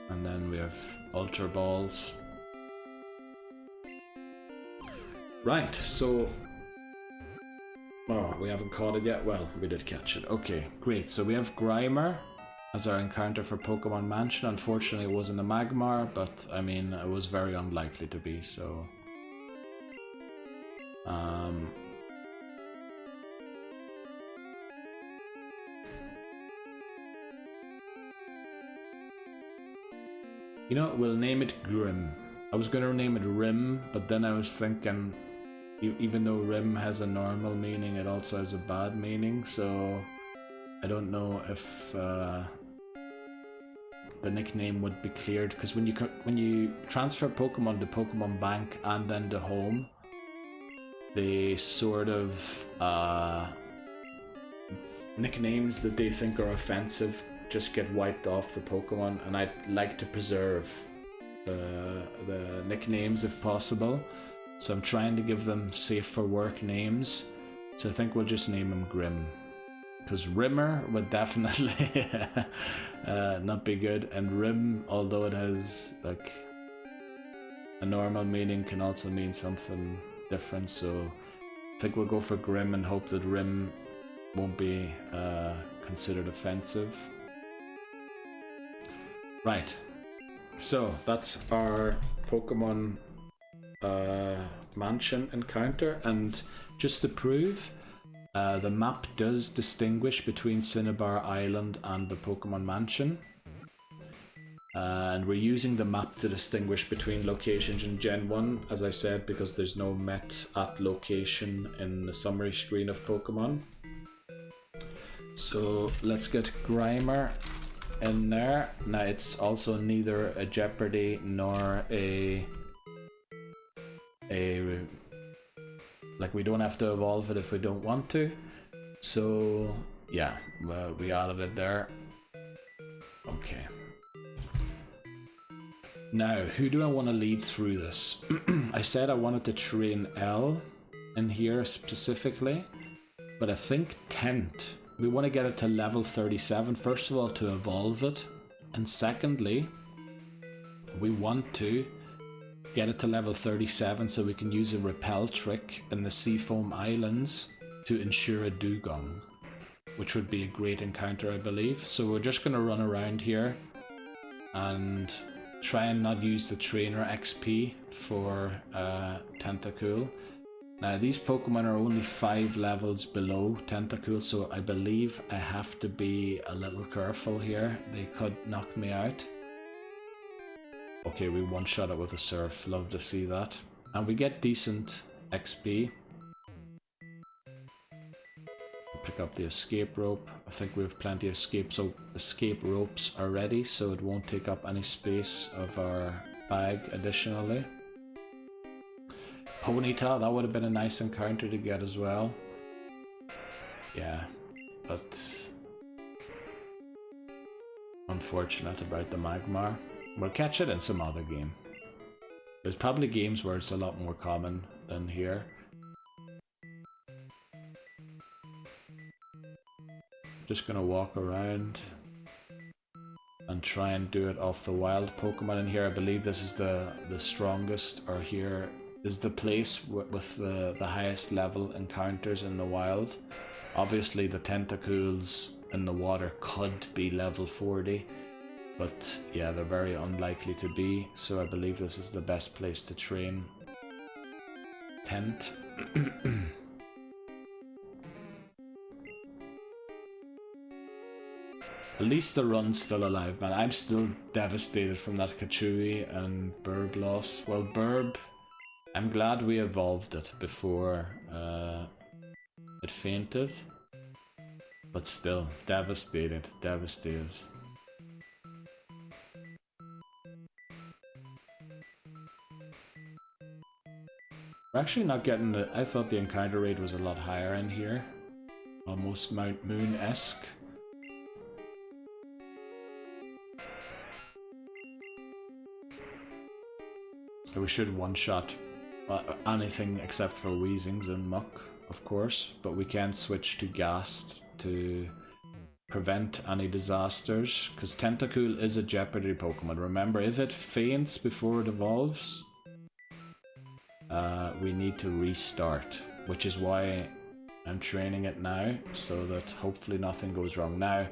And then we have Ultra Balls. Right, so... Oh, we haven't caught it yet? Well, we did catch it. Okay, great. So we have Grimer as our encounter for Pokemon Mansion. Unfortunately, it wasn't a Magmar, but I mean, it was very unlikely to be, so... You know, we'll name it Grim. I was going to name it Rim, but then I was thinking, even though Rim has a normal meaning, it also has a bad meaning, so I don't know if the nickname would be cleared, because when you transfer Pokemon to Pokemon Bank and then to home, they sort of nicknames that they think are offensive just get wiped off the Pokemon, and I'd like to preserve the nicknames if possible, so I'm trying to give them safe for work names, so I think we'll just name him Grim, because Rimmer would definitely not be good, and Rim, although it has like a normal meaning, can also mean something different, so I think we'll go for Grim and hope that Rim won't be considered offensive. Right, so that's our Pokemon Mansion encounter, and just to prove, the map does distinguish between Cinnabar Island and the Pokemon Mansion, and we're using the map to distinguish between locations in Gen 1, as I said, because there's no met at location in the summary screen of Pokemon. So let's get Grimer in there. Now it's also neither a Jeopardy nor a like, we don't have to evolve it if we don't want to, so yeah, we added it there. Okay, now who do I want to lead through this? I said I wanted to train L in here specifically, but I think Tent, we want to get it to level 37, first of all to evolve it, and secondly we want to get it to level 37 so we can use a repel trick in the Seafoam Islands to ensure a Dugong, which would be a great encounter, I believe. So we're just going to run around here and try and not use the trainer XP for Tentacool. Now these Pokemon are only 5 levels below Tentacool, so I believe I have to be a little careful here. They could knock me out. Okay, we one-shot it with a Surf, love to see that. And we get decent XP. Pick up the escape rope. I think we have plenty of escape ropes already, so it won't take up any space of our bag additionally. Ponyta, that would have been a nice encounter to get as well. Yeah, but unfortunate about the Magmar. We'll catch it in some other game. There's probably games where it's a lot more common than here. Just gonna walk around and try and do it off the wild Pokemon in here. I believe this is the strongest, or here is the place with the highest level encounters in the wild. Obviously the Tentacools in the water could be level 40, But yeah, they're very unlikely to be, so I believe this is the best place to train Tent. At least the run's still alive, man. I'm still devastated from that Kachui and Burb loss. Well, Burb, I'm glad we evolved it before it fainted. But still, devastated, devastated. We're actually not getting the... I thought the encounter rate was a lot higher in here. Almost Mount Moon-esque. We should one-shot anything except for Weezings and Muck, of course, but we can switch to Ghast to prevent any disasters, because Tentacool is a Jeopardy Pokemon. Remember, if it faints before it evolves, we need to restart, which is why I'm training it now, so that hopefully nothing goes wrong. Now,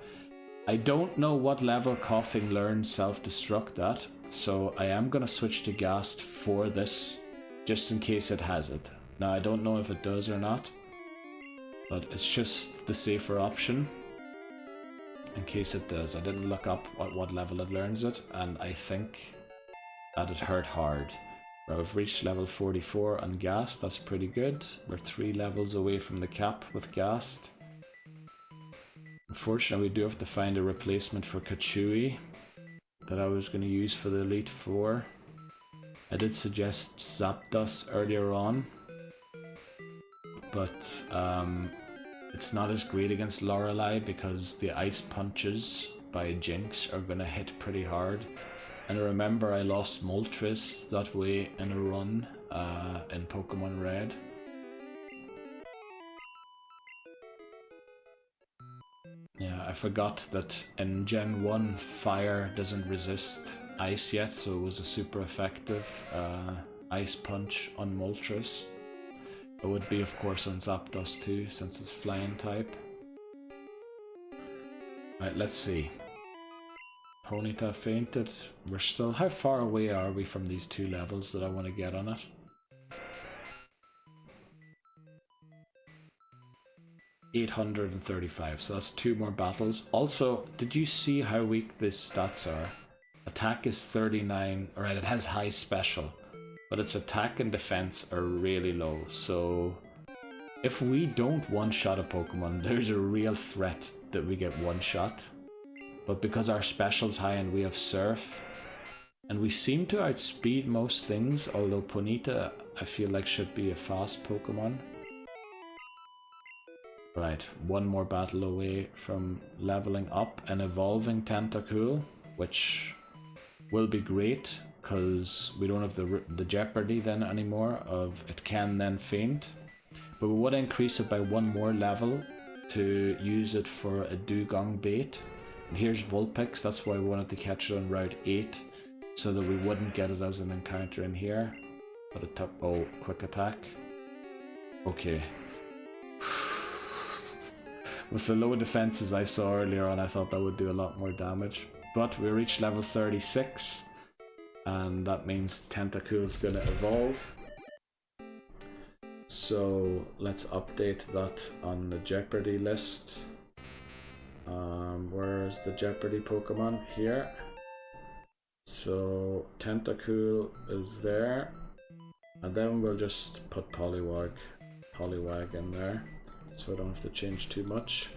I don't know what level Coughing learns self-destruct at, so I am going to switch to Ghast for this, just in case it has it. Now, I don't know if it does or not, but it's just the safer option, in case it does. I didn't look up at what level it learns it, and I think that it hurt hard. We've reached level 44 on Ghast, that's pretty good. We're 3 levels away from the cap with Ghast. Unfortunately, we do have to find a replacement for Kachui that I was going to use for the Elite Four. I did suggest Zapdos earlier on, but it's not as great against Lorelei because the Ice Punches by Jinx are going to hit pretty hard. And remember, I lost Moltres that way in a run in Pokemon Red. Yeah, I forgot that in Gen 1, Fire doesn't resist Ice yet, so it was a super effective Ice Punch on Moltres. It would be, of course, on Zapdos too, since it's Flying type. Right, let's see. Ponyta fainted. We're still... How far away are we from these 2 levels that I want to get on it? 835, so that's 2 more battles. Also, did you see how weak these stats are? Attack is 39, alright, it has high special, but its attack and defense are really low, so if we don't one-shot a Pokemon, there's a real threat that we get one-shot. But because our special's high and we have Surf, and we seem to outspeed most things, although Ponyta I feel like should be a fast Pokemon. Right, 1 more battle away from leveling up and evolving Tentacool, which will be great because we don't have the Jeopardy then anymore of it can then faint. But we would increase it by 1 more level to use it for a Dugong bait. And here's Vulpix, that's why we wanted to catch it on Route 8, so that we wouldn't get it as an encounter in here. But it took, oh, quick attack. Okay. With the low defenses I saw earlier on, I thought that would do a lot more damage. But we reached level 36, and that means Tentacool's gonna evolve. So let's update that on the Jeopardy list. Where is the Jeopardy Pokemon? Here. So Tentacool is there, and then we'll just put Poliwag in there, so I don't have to change too much.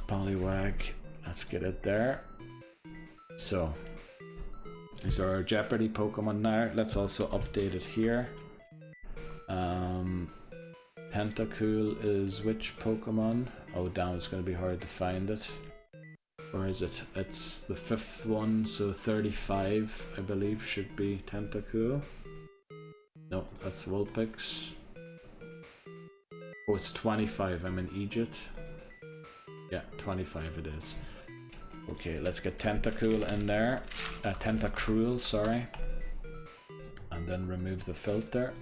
Poliwag, let's get it there. So these are our Jeopardy Pokemon now. Let's also update it here. Tentacool is which Pokemon? Oh damn, it's going to be hard to find it. Where is it? It's the 5th one, so 35 I believe should be Tentacool. No, that's Vulpix. Oh, it's 25, I'm in Egypt. Yeah, 25 it is. Okay, let's get Tentacool in there. Tentacruel, sorry. And then remove the filter,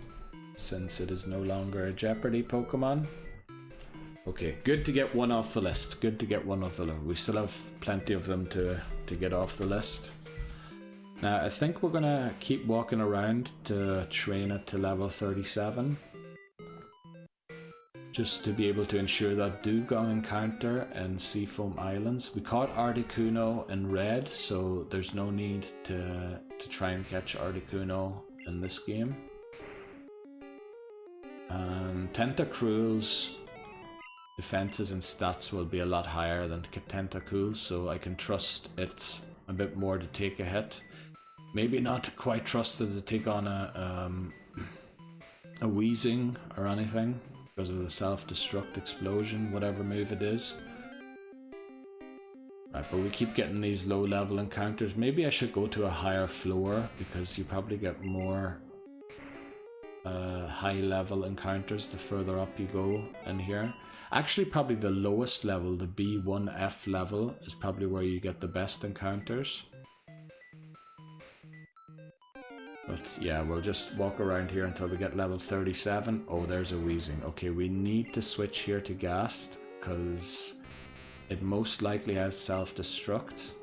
since it is no longer a Jeopardy Pokemon. Okay, good to get one off the list. Good to get one off the list. We still have plenty of them to get off the list. Now, I think we're gonna keep walking around to train it to level 37. Just to be able to ensure that Dugong encounter in Seafoam Islands. We caught Articuno in red, so there's no need to try and catch Articuno in this game. And Tentacruel's defenses and stats will be a lot higher than Tentacruel's, so I can trust it a bit more to take a hit. Maybe not quite trusted to take on a Weezing or anything because of the self-destruct explosion, whatever move it is. Right, but we keep getting these low-level encounters. Maybe I should go to a higher floor because you probably get more high-level encounters the further up you go in here. Actually, probably the lowest level, the B1F level, is probably where you get the best encounters. But yeah, we'll just walk around here until we get level 37. Oh, there's a Weezing. Okay, we need to switch here to Ghast, because it most likely has self-destruct.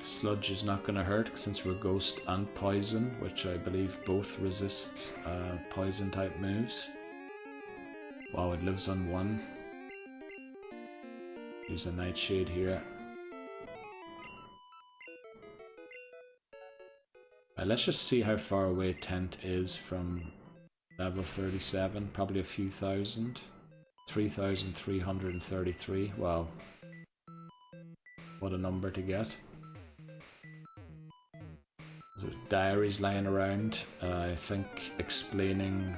Sludge is not going to hurt since we're Ghost and Poison, which I believe both resist poison type moves. Wow, it lives on one. There's a Nightshade here. Right, let's just see how far away Tent is from level 37. Probably a few thousand. 3,333. Wow. What a number to get. There's diaries lying around, I think explaining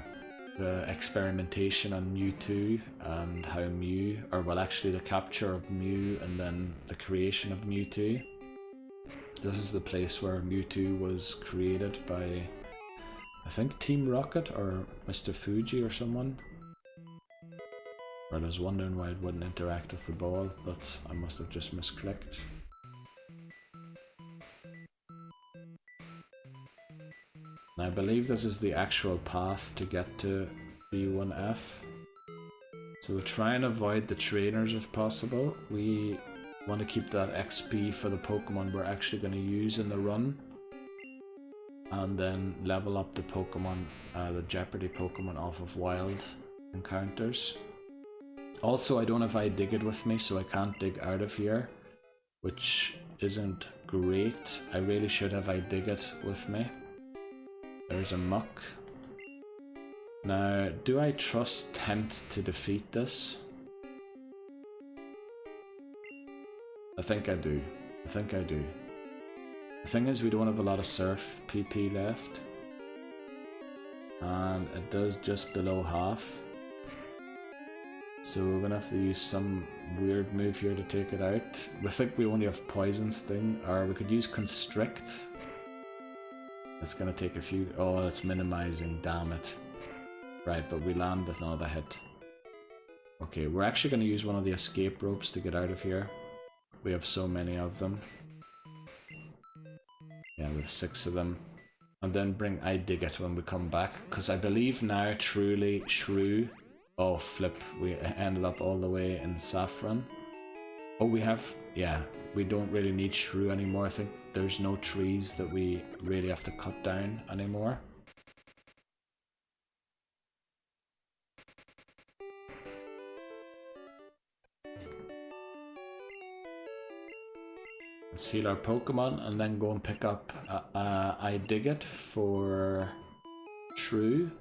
the experimentation on Mewtwo and how Mew, or well actually the capture of Mew and then the creation of Mewtwo. This is the place where Mewtwo was created by, I think, Team Rocket or Mr. Fuji or someone. Well, I was wondering why it wouldn't interact with the ball, but I must have just misclicked. I believe this is the actual path to get to B1F. So we'll try and avoid the trainers if possible. We want to keep that XP for the Pokemon we're actually going to use in the run. And then level up the Pokemon, the Jeopardy Pokemon off of wild encounters. Also, I don't have iDigit with me, so I can't dig out of here, which isn't great. I really should have iDigit with me. There's a Muck. Now, do I trust Tent to defeat this? I think I do. I think I do. The thing is, we don't have a lot of Surf PP left. And it does just below half. So we're gonna have to use some weird move here to take it out. I think we only have Poison Sting, or we could use Constrict. It's gonna take a few. Oh, it's minimizing, damn it. Right, but we land with another hit. Okay, we're actually gonna use one of the escape ropes to get out of here. We have so many of them. Yeah, we have 6 of them. And then bring iDigit when we come back, because I believe now truly Shrew. Oh, flip, we ended up all the way in Saffron. Oh, we have, yeah, we don't really need Shrew anymore. I think there's no trees that we really have to cut down anymore. Let's heal our Pokemon and then go and pick up iDigit for Shrew.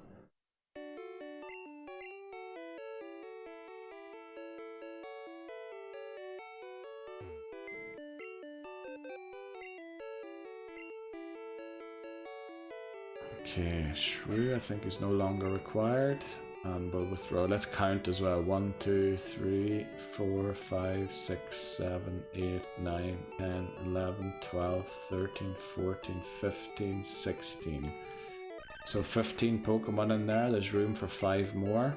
Okay, Shrew I think is no longer required, and we'll withdraw. Let's count as well. 1, 2, 3, 4, 5, 6, 7, 8, 9, 10, 11, 12, 13, 14, 15, 16. So 15 Pokemon in there. There's room for 5 more.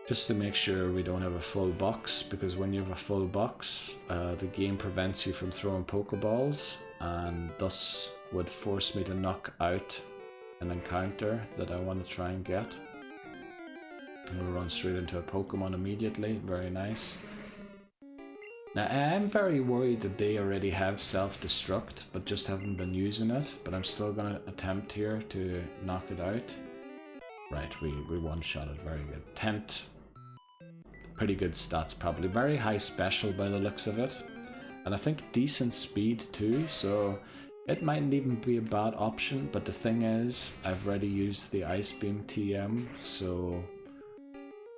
Just to make sure we don't have a full box, because when you have a full box, the game prevents you from throwing Pokeballs, and thus would force me to knock out an encounter that I want to try and get. And we'll run straight into a Pokemon immediately, very nice. Now I am very worried that they already have self-destruct, but just haven't been using it, but I'm still going to attempt here to knock it out. Right, we one-shot it, very good. Tent, pretty good stats probably, very high special by the looks of it. And I think decent speed too, so it mightn't even be a bad option, but the thing is, I've already used the Ice Beam TM, so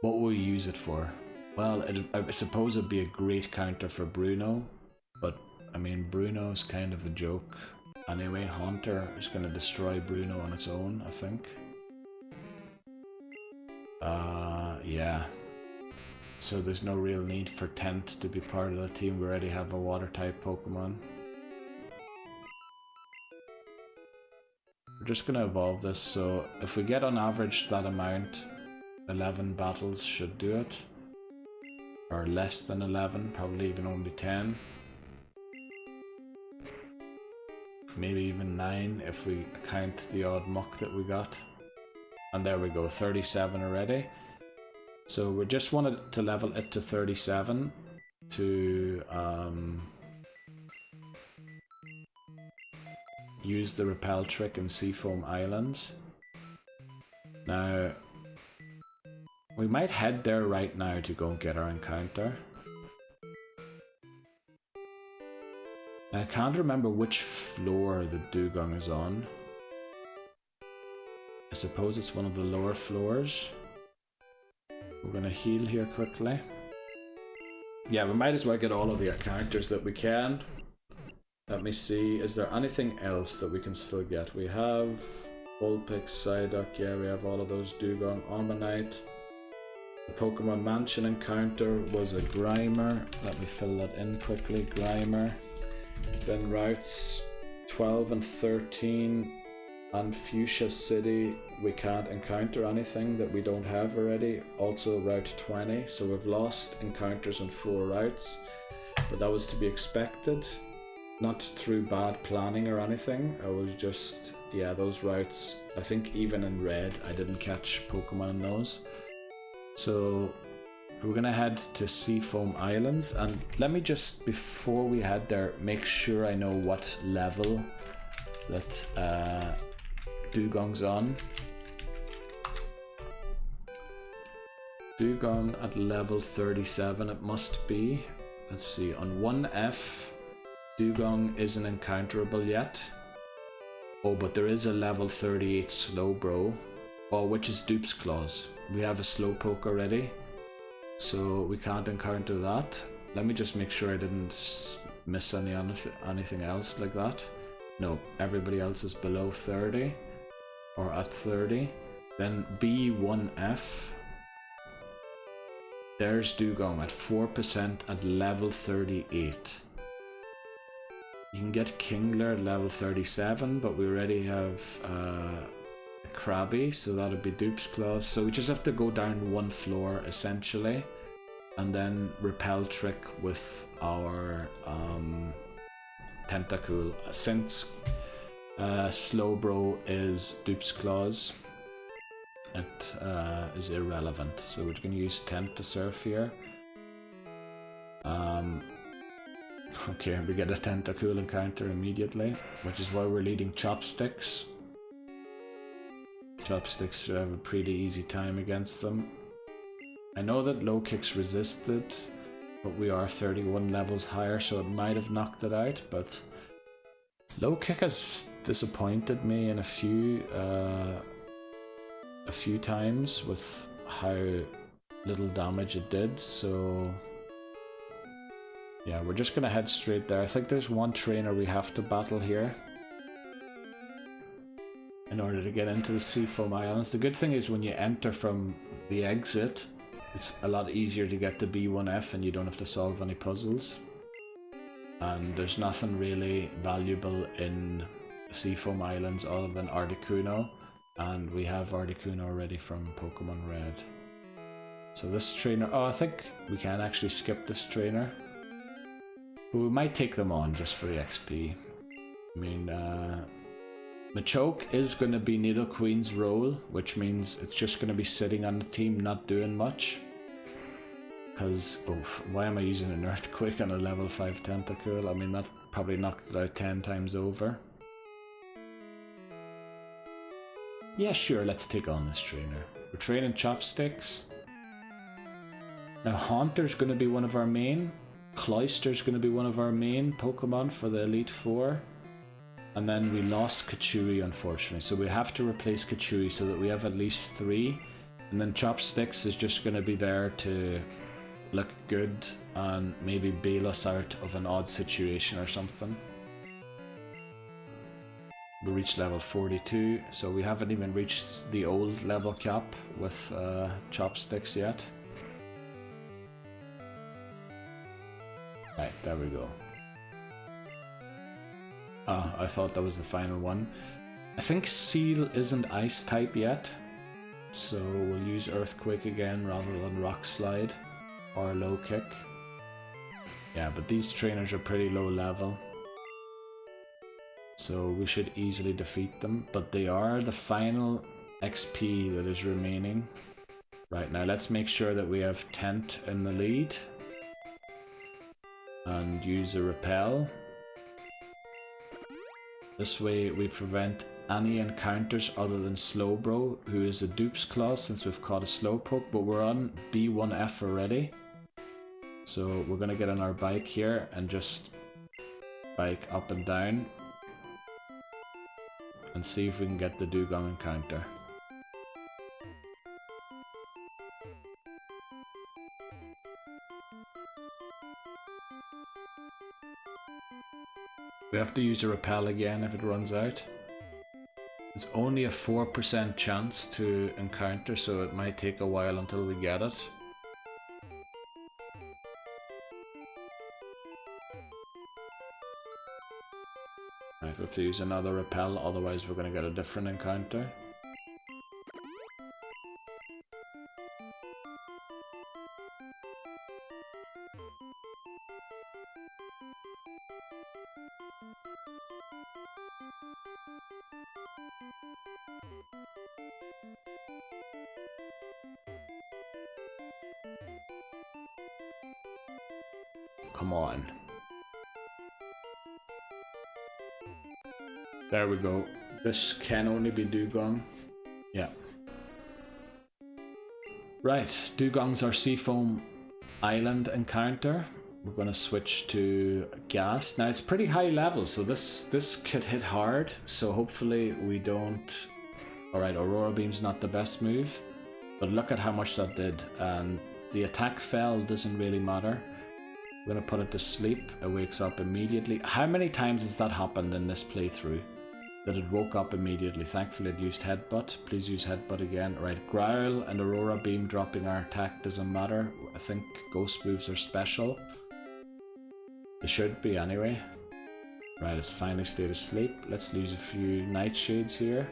what will we use it for? Well, I suppose it'd be a great counter for Bruno, but I mean, Bruno's kind of a joke. Anyway, Haunter is going to destroy Bruno on its own, I think. Yeah. So there's no real need for Tent to be part of the team. We already have a Water-type Pokemon. We're just going to evolve this, so if we get on average that amount, 11 battles should do it. Or less than 11, probably even only 10. Maybe even 9 if we count the odd muck that we got. And there we go, 37 already. So we just wanted to level it to 37 to use the Repel trick in Seafoam Islands. Now, we might head there right now to go and get our encounter. I can't remember which floor the Dugong is on. I suppose it's one of the lower floors. We're gonna heal here quickly. Yeah, we might as well get all of the characters that we can. Let me see, is there anything else that we can still get? We have Vulpix, Psyduck, yeah, we have all of those. Dugong, Armanite. The Pokemon Mansion encounter was a Grimer. Let me fill that in quickly. Grimer. Then routes 12 and 13 and Fuchsia City, we can't encounter anything that we don't have already. Also route 20, so we've lost encounters on 4 routes, but that was to be expected. Not through bad planning or anything. I was just, yeah, those routes, I think even in red I didn't catch Pokemon in those. So we're gonna head to Seafoam Islands, and let me just, before we head there, make sure I know what level that Dugong's on. Dugong at level 37 it must be. Let's see, on 1F Dugong isn't encounterable yet. Oh, but there is a level 38 Slowbro, oh, which is Dupe's Claws. We have a Slowpoke already, so we can't encounter that. Let me just make sure I didn't miss anything else like that. No, everybody else is below 30 or at 30. Then B1F. There's Dugong at 4% at level 38. You can get Kingler at level 37, but we already have Krabby, so that'll be Dupe's Claws. So we just have to go down 1 floor essentially, and then Repel trick with our Tentacool. Since Slowbro is Dupe's Claws, it is irrelevant, so we're going to use Tent to surf here. Okay, we get a Tentacool encounter immediately, which is why we're leading Chopsticks. Chopsticks should have a pretty easy time against them. I know that low kicks resisted, but we are 31 levels higher, so it might have knocked it out, but low kick has disappointed me in a few times with how little damage it did, so yeah, we're just gonna head straight there. I think there's one trainer we have to battle here in order to get into the Seafoam Islands. The good thing is when you enter from the exit, it's a lot easier to get to B1F and you don't have to solve any puzzles. And there's nothing really valuable in Seafoam Islands other than Articuno, and we have Articuno already from Pokemon Red. So this trainer, oh, I think we can actually skip this trainer. But we might take them on just for the XP. I mean, Machoke is going to be Nidoqueen's role, which means it's just going to be sitting on the team, not doing much. Because, oh, why am I using an Earthquake on a level 5 Tentacool? I mean, that probably knocked it out 10 times over. Yeah, sure, let's take on this trainer. We're training Chopsticks. Now, Haunter's going to be one of our main. Cloyster's going to be one of our main Pokemon for the Elite Four. And then we lost Kachui, unfortunately. So we have to replace Kachui so that we have at least 3. And then Chopsticks is just going to be there to look good and maybe bail us out of an odd situation or something. We reached level 42, so we haven't even reached the old level cap with Chopsticks yet. Right, there we go. Ah, I thought that was the final one. I think Seal isn't Ice type yet, so we'll use Earthquake again rather than Rock Slide or Low Kick. Yeah, but these trainers are pretty low level, so we should easily defeat them, but they are the final XP that is remaining. Right, now let's make sure that we have Tent in the lead and use a Repel. This way we prevent any encounters other than Slowbro, who is a Dupe's Claw since we've caught a Slowpoke, but we're on B1F already. So we're gonna get on our bike here and just bike up and down and see if we can get the Dugong encounter. We have to use a Repel again if it runs out. It's only a 4% chance to encounter, so it might take a while until we get it. Right, we have to use another Repel, otherwise we're going to get a different encounter. Come on. There we go. This can only be Dugong. Yeah. Right, Dugong's our Seafoam Island encounter. We're going to switch to Gas. Now it's pretty high level, so this could hit hard, so hopefully we don't... Alright, Aurora Beam's not the best move, but look at how much that did, and the attack fell doesn't really matter. We're going to put it to sleep, it wakes up immediately. How many times has that happened in this playthrough? That it woke up immediately. Thankfully it used Headbutt. Please use Headbutt again. Right, Growl and Aurora Beam dropping our attack doesn't matter. I think Ghost moves are special. They should be anyway. Right, it's finally stayed asleep. Let's lose a few Nightshades here.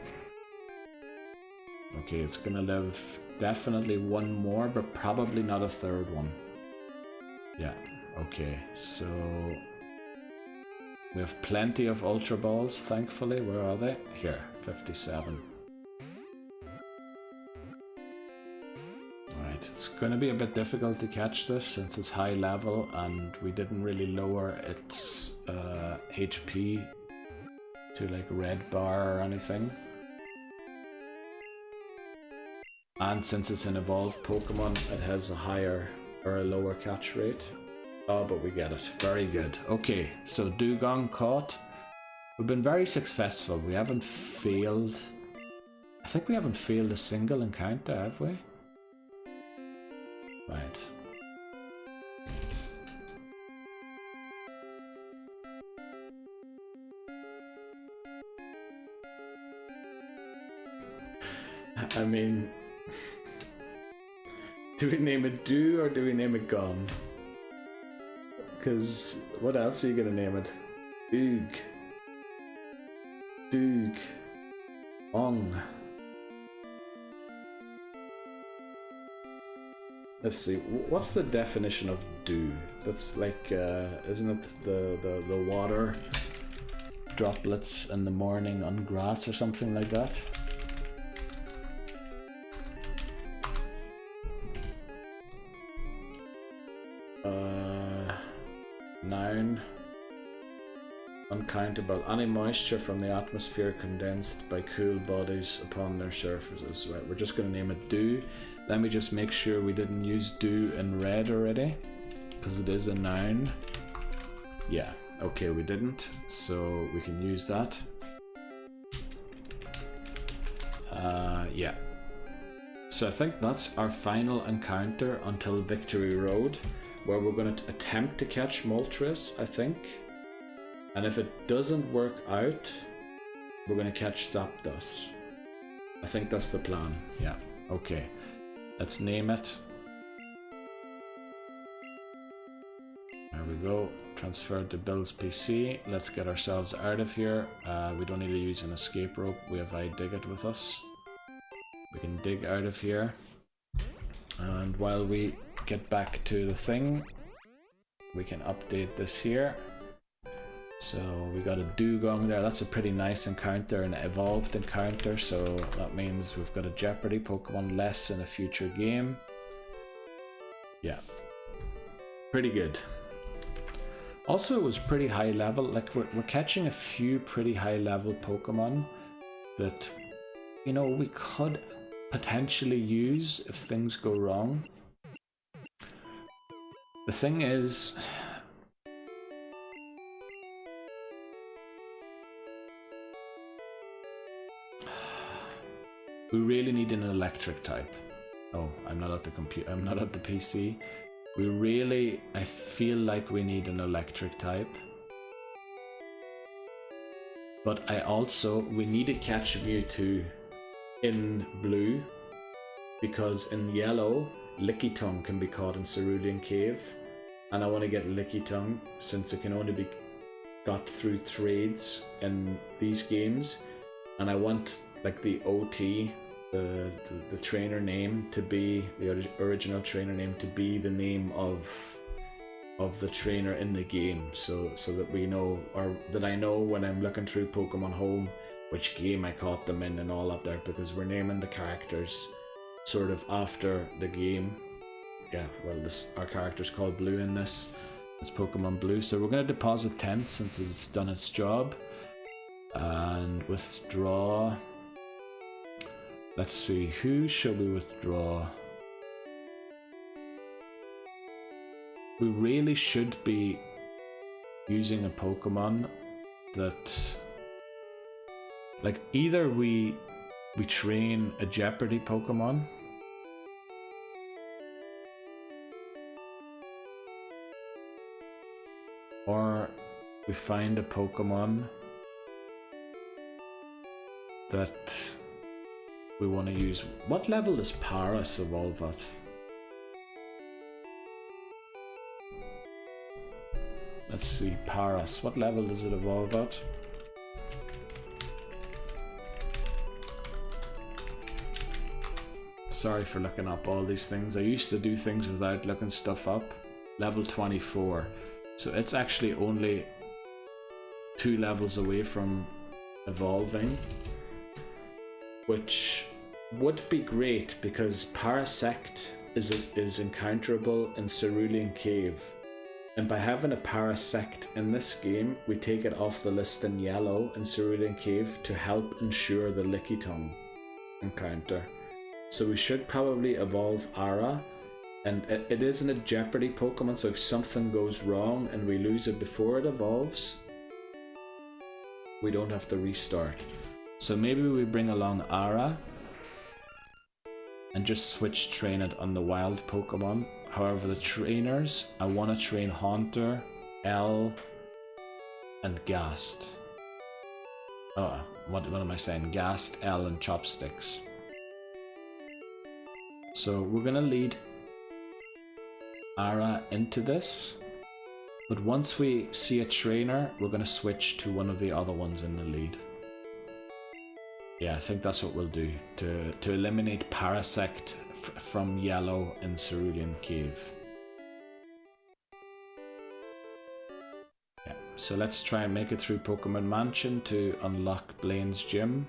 Okay, it's gonna live definitely one more, but probably not a third one. Yeah, okay, so... we have plenty of Ultra Balls, thankfully. Where are they? Here, 57. Alright, it's going to be a bit difficult to catch this since it's high level and we didn't really lower its HP to like red bar or anything. And since it's an evolved Pokemon, it has a higher or a lower catch rate. Oh, but we get it. Very good. Okay, so Dugong caught. We've been very successful. We haven't failed... I think we haven't failed a single encounter, have we? Right. I mean... do we name it Do or do we name it Gum? Because what else are you gonna name it? Oog. Doog. Ong. Let's see, what's the definition of do? That's like, isn't it the water droplets in the morning on grass or something like that. Noun. Uncountable. Any moisture from the atmosphere condensed by cool bodies upon their surfaces. Right, we're just going to name it dew. Let me just make sure we didn't use dew in red already, because it is a noun. Yeah, okay, we didn't, so we can use that. Yeah. So I think that's our final encounter until Victory Road, where we're going to attempt to catch Moltres, I think. And if it doesn't work out, we're going to catch Zapdos. I think that's the plan. Yeah, okay. Let's name it. There we go. Transfer to Bill's PC. Let's get ourselves out of here. We don't need to use an escape rope. We have iDigit with us. We can dig out of here. And while we get back to the thing, we can update this here. So we got a dugong there. That's a pretty nice encounter, an evolved encounter, so that means we've got a Jeopardy Pokemon less in a future game. Yeah, pretty good. Also, it was pretty high level. Like we're catching a few pretty high level Pokemon that, you know, we could potentially use if things go wrong. The thing is, we really need an electric type. Oh, I'm not at the computer. I'm not at the PC. I feel like we need an electric type. But we need to catch Mewtwo in blue, because in yellow, Lickitung can be caught in Cerulean Cave. And I want to get Lickitung since it can only be got through trades in these games. And I want like the OT, the trainer name to be the original trainer name to be the name of the trainer in the game, so that we know, or that I know when I'm looking through Pokemon Home which game I caught them in and all up there, because we're naming the characters sort of after the game. Yeah, well, our character's called Blue in this. It's Pokemon Blue, so we're going to deposit 10 since it's done its job. And withdraw. Let's see, who shall we withdraw? We really should be using a Pokemon that, like, either we train a Jeopardy Pokemon, or we find a Pokemon that we want to use. What level does Paras evolve at? Let's see, Paras. What level does it evolve at? Sorry for looking up all these things. I used to do things without looking stuff up. Level 24. So it's actually only 2 levels away from evolving, which would be great because Parasect is encounterable in Cerulean Cave. And by having a Parasect in this game, we take it off the list in yellow in Cerulean Cave to help ensure the Lickitung encounter. So we should probably evolve Ara, and it isn't a Jeopardy Pokemon, so if something goes wrong and we lose it before it evolves, we don't have to restart. So maybe we bring along Ara and just switch train it on the wild Pokemon. However, the trainers, I want to train Haunter, L, and Gast. Oh, what am I saying? Gast, L, and Chopsticks. So we're going to lead Ara into this. But once we see a trainer, we're going to switch to one of the other ones in the lead. Yeah, I think that's what we'll do to eliminate Parasect from yellow in Cerulean Cave. Yeah, so let's try and make it through Pokemon Mansion to unlock Blaine's gym.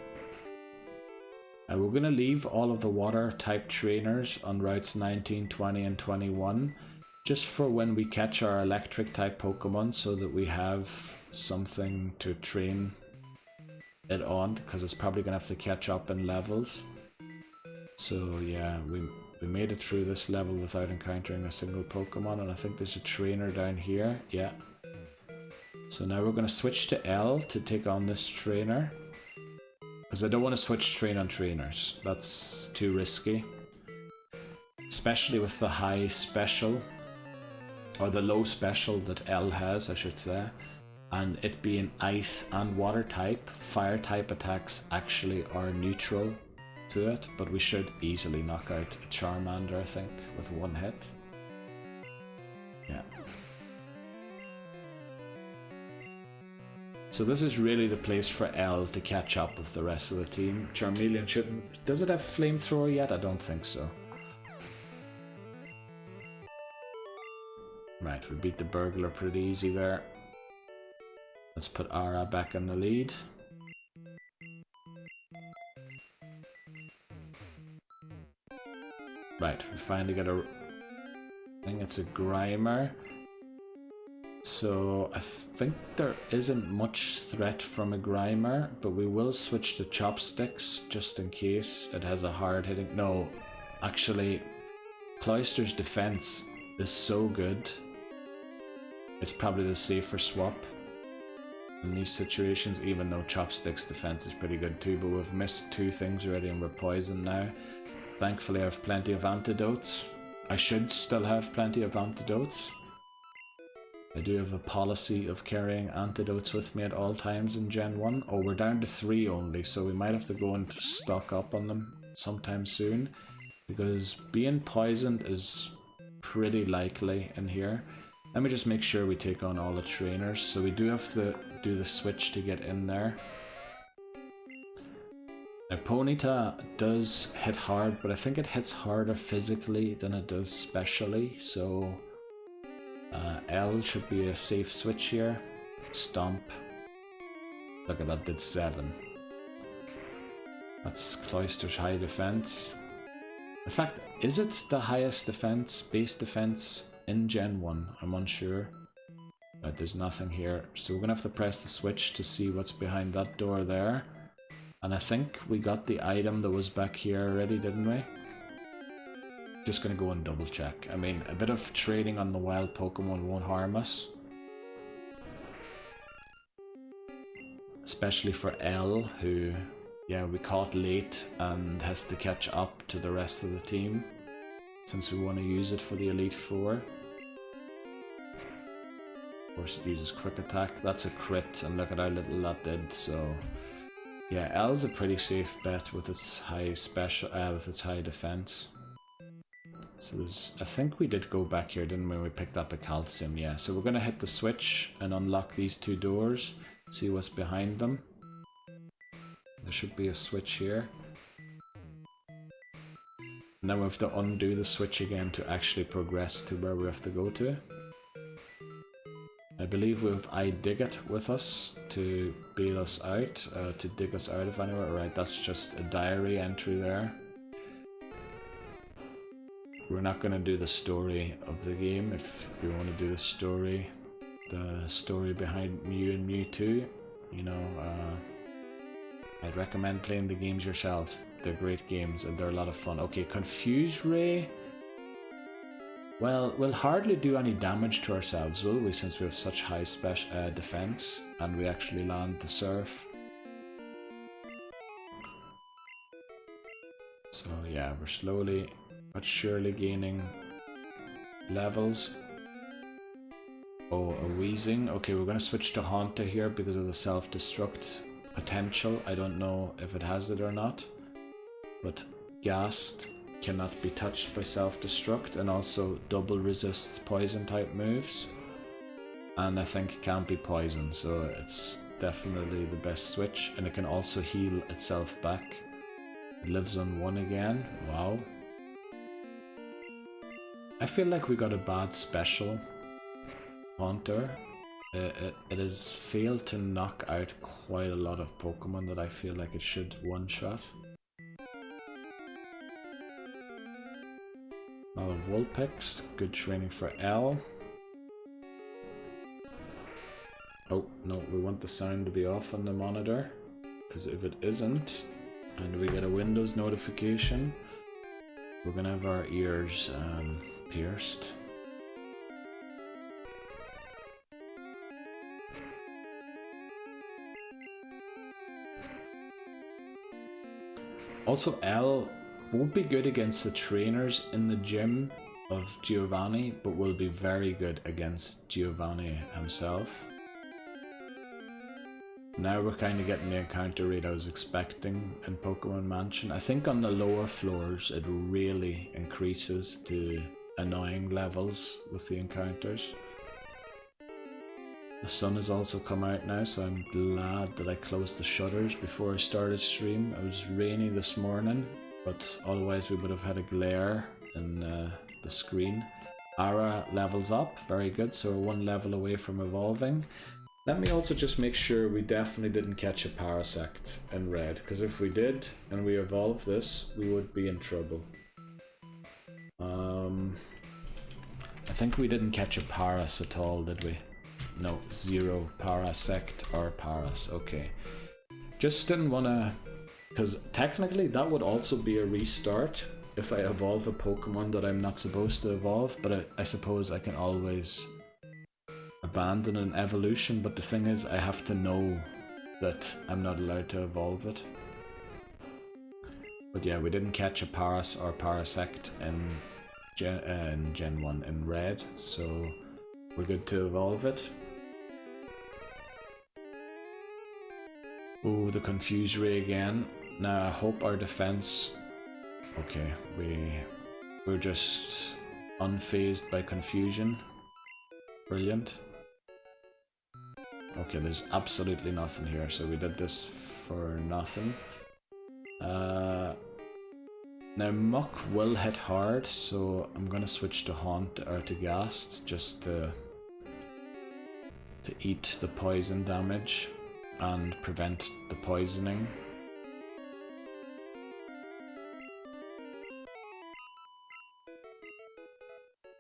We're going to leave all of the water type trainers on routes 19, 20 and 21 just for when we catch our electric type Pokemon, so that we have something to train it on, because it's probably going to have to catch up in levels. So yeah, we made it through this level without encountering a single Pokemon, and I think there's a trainer down here. Yeah. So now we're going to switch to L to take on this trainer, because I don't want to switch train on trainers. That's too risky, especially with the high special, or the low special that L has, I should say, and it being ice and water type. Fire type attacks actually are neutral to it, but we should easily knock out a Charmander, I think, with one hit. Yeah. So this is really the place for L to catch up with the rest of the team. Charmeleon shouldn't... Does it have Flamethrower yet? I don't think so. Right, we beat the Burglar pretty easy there. Let's put Ara back in the lead. Right, we finally got a... I think it's a Grimer. So I think there isn't much threat from a Grimer, but we will switch to Chopsticks just in case it has a hard hitting... No, actually, Cloyster's defense is so good. It's probably the safer swap in these situations, even though Chopsticks' defense is pretty good too, but we've missed two things already and we're poisoned now. Thankfully I have plenty of antidotes. I should still have plenty of antidotes. I do have a policy of carrying antidotes with me at all times in Gen 1. Oh, we're down to 3 only, so we might have to go and stock up on them sometime soon, because being poisoned is pretty likely in here. Let me just make sure we take on all the trainers. So we do have to do the switch to get in there. Now Ponyta does hit hard, but I think it hits harder physically than it does specially. So L should be a safe switch here. Stomp. Look at that, did 7. That's Cloyster's high defense. In fact, is it the highest defense, base defense in Gen 1? I'm unsure. But there's nothing here. So we're gonna have to press the switch to see what's behind that door there. And I think we got the item that was back here already, didn't we? Just gonna go and double check. I mean, a bit of trading on the wild Pokemon won't harm us. Especially for L, who, yeah, we caught late and has to catch up to the rest of the team, since we want to use it for the Elite Four. Of course it uses Quick Attack. That's a crit, and look at how little that did, so... Yeah, L's a pretty safe bet with its high special, with its high defense. So there's, I think we did go back here, didn't we? We picked up a calcium, yeah. So we're gonna hit the switch and unlock these 2 doors, see what's behind them. There should be a switch here. Now we have to undo the switch again to actually progress to where we have to go to. I believe we have iDigit with us to bail us out, to dig us out of anywhere. Right, that's just a diary entry there. We're not going to do the story of the game. If you want to do the story behind Mew and Mewtwo, you know, I'd recommend playing the games yourself. They're great games and they're a lot of fun. Okay, Confuse Ray. Well, we'll hardly do any damage to ourselves, will we, since we have such high defense and we actually land the Surf. So yeah, we're slowly but surely gaining levels. Oh, a Weezing. Okay, we're going to switch to Haunter here because of the self-destruct potential. I don't know if it has it or not, but Ghast cannot be touched by self-destruct, and also double resists poison type moves, and I think it can't be poisoned, so it's definitely the best switch. And it can also heal itself back. It lives on 1 again. Wow. I feel like we got a bad special Haunter. It has failed to knock out quite a lot of Pokemon that I feel like it should one-shot. A lot of Vulpix, good training for L. Oh, no, we want the sound to be off on the monitor, because if it isn't, and we get a Windows notification, we're gonna have our ears pierced. Also, L won't be good against the trainers in the gym of Giovanni, but will be very good against Giovanni himself. Now we're kind of getting the encounter rate I was expecting in Pokemon Mansion. I think on the lower floors it really increases to annoying levels with the encounters. The sun has also come out now, so I'm glad that I closed the shutters before I started stream. It was rainy this morning, but otherwise we would have had a glare in the screen. Ara levels up, very good, so we're one level away from evolving. Let me also just make sure we definitely didn't catch a Parasect in red, because if we did and we evolved this, we would be in trouble. I think we didn't catch a Paras at all, did we? No, 0 Parasect or Paras, okay. Just didn't want to, because technically that would also be a restart if I evolve a Pokemon that I'm not supposed to evolve, but I suppose I can always abandon an evolution, but the thing is I have to know that I'm not allowed to evolve it. But yeah, we didn't catch a Paras or Parasect in Gen 1 in red, so we're good to evolve it. Oh, the Confuse Ray again. Now I hope our defense... Okay, we're just unfazed by confusion. Brilliant. Okay, there's absolutely nothing here, so we did this for nothing. Now Muck will hit hard, so I'm gonna switch to Haunt or to Ghast just to eat the poison damage and prevent the poisoning.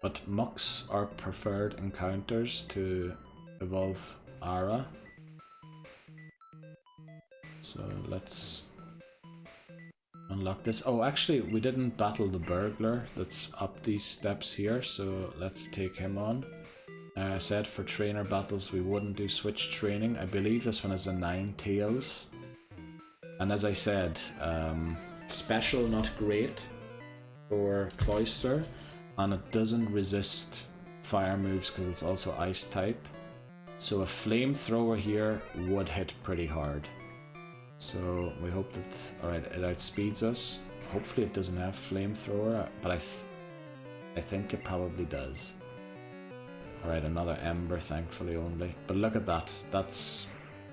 But Mucks are preferred encounters to evolve Ara. So let's unlock this. Oh, actually, we didn't battle the burglar that's up these steps here, so let's take him on. I said for trainer battles we wouldn't do switch training. I believe this one has a 9 tails. And as I said, special not great for Cloyster, and it doesn't resist fire moves because it's also ice type. So a flamethrower here would hit pretty hard. So we hope that, alright, it outspeeds us. Hopefully it doesn't have flamethrower, but I think it probably does. Alright, another Ember, thankfully only. But look at that.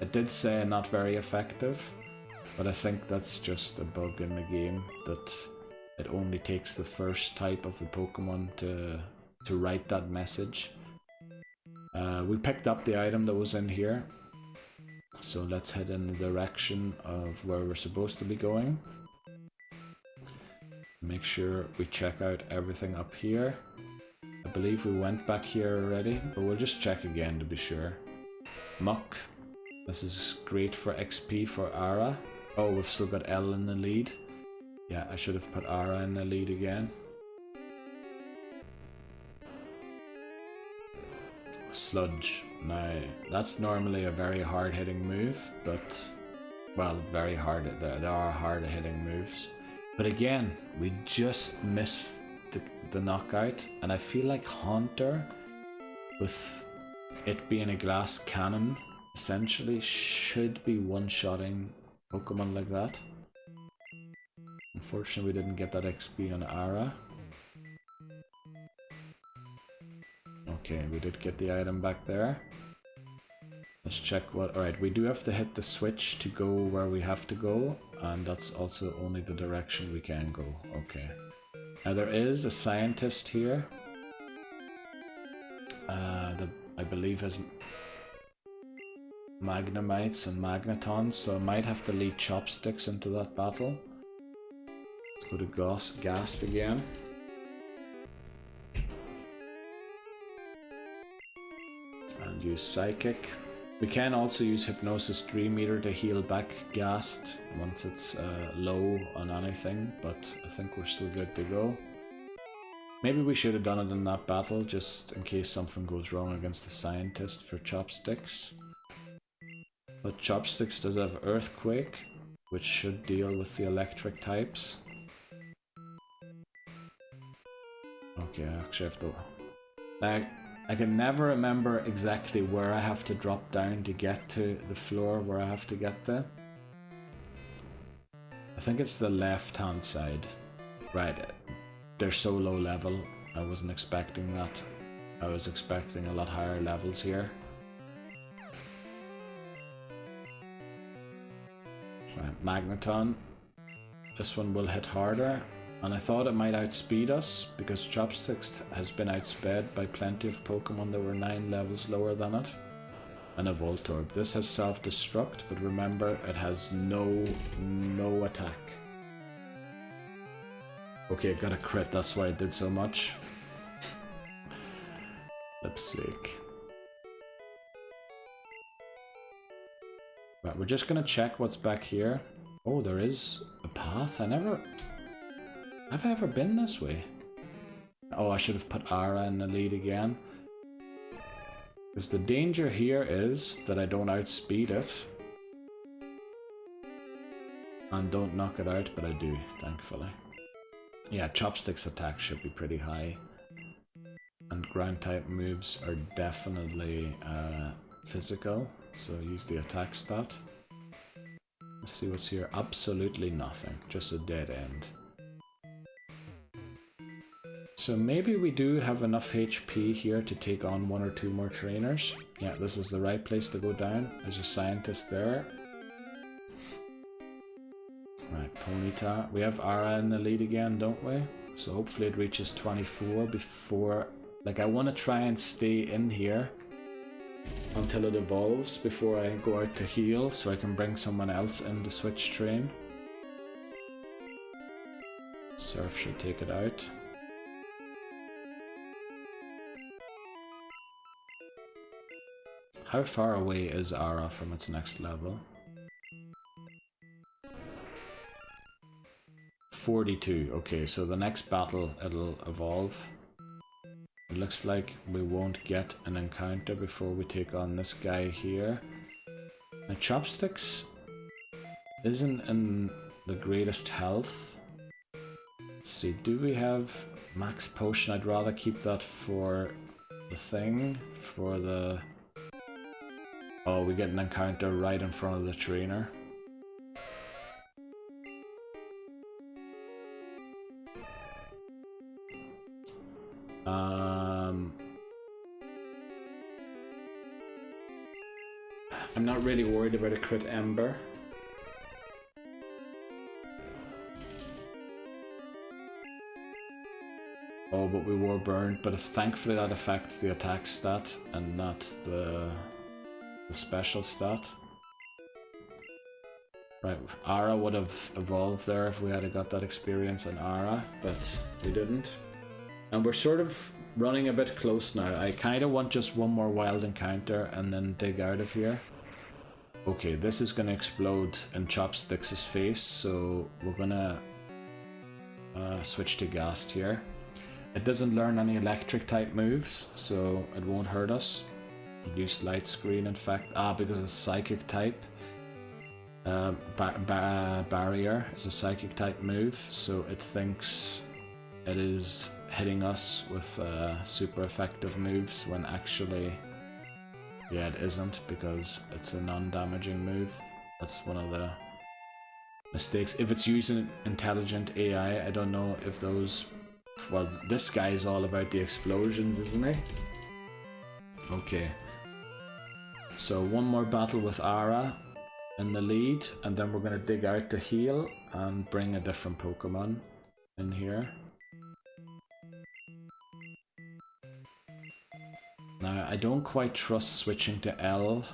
It did say not very effective, but I think that's just a bug in the game, that it only takes the first type of the Pokemon to write that message. We picked up the item that was in here, so let's head in the direction of where we're supposed to be going. Make sure we check out everything up here. I believe we went back here already, but we'll just check again to be sure. Muck. This is great for XP for Ara. Oh, we've still got L in the lead. Yeah, I should have put Ara in the lead again. Sludge. Now, that's normally a very hard-hitting move, but... Well, very hard. There are hard-hitting moves. But again, we just missed the knockout, and I feel like Haunter, with it being a glass cannon, essentially should be one-shotting Pokemon like that. Unfortunately, we didn't get that XP on Ara. Okay, we did get the item back there. Let's check what... Alright, we do have to hit the switch to go where we have to go, and that's also only the direction we can go. Okay. Now there is a scientist here. I believe has Magnemites and Magnetons, so I might have to lead Chopsticks into that battle. Let's go to Ghast again. And use Psychic. We can also use Hypnosis Dream Meter to heal back Ghast once it's low on anything, but I think we're still good to go. Maybe we should have done it in that battle, just in case something goes wrong against the Scientist for Chopsticks. But Chopsticks does have Earthquake, which should deal with the electric types. Okay, I actually have to... I can never remember exactly where I have to drop down to get to the floor where I have to get to. I think it's the left hand side. Right, they're so low level, I wasn't expecting that. I was expecting a lot higher levels here. Right, Magneton. This one will hit harder. And I thought it might outspeed us, because Chopsticks has been outsped by plenty of Pokemon that were 9 levels lower than it. And a Voltorb. This has self-destruct, but remember, it has no attack. Okay, it got a crit, that's why it did so much. Lipstick. Right, we're just gonna check what's back here. Oh, there is a path? Have I ever been this way? Oh, I should have put Ara in the lead again. Because the danger here is that I don't outspeed it. And don't knock it out, but I do, thankfully. Yeah, Chopsticks attack should be pretty high. And ground type moves are definitely physical, so use the attack stat. Let's see what's here. Absolutely nothing, just a dead end. So maybe we do have enough HP here to take on 1 or 2 more trainers. Yeah, this was the right place to go down. There's a Scientist there. Right, Ponyta. We have Ara in the lead again, don't we? So hopefully it reaches 24 before... Like, I want to try and stay in here until it evolves before I go out to heal, so I can bring someone else in to switch train. Surf should take it out. How far away is Ara from its next level? 42. Okay, so the next battle it'll evolve. It looks like we won't get an encounter before we take on this guy here. Now Chopsticks isn't in the greatest health. Let's see, do we have max potion? I'd rather keep that for the thing, for the... Oh, we get an encounter right in front of the trainer. I'm not really worried about a crit Ember. Oh, but we were burned. But if thankfully that affects the attack stat and not the special stat. Right, Ara would have evolved there if we had got that experience in Ara, but we didn't. And we're sort of running a bit close now. I kind of want just one more wild encounter and then dig out of here. Okay, this is going to explode in Chopsticks' face, so we're going to switch to Ghast here. It doesn't learn any electric type moves, so it won't hurt us. Use Light Screen, in fact. Because it's Psychic type. Barrier is a Psychic type move, so it thinks it is hitting us with super effective moves when actually... Yeah, it isn't, because it's a non-damaging move. That's one of the mistakes. If it's using intelligent AI, I don't know if those... Well, this guy is all about the explosions, isn't he? Okay. So one more battle with Ara in the lead, and then we're going to dig out to heal and bring a different Pokemon in here. Now, I don't quite trust switching to L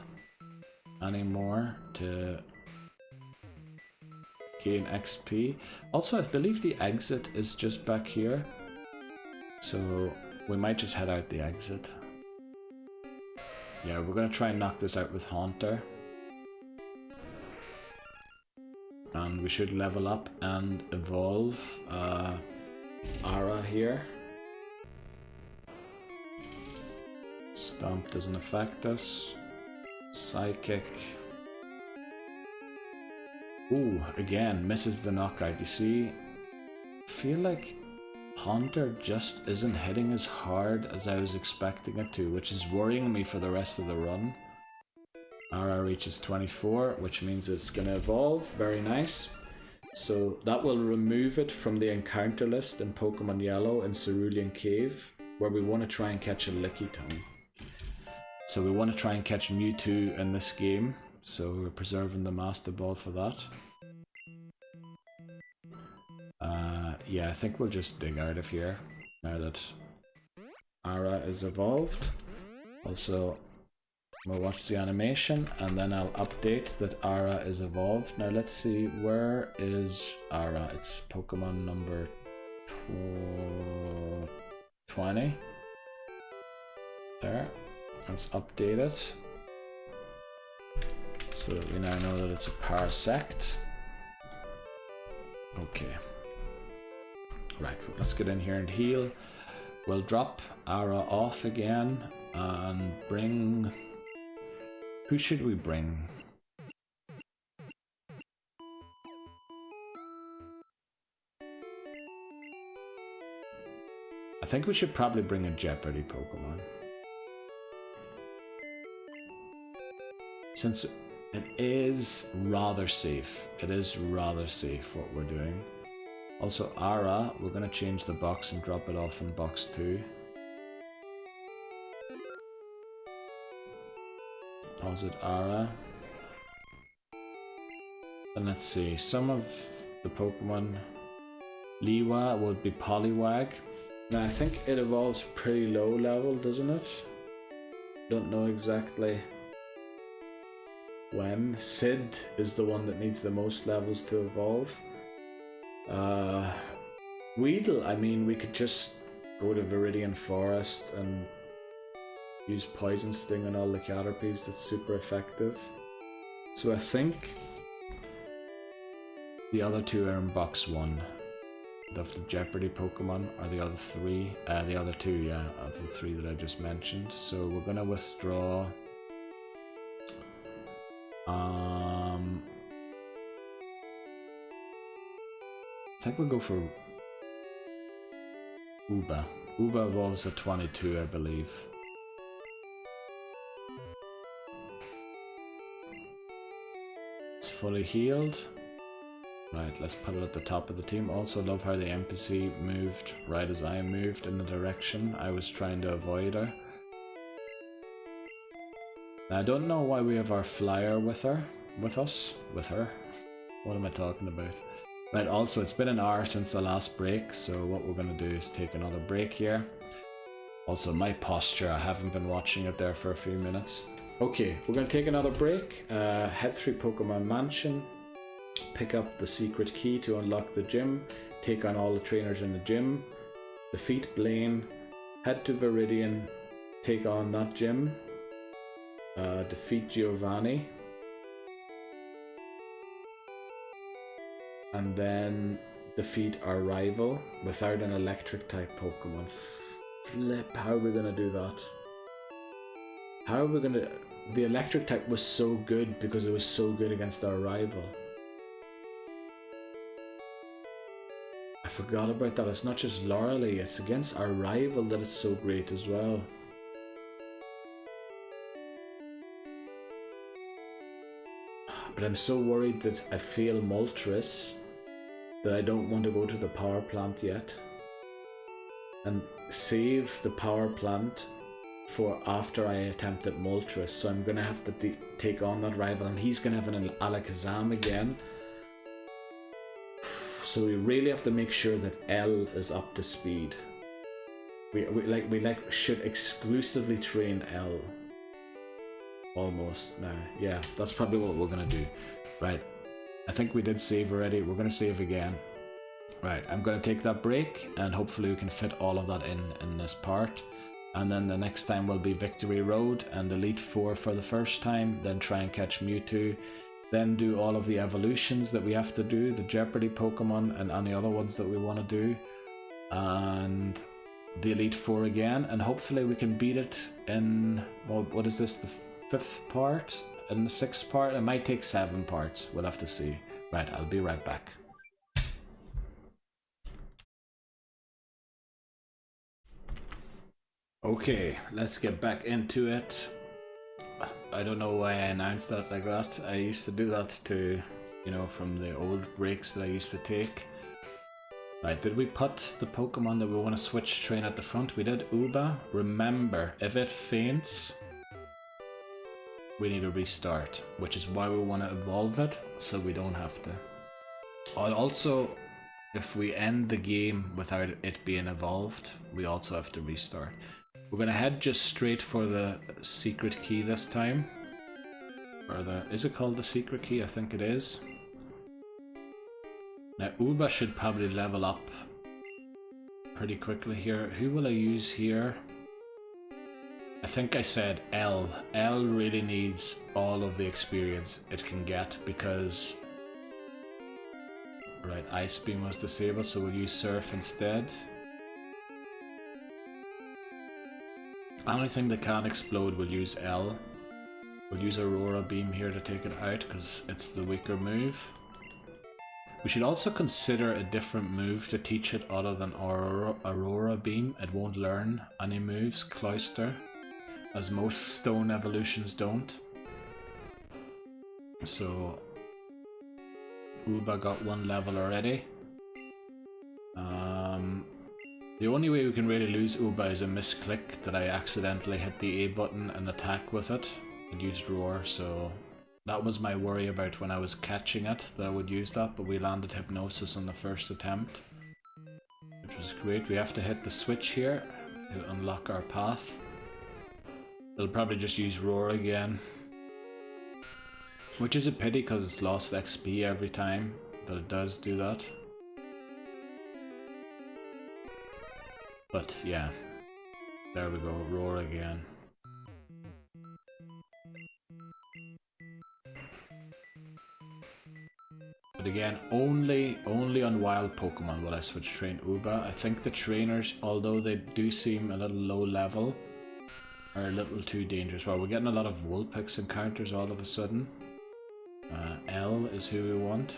anymore to gain XP. Also, I believe the exit is just back here, so we might just head out the exit. Yeah, we're gonna try and knock this out with Haunter. And we should level up and evolve Ara here. Stomp doesn't affect us. Psychic. Ooh, again, misses the knockout. You see, I feel like Haunter just isn't hitting as hard as I was expecting it to, which is worrying me for the rest of the run. Ara reaches 24, which means it's going to evolve. Very nice. So that will remove it from the encounter list in Pokemon Yellow in Cerulean Cave, where we want to try and catch a Lickitung. So we want to try and catch Mewtwo in this game, so we're preserving the Master Ball for that. Yeah, I think we'll just dig out of here now that Ara is evolved. Also, we'll watch the animation and then I'll update that Ara is evolved. Now let's see, where is Ara? It's Pokemon number 20. There. Let's update it so that we now know that it's a Parasect. Okay. Right, let's get in here and heal. We'll drop Ara off again and bring... Who should we bring? I think we should probably bring a Jeopardy Pokemon. Since it is rather safe. It is rather safe what we're doing. Also, Ara, we're going to change the box and drop it off in box 2. Was it Ara? And let's see, some of the Pokemon... Liwa would be Poliwag. Now I think it evolves pretty low level, doesn't it? Don't know exactly when. Sid is the one that needs the most levels to evolve. Weedle, I mean, we could just go to Viridian Forest and use Poison Sting on all the Caterpies. That's super effective. So I think the other two are in box 1. Of the Jeopardy Pokemon are the other 3. The other 2, yeah, of the 3 that I just mentioned. So we're gonna withdraw. I think we'll go for Uba. Uba evolves at 22, I believe. It's fully healed. Right, let's put it at the top of the team. Also love how the NPC moved right as I moved in the direction I was trying to avoid her. Now I don't know why we have our flyer with her. With us? With her? What am I talking about? Right, also it's been an hour since the last break, so what we're going to do is take another break here. Also my posture, I haven't been watching it there for a few minutes. Okay, we're going to take another break, head through Pokemon Mansion, pick up the secret key to unlock the gym, take on all the trainers in the gym, defeat Blaine, head to Viridian, take on that gym, defeat Giovanni, and then defeat our rival without an electric type Pokemon. Flip, how are we gonna do that? How are we gonna... The electric type was so good because it was so good against our rival. I forgot about that. It's not just Lorelei, it's against our rival that it's so great as well. But I'm so worried that I fail Moltres that I don't want to go to the power plant yet and save the power plant for after I attempt at Moltres. So I'm gonna have to take on that rival, and he's gonna have an Alakazam again. So we really have to make sure that L is up to speed. We should exclusively train L. almost now. Yeah, that's probably what we're gonna do. Right, I think we did save already. We're gonna save again. Right, I'm gonna take that break, and hopefully we can fit all of that in this part. And then the next time will be Victory Road and Elite Four for the first time, then try and catch Mewtwo, then do all of the evolutions that we have to do, the Jeopardy Pokemon and any other ones that we want to do, and the Elite Four again, and hopefully we can beat it in, well, what is this, the 5th part? In the 6th part? It might take 7 parts, we'll have to see. Right, I'll be right back. Okay, let's get back into it. I don't know why I announced that like that. I used to do that to, you know, from the old breaks that I used to take. Right, did we put the Pokemon that we want to switch train at the front? We did Uba. Remember, if it faints, we need to restart, which is why we want to evolve it, so we don't have to. Also, if we end the game without it being evolved, we also have to restart. We're gonna head just straight for the secret key this time. Or is it called the secret key? I think it is. Now Uba should probably level up pretty quickly here. Who will I use here? I think I said L. L really needs all of the experience it can get because... Right, Ice Beam was disabled, so we'll use Surf instead. Only thing that can explode will use L. We'll use Aurora Beam here to take it out because it's the weaker move. We should also consider a different move to teach it other than Aurora Beam. It won't learn any moves, Cloyster, as most stone evolutions don't. So Uba got 1 level already. The only way we can really lose Uba is a misclick that I accidentally hit the A button and attack with it and used Roar, so that was my worry about when I was catching it, that I would use that, but we landed Hypnosis on the first attempt, which was great. We have to hit the switch here to unlock our path. It'll probably just use Roar again, which is a pity because it's lost XP every time that it does do that. But yeah, there we go, Roar again. But again, only on wild Pokemon will I switch train Uba. I think the trainers, although they do seem a little low level, are a little too dangerous. Well, we're getting a lot of Vulpix encounters all of a sudden. L is who we want.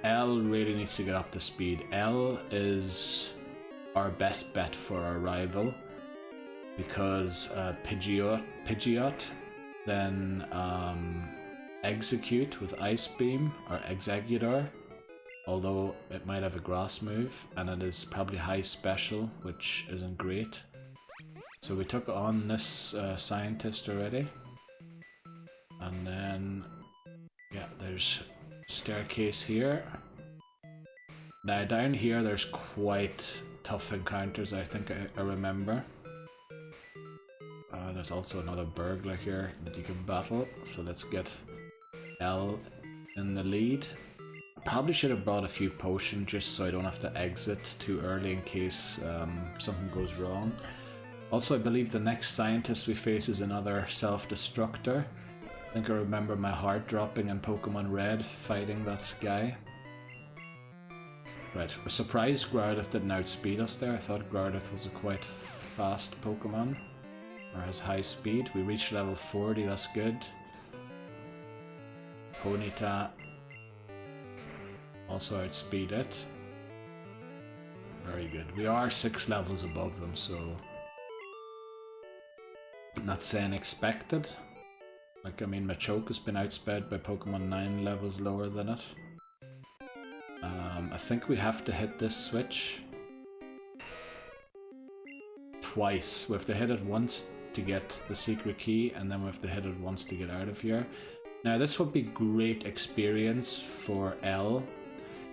L really needs to get up to speed. L is our best bet for our rival because Pidgeot, then Execute with Ice Beam or Exeggutor, although it might have a grass move, and it is probably high special, which isn't great. So we took on this scientist already, and then yeah, there's staircase here. Now down here there's quite tough encounters, I think I remember. There's also another burglar here that you can battle, so let's get L in the lead. Probably should have brought a few potions just so I don't have to exit too early in case something goes wrong. Also, I believe the next scientist we face is another self-destructor. I think I remember my heart dropping in Pokemon Red fighting that guy. Right, we're surprised Groudon didn't outspeed us there. I thought Groudon was a quite fast Pokemon, or has high speed. We reached level 40, that's good. Ponyta also outspeed it. Very good. We are 6 levels above them, so not saying expected. Like, I mean, Machoke has been outsped by Pokemon 9 levels lower than it. I think we have to hit this switch twice. We have to hit it once to get the secret key, and then we have to hit it once to get out of here. Now this would be great experience for L,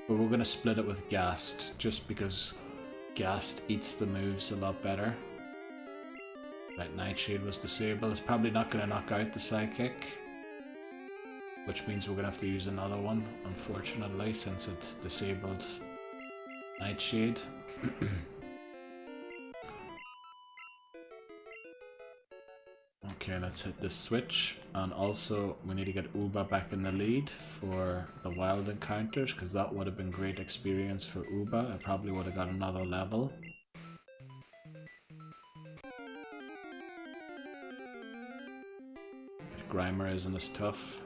but we're going to split it with Ghast, just because Ghast eats the moves a lot better. Right, Nightshade was disabled. It's probably not going to knock out the Psychic, which means we're going to have to use another one, unfortunately, since it disabled Nightshade. Okay, let's hit this switch, and also we need to get Uba back in the lead for the wild encounters, because that would have been great experience for Uba. I probably would have got another level. Grimer isn't as tough.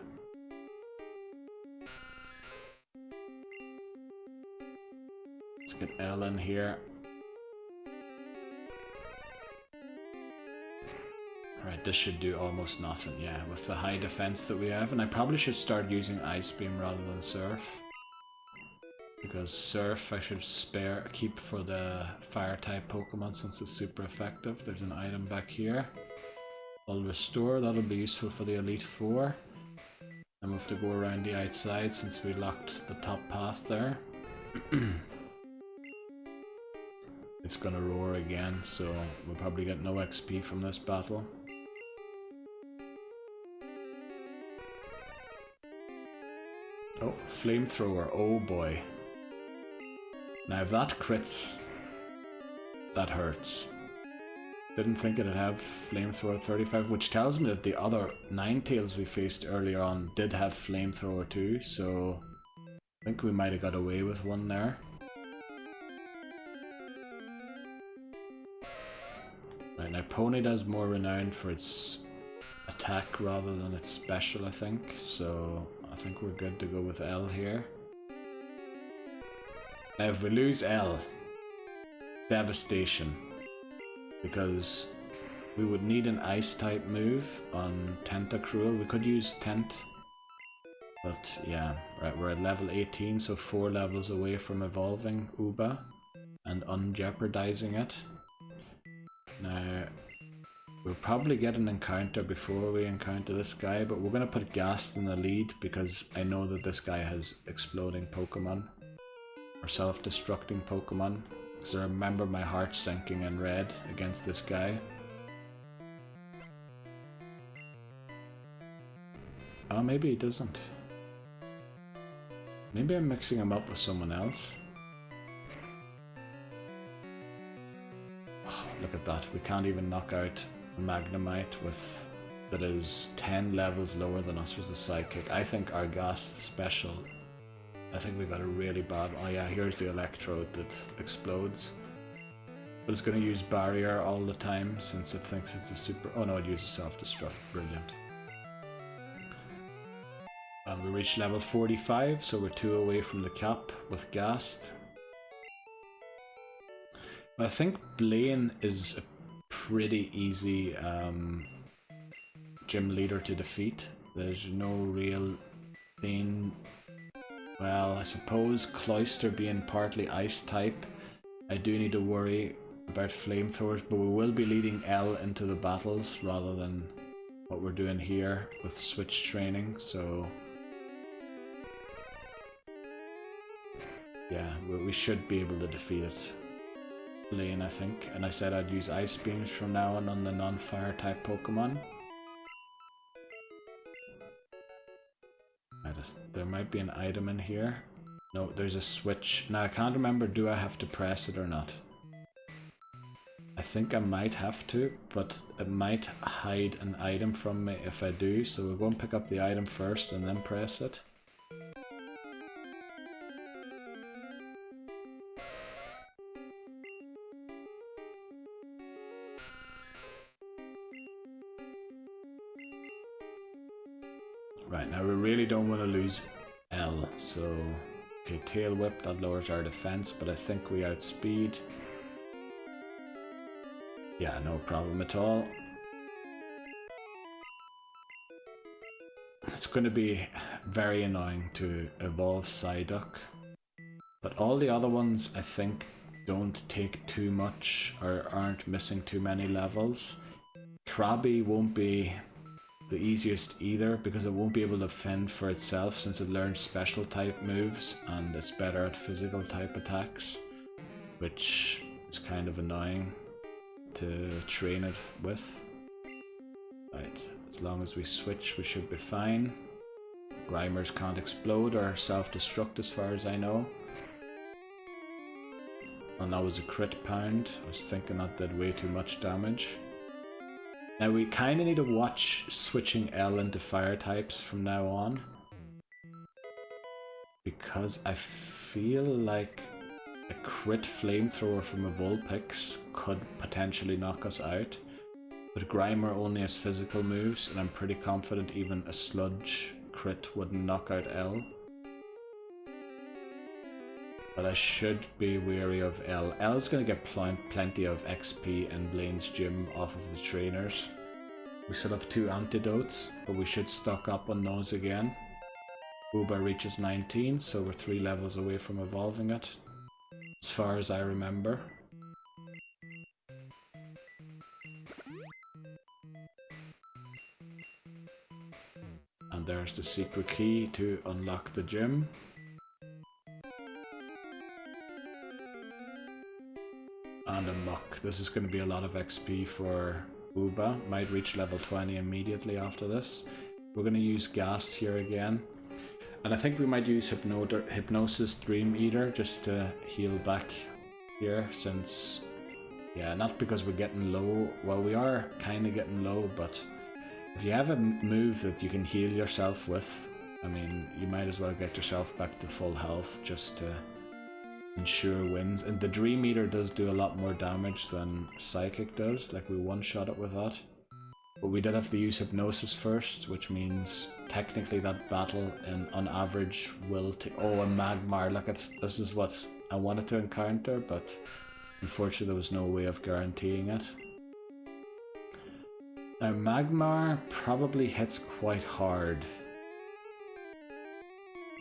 Let's get Elle in here. Alright, this should do almost nothing, yeah, with the high defense that we have. And I probably should start using Ice Beam rather than Surf, because Surf I should keep for the fire type Pokemon since it's super effective. There's an item back here. I'll restore, that'll be useful for the Elite Four. And we have to go around the outside since we locked the top path there. It's gonna roar again, so we'll probably get no XP from this battle. Oh, Flamethrower, oh boy. Now if that crits, that hurts. Didn't think it'd have Flamethrower 35, which tells me that the other Ninetales we faced earlier on did have Flamethrower too, so I think we might have got away with one there. Right, now Ponyta's more renowned for its attack rather than its special, I think, so I think we're good to go with Elle here. Now if we lose Elle, devastation, because we would need an ice type move on Tentacruel. We could use Tent, but yeah, right, we're at level 18, so 4 levels away from evolving Uba and unjeopardizing it. Now, we'll probably get an encounter before we encounter this guy, but we're going to put Ghast in the lead because I know that this guy has exploding Pokemon or self-destructing Pokemon. Because I remember my heart sinking in red against this guy. Oh, maybe he doesn't. Maybe I'm mixing him up with someone else. Oh, look at that. We can't even knock out Magnemite with that is 10 levels lower than us with a Psychic. I think our Ghast special, I think we got a really bad... Oh yeah, here's the Electrode that explodes. But it's going to use Barrier all the time since it thinks it's a super... Oh no, it uses Self-Destruct. Brilliant. And we reached level 45, so we're 2 away from the cap with Ghast. I think Blaine is a pretty easy gym leader to defeat. There's no real thing... Well, I suppose Cloyster being partly ice type, I do need to worry about Flamethrowers, but we will be leading Elle into the battles rather than what we're doing here with switch training, so yeah, we should be able to defeat it. Blaine, I think, and I said I'd use Ice Beams from now on the non-fire type Pokemon. There might be an item in here. No, there's a switch. Now I can't remember, do I have to press it or not? I think I might have to, but it might hide an item from me if I do, so we'll go and pick up the item first and then press it. Right, now we really don't want to lose Elle, so... Okay, Tail Whip, that lowers our defense, but I think we outspeed. Yeah, no problem at all. It's going to be very annoying to evolve Psyduck, but all the other ones I think don't take too much or aren't missing too many levels. Krabby won't be the easiest either because it won't be able to fend for itself since it learns special type moves and it's better at physical type attacks, which is kind of annoying to train it with. Right, as long as we switch, we should be fine. Grimers can't explode or self-destruct as far as I know. And that was a crit pound. I was thinking that did way too much damage. Now we kind of need to watch switching L into fire types from now on. Because I feel like a crit flamethrower from a Vulpix could potentially knock us out. But Grimer only has physical moves, and I'm pretty confident even a sludge crit wouldn't knock out L. But I should be wary of L. L's gonna get plenty of XP in Blaine's gym off of the trainers. We still have 2 antidotes, but we should stock up on those again. Uba reaches 19, so we're 3 levels away from evolving it, as far as I remember. And there's the secret key to unlock the gym. And a muck. This is going to be a lot of XP for Uba. Might reach level 20 immediately after this. We're going to use Ghast here again. And I think we might use Hypnosis Dream Eater just to heal back here, since... yeah, not because we're getting low. Well, we are kind of getting low, but if you have a move that you can heal yourself with, I mean, you might as well get yourself back to full health just to ensure wins. And the Dream Eater does do a lot more damage than Psychic does, like we one-shot it with that. But we did have to use Hypnosis first, which means technically that battle on average will take... oh, a Magmar, look, this is what I wanted to encounter, but unfortunately there was no way of guaranteeing it. Now Magmar probably hits quite hard,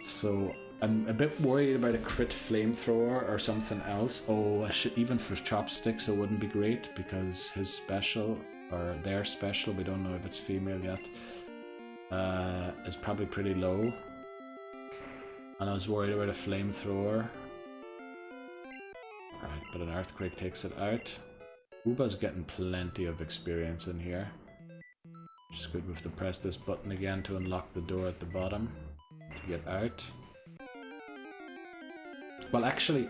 so I'm a bit worried about a crit flamethrower or something else. Oh, even for Chopsticks it wouldn't be great, because his special, or their special, we don't know if it's female yet, is probably pretty low. And I was worried about a flamethrower. Right, but an Earthquake takes it out. Uba's getting plenty of experience in here. Just good, we have to press this button again to unlock the door at the bottom to get out. Well, actually,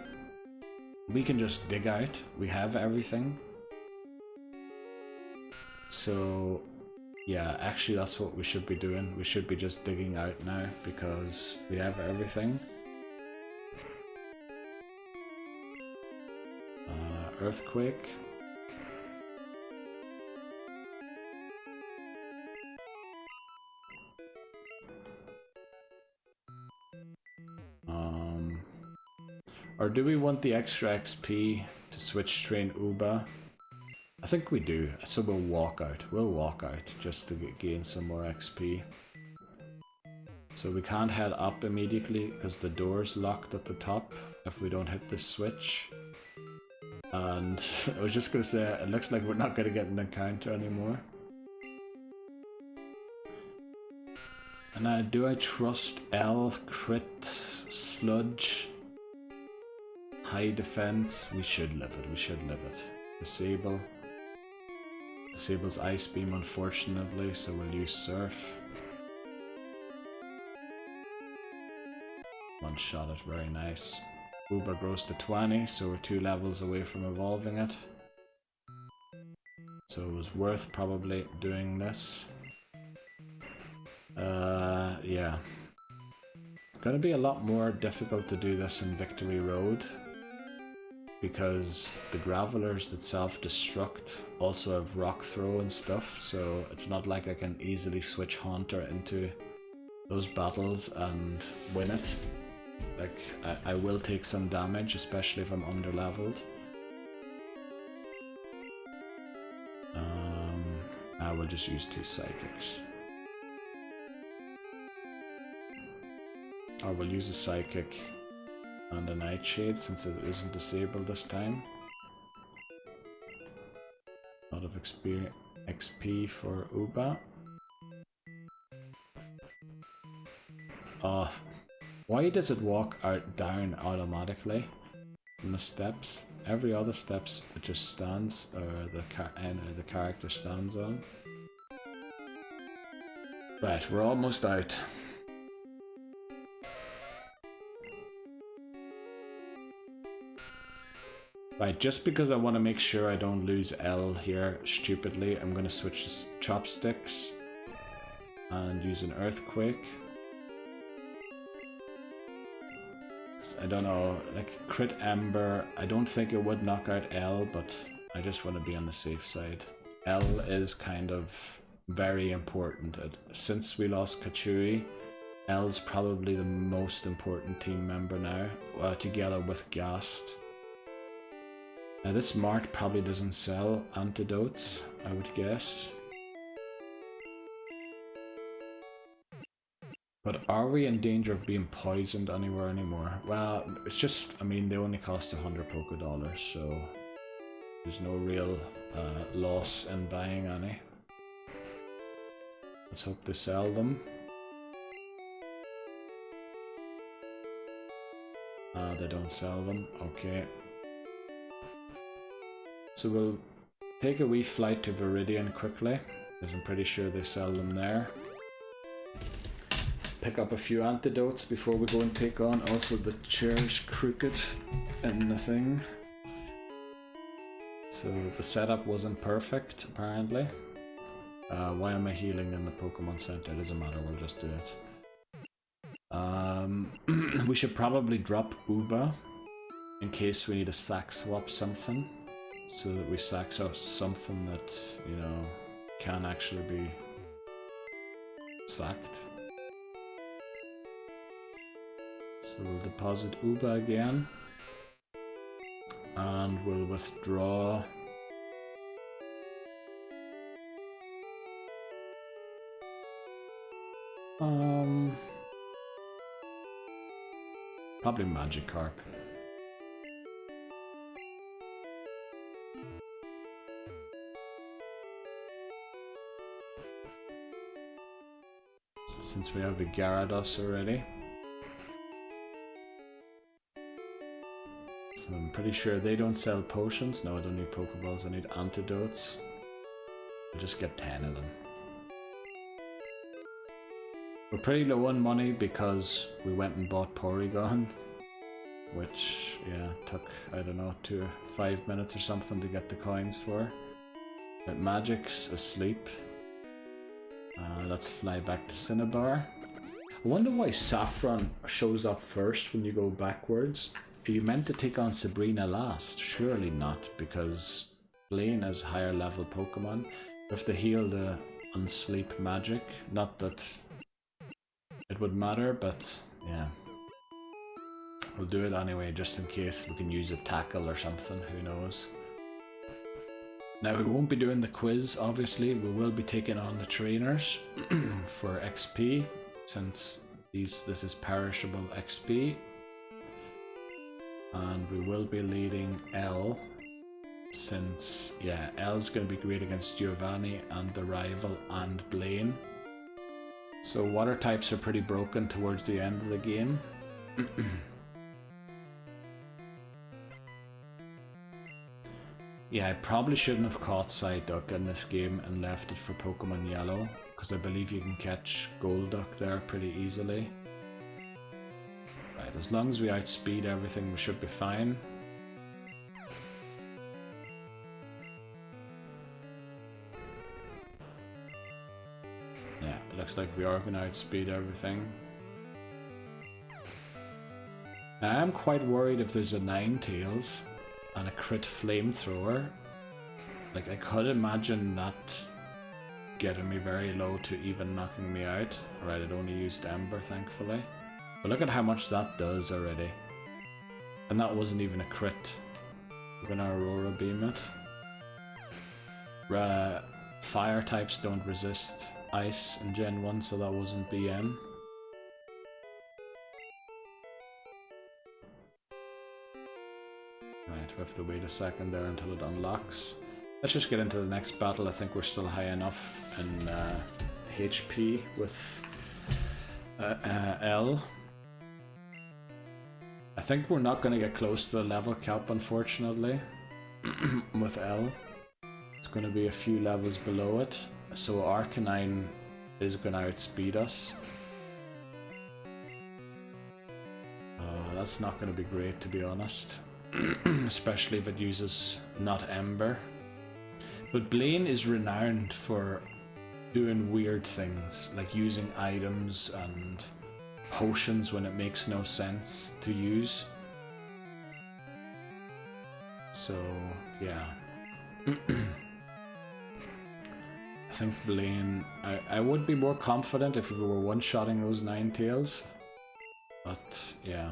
we can just dig out. We have everything. So, yeah, actually that's what we should be doing. We should be just digging out now because we have everything. Earthquake. Or do we want the extra XP to switch train Uba? I think we do, so we'll walk out. We'll walk out just to gain some more XP. So we can't head up immediately because the door's locked at the top if we don't hit this switch. And I was just gonna say, it looks like we're not gonna get an encounter anymore. And do I trust L, crit, sludge, high defense? We should live it, we should live it. Disable. Disables Ice Beam unfortunately, so we'll use Surf. One shot it, very nice. Uber grows to 20, so we're 2 levels away from evolving it. So it was worth probably doing this. Yeah. Gonna be a lot more difficult to do this in Victory Road, because the Gravelers that self-destruct also have Rock Throw and stuff, so it's not like I can easily switch Haunter into those battles and win it. Like, I will take some damage, especially if I'm under-leveled. I will just use 2 Psychics. Or we'll use a Psychic and a Nightshade since it isn't disabled this time. A lot of XP for Uba. Why does it walk down automatically from the steps? Every other steps it just stands, or the character stands on. Right, we're almost out. Right, just because I want to make sure I don't lose L here stupidly, I'm going to switch to chopsticks and use an earthquake. I don't know, like crit Ember, I don't think it would knock out L, but I just want to be on the safe side. L is kind of very important. Since we lost Kachui, L's probably the most important team member now, together with Gast. Now this mart probably doesn't sell antidotes, I would guess. But are we in danger of being poisoned anywhere anymore? Well, it's just, I mean, they only cost 100 Poké Dollars, so there's no real loss in buying any. Let's hope they sell them. They don't sell them, okay. So we'll take a wee flight to Viridian quickly, because I'm pretty sure they sell them there. Pick up a few antidotes before we go and take on. Also, the chair's crooked in the thing. So the setup wasn't perfect, apparently. Why am I healing in the Pokemon Center? It doesn't matter, we'll just do it. We should probably drop Uba in case we need to sack swap something, so that we sack something that, you know, can actually be sacked. So we'll deposit Uba again, and we'll withdraw probably Magikarp. Since we have the Gyarados already. So I'm pretty sure they don't sell potions. No, I don't need Pokeballs, I need antidotes. I'll just get 10 of them. We're pretty low on money because we went and bought Porygon, which, yeah, took, I don't know, 5 minutes or something to get the coins for. But Magic's asleep. Let's fly back to Cinnabar. I wonder why Saffron shows up first when you go backwards. Are you meant to take on Sabrina last? Surely not, because Blaine is higher level Pokemon. We have to heal the unsleep Magic. Not that it would matter, but yeah. We'll do it anyway, just in case we can use a tackle or something, who knows. Now we won't be doing the quiz, obviously. We will be taking on the trainers for XP, since this is perishable XP. And we will be leading L, since, yeah, L's going to be great against Giovanni and the rival and Blaine. So water types are pretty broken towards the end of the game. Yeah, I probably shouldn't have caught Psyduck in this game and left it for Pokemon Yellow, because I believe you can catch Golduck there pretty easily. Right, as long as we outspeed everything, we should be fine. Yeah, it looks like we are going to outspeed everything. Now, I'm quite worried if there's a Ninetales and a crit flamethrower. Like, I could imagine that getting me very low to even knocking me out. Right, it only used Ember, thankfully. But look at how much that does already. And that wasn't even a crit. We're gonna Aurora Beam it. Fire types don't resist Ice in Gen 1, so that wasn't BM. Right, we have to wait a second there until it unlocks. Let's just get into the next battle. I think we're still high enough in HP with L. I think we're not going to get close to the level cap, unfortunately, with L. It's going to be a few levels below it, so Arcanine is going to outspeed us. That's not going to be great, to be honest. Especially if it uses not Ember. But Blaine is renowned for doing weird things, like using items and potions when it makes no sense to use. So, yeah. I think Blaine... I would be more confident if we were one-shotting those Ninetales. But, yeah.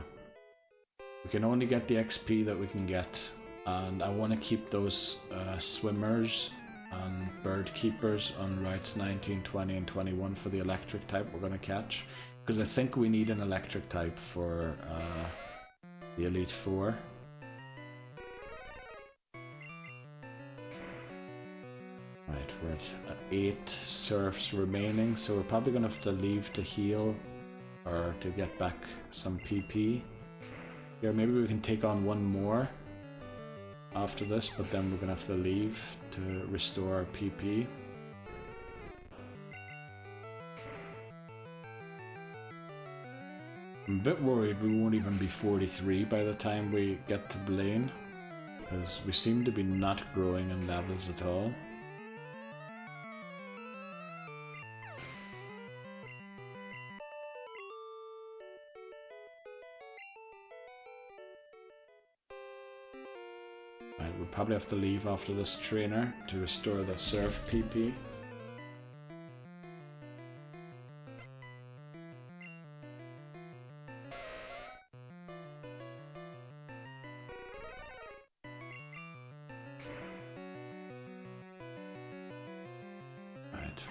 We can only get the XP that we can get. And I want to keep those swimmers and bird keepers on routes 19, 20 and 21 for the electric type we're going to catch. Because I think we need an electric type for the Elite Four. Right, we're at 8 surfs remaining, so we're probably going to have to leave to heal or to get back some PP. Here, maybe we can take on one more after this, but then we're going to have to leave to restore our PP. I'm a bit worried we won't even be 43 by the time we get to Blaine, because we seem to be not growing in levels at all. Right, we'll probably have to leave after this trainer to restore the Surf PP.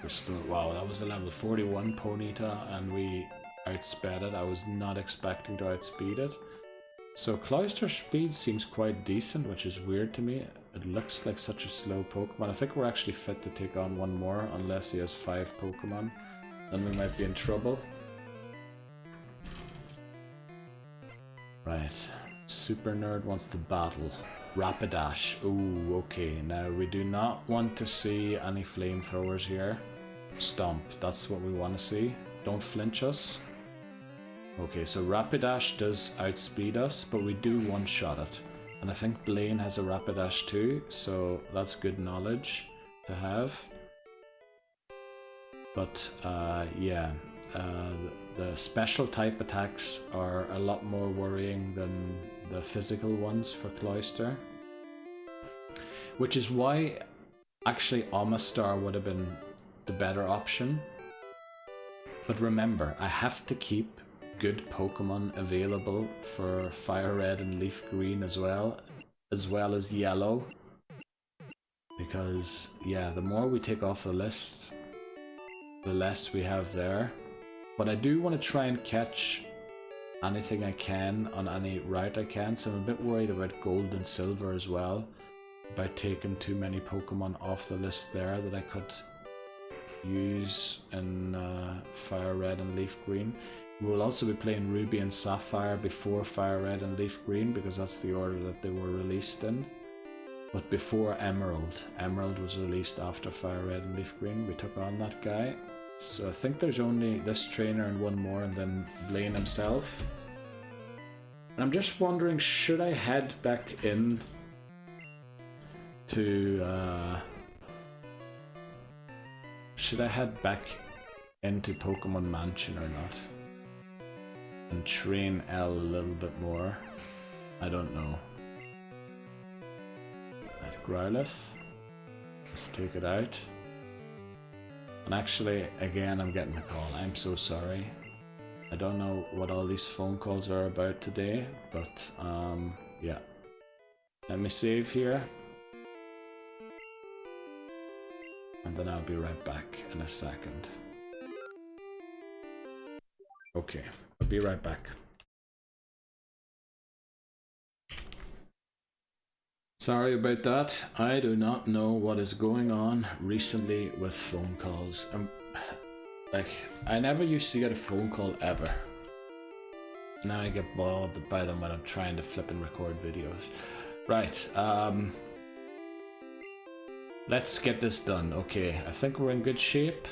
We're still, wow, that was a level 41 Ponyta and we outsped it. I was not expecting to outspeed it. So Cloyster's speed seems quite decent, which is weird to me. It looks like such a slow Pokemon. I think we're actually fit to take on one more, unless he has 5 Pokemon. Then we might be in trouble. Right, Super Nerd wants to battle. Rapidash. Ooh, okay. Now we do not want to see any flamethrowers here. Stomp. That's what we want to see. Don't flinch us. Okay, so Rapidash does outspeed us, but we do one-shot it. And I think Blaine has a Rapidash too, so that's good knowledge to have. But yeah, the special type attacks are a lot more worrying than the physical ones for Cloyster. Which is why actually Omastar would have been the better option. But remember, I have to keep good Pokemon available for Fire Red and Leaf Green as well as Yellow. Because, yeah, the more we take off the list, the less we have there. But I do want to try and catch anything I can on any route I can, so I'm a bit worried about Gold and Silver as well. About taking too many Pokemon off the list there that I could use in Fire Red and Leaf Green. We'll also be playing Ruby and Sapphire before Fire Red and Leaf Green, because that's the order that they were released in. But before Emerald. Emerald was released after Fire Red and Leaf Green. We took on that guy. So I think there's only this trainer and one more, and then Blaine himself. And I'm just wondering, should I head back in to should I head back into Pokemon Mansion or not? And train L a little bit more? I don't know. Right, Growlithe. Let's take it out. And actually, again, I'm getting a call. I'm so sorry. I don't know what all these phone calls are about today, but yeah. Let me save here. And then I'll be right back in a second. Okay, I'll be right back. Sorry about that. I do not know what is going on recently with phone calls. Like, I never used to get a phone call ever. Now I get bothered by them when I'm trying to flip and record videos. Right, let's get this done. Okay, I think we're in good shape.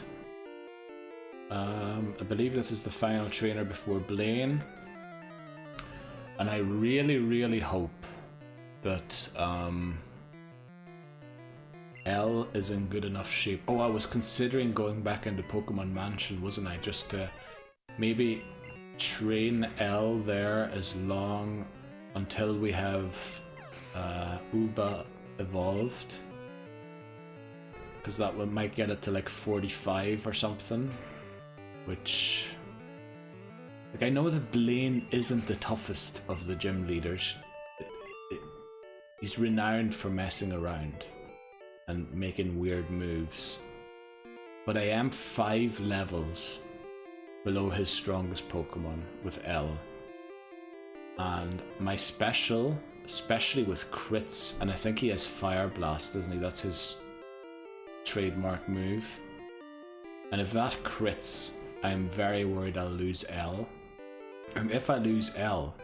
I believe this is the final trainer before Blaine. And I really hope that L is in good enough shape. Oh, I was considering going back into Pokemon Mansion, wasn't I? Just to maybe train L there as long until we have Uba evolved. Because that might get it to like 45 or something. Which... like, I know that Blaine isn't the toughest of the gym leaders. He's renowned for messing around and making weird moves. But I am 5 levels below his strongest Pokemon with L. And my special, especially with crits, and I think he has Fire Blast, doesn't he? That's his trademark move. And if that crits, I'm very worried I'll lose L. And if I lose L,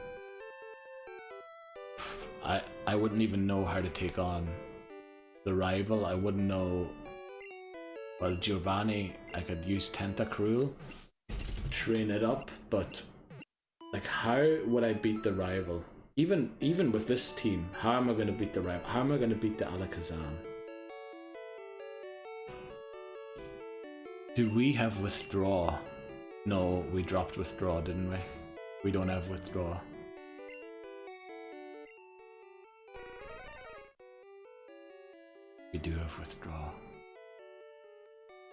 I wouldn't even know how to take on the rival. I wouldn't know... well, Giovanni, I could use Tentacruel, train it up, but like, how would I beat the rival? Even with this team, how am I going to beat the rival? How am I going to beat the Alakazam? Do we have Withdraw? No, we dropped Withdraw, didn't we? We don't have Withdraw. We do have Withdraw.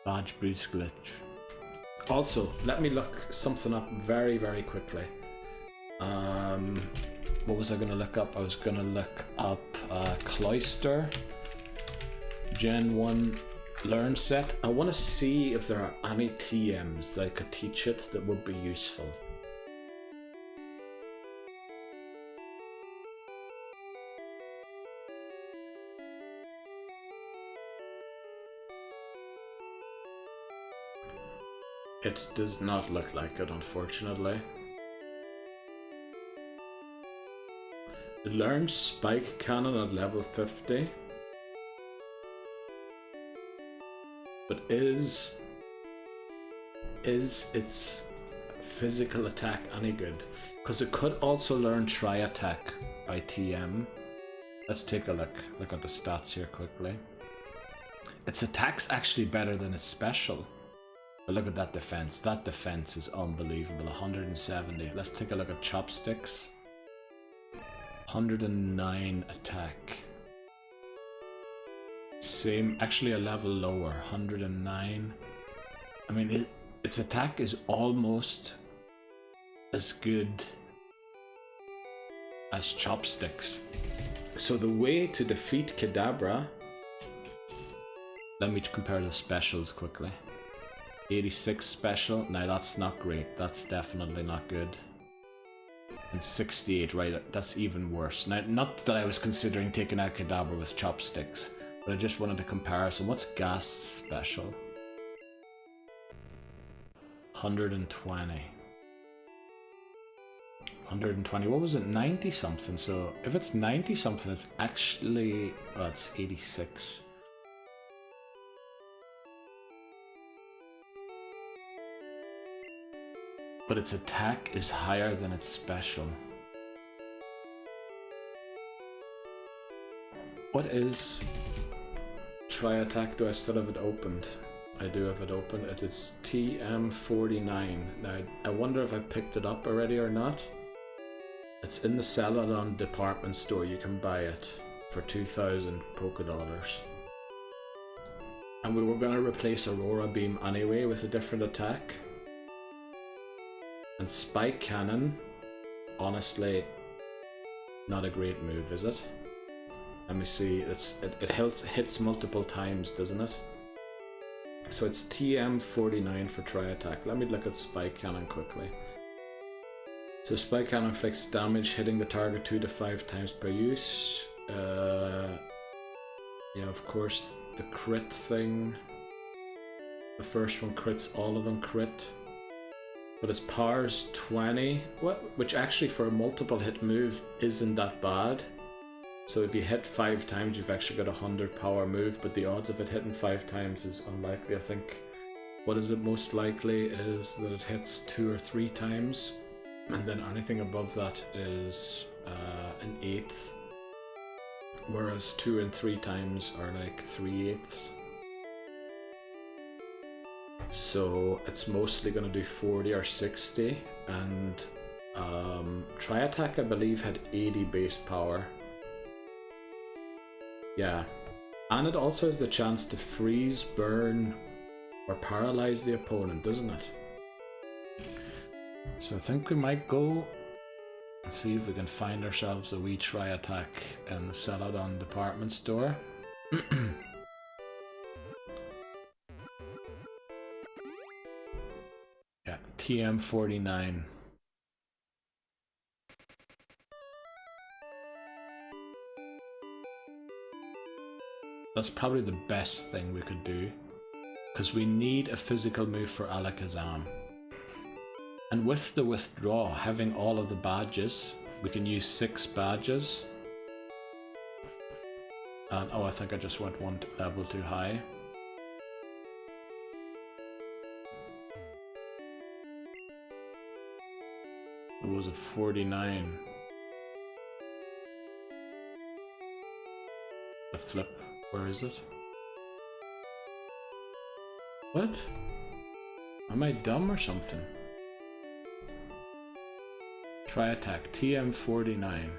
Badge Boost Glitch. Also, let me look something up very quickly. What was I going to look up? I was going to look up Cloyster Gen 1 Learn Set. I want to see if there are any TMs that I could teach it that would be useful. It does not look like it, unfortunately. It learns Spike Cannon at level 50. But is its physical attack any good? Because it could also learn Tri Attack by TM. Let's take a look at the stats here quickly. Its attack's actually better than its special. But look at that defense. That defense is unbelievable. 170. Let's take a look at Chopsticks. 109 attack. Same, actually a level lower. 109. I mean, its attack is almost as good as Chopsticks. So the way to defeat Kadabra... let me compare the specials quickly. 86 special, now that's not great, that's definitely not good. And 68, right, that's even worse. Now, not that I was considering taking out Kadabra with Chopsticks, but I just wanted a comparison. What's Ghast's special? 120. 120, what was it, 90 something? So if it's 90 something, it's actually, oh, it's 86. But its attack is higher than its special. What is Tri Attack? Do I still have it opened? I do have it open. It is TM49. Now, I wonder if I picked it up already or not. It's in the Celadon department store. You can buy it for 2,000 Pokédollars. And we were going to replace Aurora Beam anyway with a different attack. And Spike Cannon, honestly, not a great move, is it? Let me see, it hits multiple times, doesn't it? So it's TM49 for Tri Attack. Let me look at Spike Cannon quickly. So Spike Cannon inflicts damage hitting the target 2 to 5 times per use. Yeah, of course, the crit thing. The first one crits, all of them crit. but his power's 20, which actually for a multiple hit move isn't that bad. So if you hit 5 times, you've actually got a 100 power move, but the odds of it hitting 5 times is unlikely. I think what is it most likely is that it hits 2 or 3 times, and then anything above that is an 1/8, whereas 2 and 3 times are like 3/8. So it's mostly going to do 40 or 60, and Tri-Attack I believe had 80 base power. Yeah, and it also has the chance to freeze, burn, or paralyze the opponent, doesn't it? So I think we might go and see if we can find ourselves a wee Tri-Attack in the Celadon department store. Yeah, TM49. That's probably the best thing we could do, because we need a physical move for Alakazam. And with the withdraw, having all of the badges, we can use 6 badges. And oh, I think I just went one level too high. It was a 49. The flip, where is it? What? Am I dumb or something? Tri-Attack, TM49.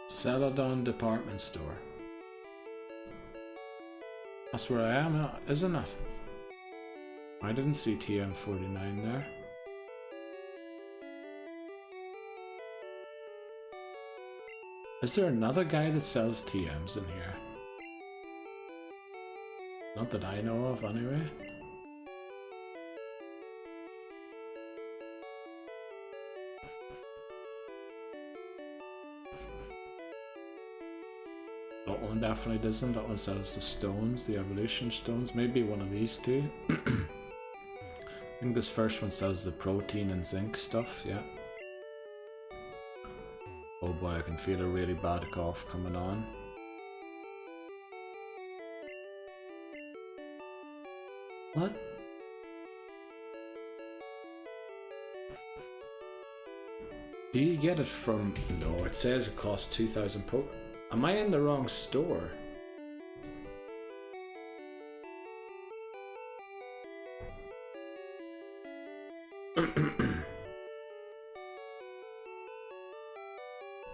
Celadon department store. That's where I am, isn't it? I didn't see TM49 there. Is there another guy that sells TMs in here? Not that I know of, anyway. That one definitely doesn't. That one sells the stones, the evolution stones. Maybe one of these two. I think this first one sells the protein and zinc stuff, yeah. Oh boy, I can feel a really bad cough coming on. What? Do you get it from... No, it says it costs 2,000 Am I in the wrong store?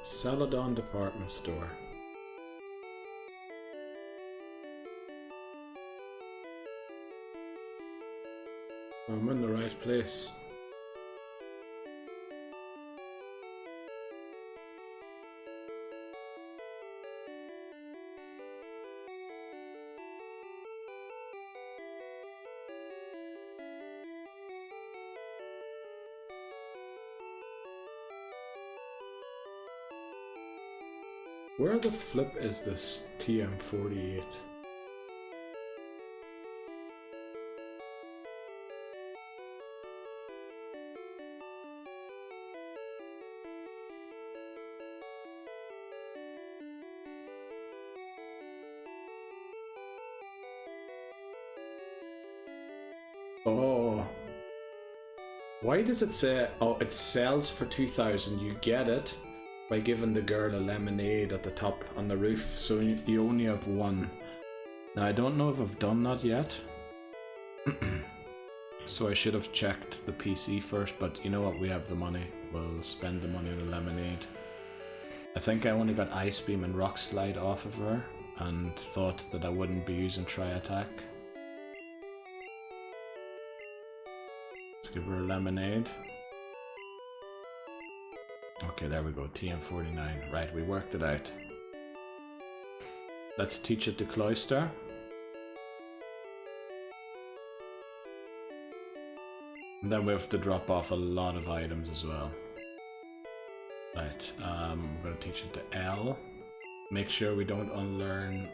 Celadon department store. I'm in the right place. Where the flip is this TM48? Oh. Why does it say, oh, it sells for 2,000, you get it by giving the girl a lemonade at the top on the roof, so you only have one. Now I don't know if I've done that yet. So I should have checked the PC first, but you know what, we have the money. We'll spend the money on the lemonade. I think I only got Ice Beam and Rock Slide off of her and thought that I wouldn't be using Tri-Attack. Let's give her a lemonade. Okay, there we go, TM49. Right, we worked it out. Let's teach it to Cloyster. And then we have to drop off a lot of items as well. Right, we're going to teach it to L. Make sure we don't unlearn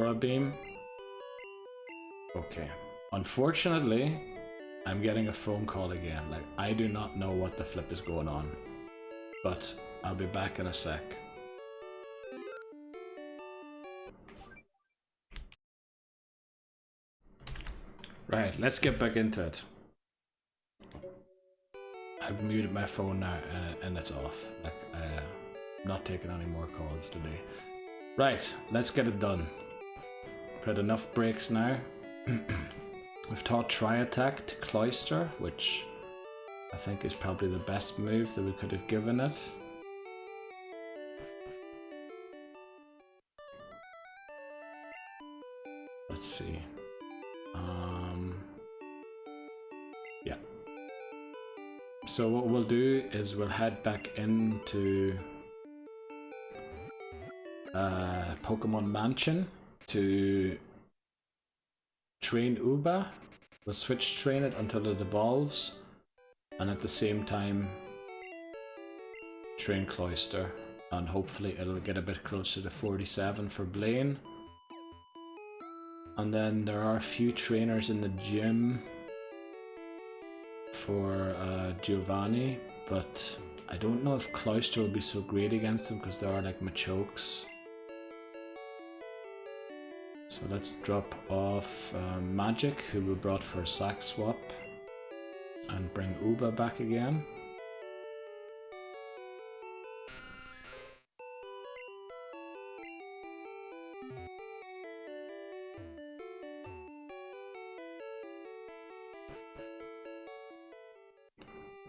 Aura Beam. Okay. Unfortunately, I'm getting a phone call again. Like, I do not know what the flip is going on. But I'll be back in a sec. Right, let's get back into it. I've muted my phone now and it's off. Like, I'm not taking any more calls today. Right, let's get it done. We've had enough breaks now. We've taught Tri-Attack to Cloyster, which I think is probably the best move that we could have given it. Let's see. Yeah. So what we'll do is we'll head back into Pokemon Mansion to train Uba. We'll switch train it until it evolves, and at the same time train Cloyster, and hopefully it'll get a bit closer to 47 for Blaine. And then there are a few trainers in the gym for Giovanni, but I don't know if Cloyster will be so great against them because they are like Machokes. So let's drop off Magic, who we brought for a sack swap, and bring Uba back again.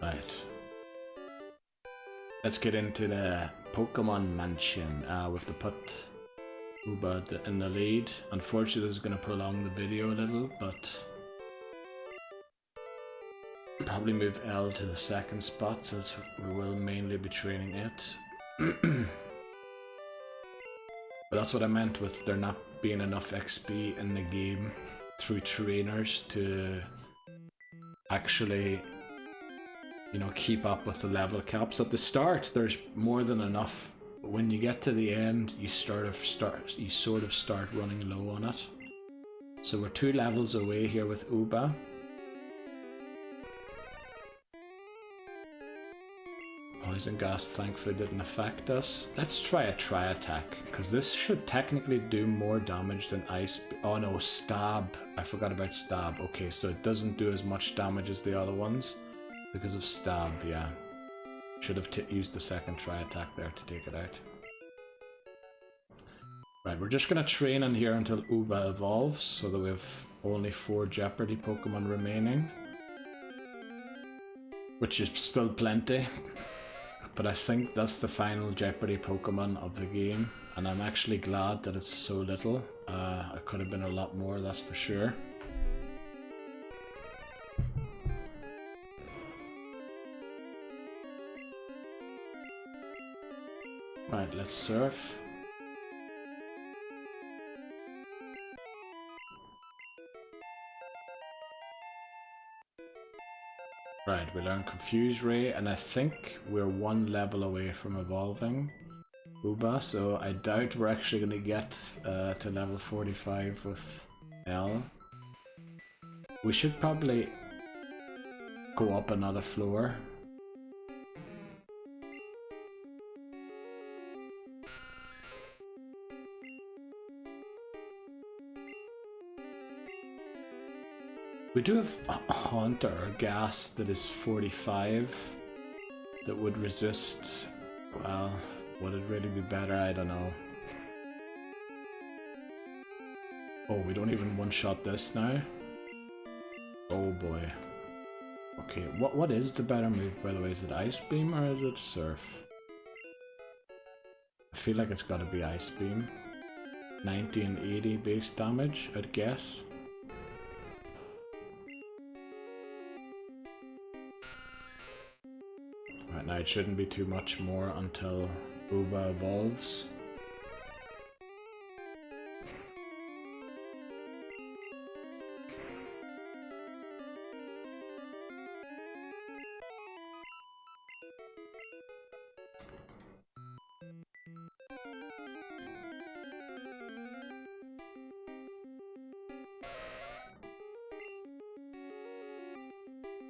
Right. Let's get into the Pokemon Mansion. We have to put Uba in the lead. Unfortunately, this is going to prolong the video a little, but probably move L to the second spot since we will mainly be training it. But that's what I meant with there not being enough XP in the game through trainers to actually, you know, keep up with the level caps. At the start, there's more than enough. But when you get to the end, you sort of start running low on it. So we're 2 levels away here with Uba. Poison Gas thankfully didn't affect us. Let's try a Tri-Attack, because this should technically do more damage than Ice... Oh no, Stab. I forgot about Stab. Okay, so it doesn't do as much damage as the other ones because of Stab, yeah. Should have used the second Tri-Attack there to take it out. Right, we're just going to train in here until Uba evolves, so that we have only 4 Jeopardy Pokemon remaining. Which is still plenty. But I think that's the final Jeopardy Pokemon of the game, and I'm actually glad that it's so little. It could have been a lot more, that's for sure. Right, let's surf. Right, we learn Confuse Ray, and I think we're 1 level away from evolving Uba, so I doubt we're actually going to get to level 45 with L. We should probably go up another floor. We do have a Haunt or a Gas that is 45 that would resist. Well, would it really be better? I don't know. Oh, we don't even one-shot this now? Oh boy. Okay, what is the better move, by the way? Is it Ice Beam or is it Surf? I feel like it's gotta be Ice Beam. 90 and 80 base damage, I'd guess. Right, now it shouldn't be too much more until Uba evolves.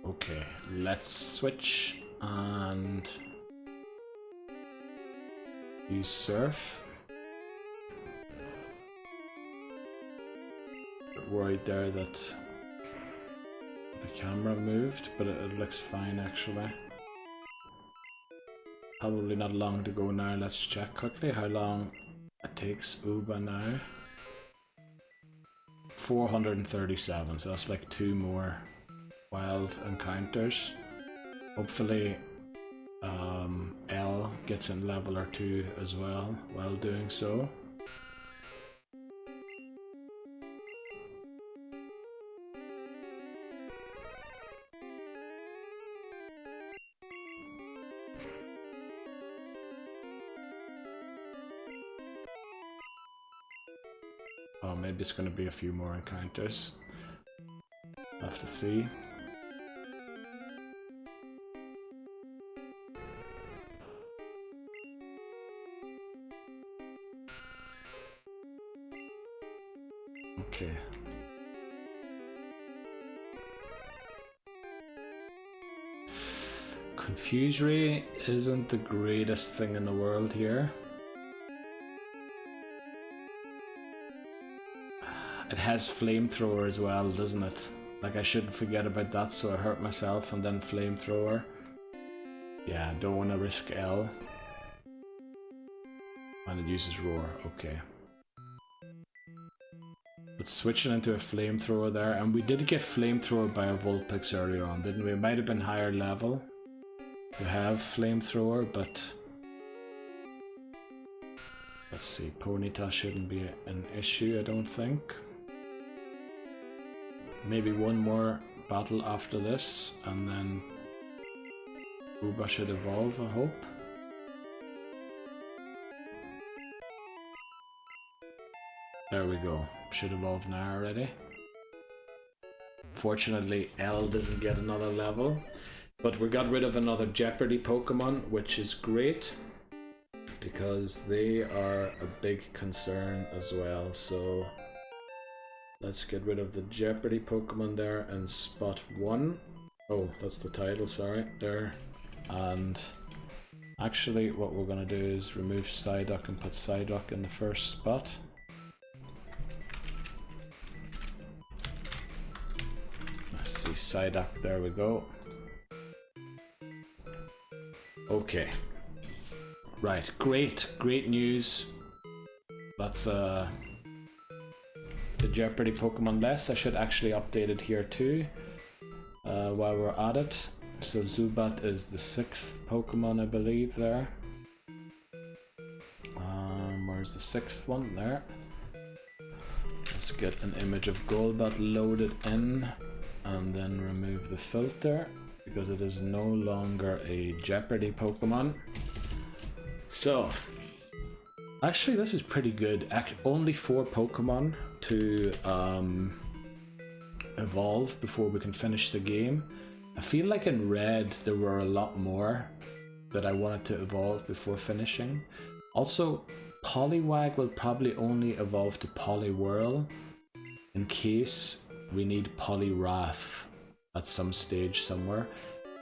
Okay, let's switch and use surf. Worried there that the camera moved, but it looks fine actually. Probably not long to go now. Let's check quickly how long it takes Uba now. 437, so that's like 2 more wild encounters. Hopefully L gets in level or 2 as well while doing so. Oh, maybe it's going to be a few more encounters. I'll have to see. Okay. Confusory isn't the greatest thing in the world here. It has flamethrower as well, doesn't it? Like, I shouldn't forget about that, so I hurt myself and then flamethrower. Yeah, don't want to risk L. And it uses roar, okay. But switching into a flamethrower there, and we did get flamethrower by a Vulpix earlier on, didn't we? It might have been higher level to have flamethrower, but let's see, Ponyta shouldn't be an issue, I don't think. Maybe one more battle after this, and then Uba should evolve, I hope. There we go. Should evolve now already. Fortunately, L doesn't get another level, but we got rid of another Jeopardy Pokemon, which is great because they are a big concern as well. So let's get rid of the Jeopardy Pokemon there and spot 1. Oh, that's the title, sorry, there. And actually what we're going to do is remove Psyduck and put Psyduck in the first spot. Let's see, Psyduck, there we go. Okay. Right, great news. That's the Jeopardy Pokemon list. I should actually update it here too while we're at it. So Zubat is the 6th Pokemon, I believe, there. Where's the 6th one? There. Let's get an image of Golbat loaded in and then remove the filter because it is no longer a Jeopardy Pokemon. So, actually this is pretty good. Only 4 Pokemon to evolve before we can finish the game. I feel like in Red there were a lot more that I wanted to evolve before finishing. Also, Poliwag will probably only evolve to Poliwhirl in case we need Poliwrath at some stage somewhere.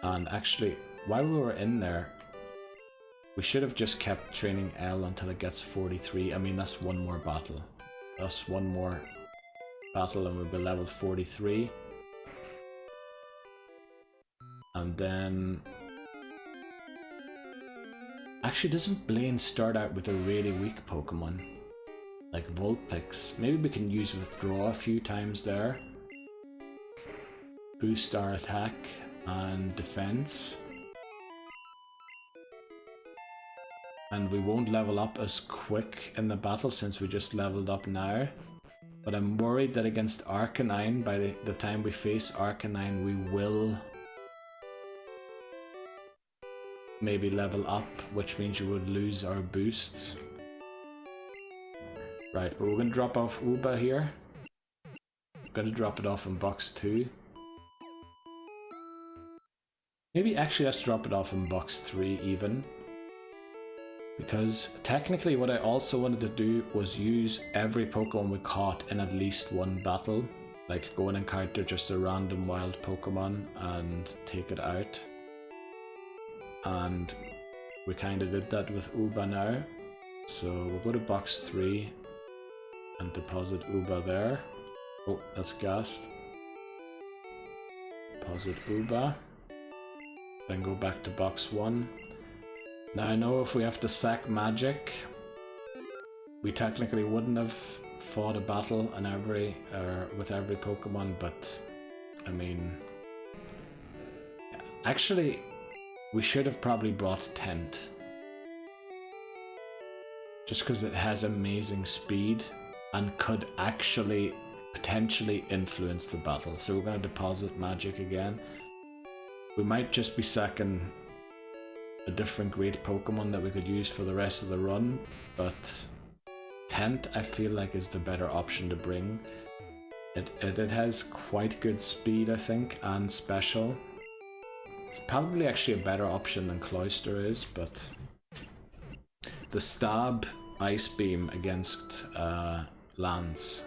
And actually, while we were in there, we should have just kept training L until it gets 43. I mean, that's one more battle. That's one more battle and we'll be level 43. And then... Actually, doesn't Blaine start out with a really weak Pokemon? Like Vulpix. Maybe we can use Withdraw a few times there. Boost our attack and defense. And we won't level up as quick in the battle since we just leveled up now. But I'm worried that against Arcanine, by the time we face Arcanine, we will maybe level up, which means you would lose our boosts. Right, but we're going to drop off Uba here. I'm going to drop it off in box 2. Maybe actually let's drop it off in box 3 even. Because technically what I also wanted to do was use every Pokemon we caught in at least one battle. Like go and encounter just a random wild Pokemon and take it out. And we kind of did that with Uba now. So we'll go to box 3 and deposit Uba there. Oh, that's gassed. Deposit Uba. Then go back to box 1. Now I know if we have to sack magic, we technically wouldn't have fought a battle with every Pokemon, but I mean, actually we should have probably brought Tent, just because it has amazing speed and could actually potentially influence the battle. So we're going to deposit magic again. We might just be sacking a different great Pokemon that we could use for the rest of the run, but Tent I feel like is the better option to bring. It has quite good speed, I think, and special. It's probably actually a better option than Cloyster is, but the stab Ice Beam against Lance,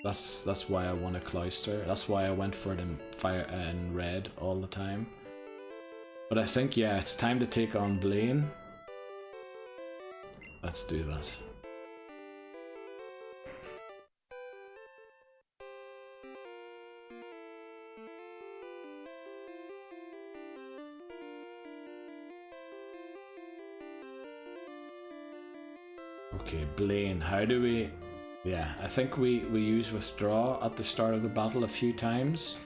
that's why I want a Cloyster. That's why I went for it in fire and red all the time. But I think, yeah, it's time to take on Blaine. Let's do that. Okay, Blaine, how do we... Yeah, I think we use Withdraw at the start of the battle a few times,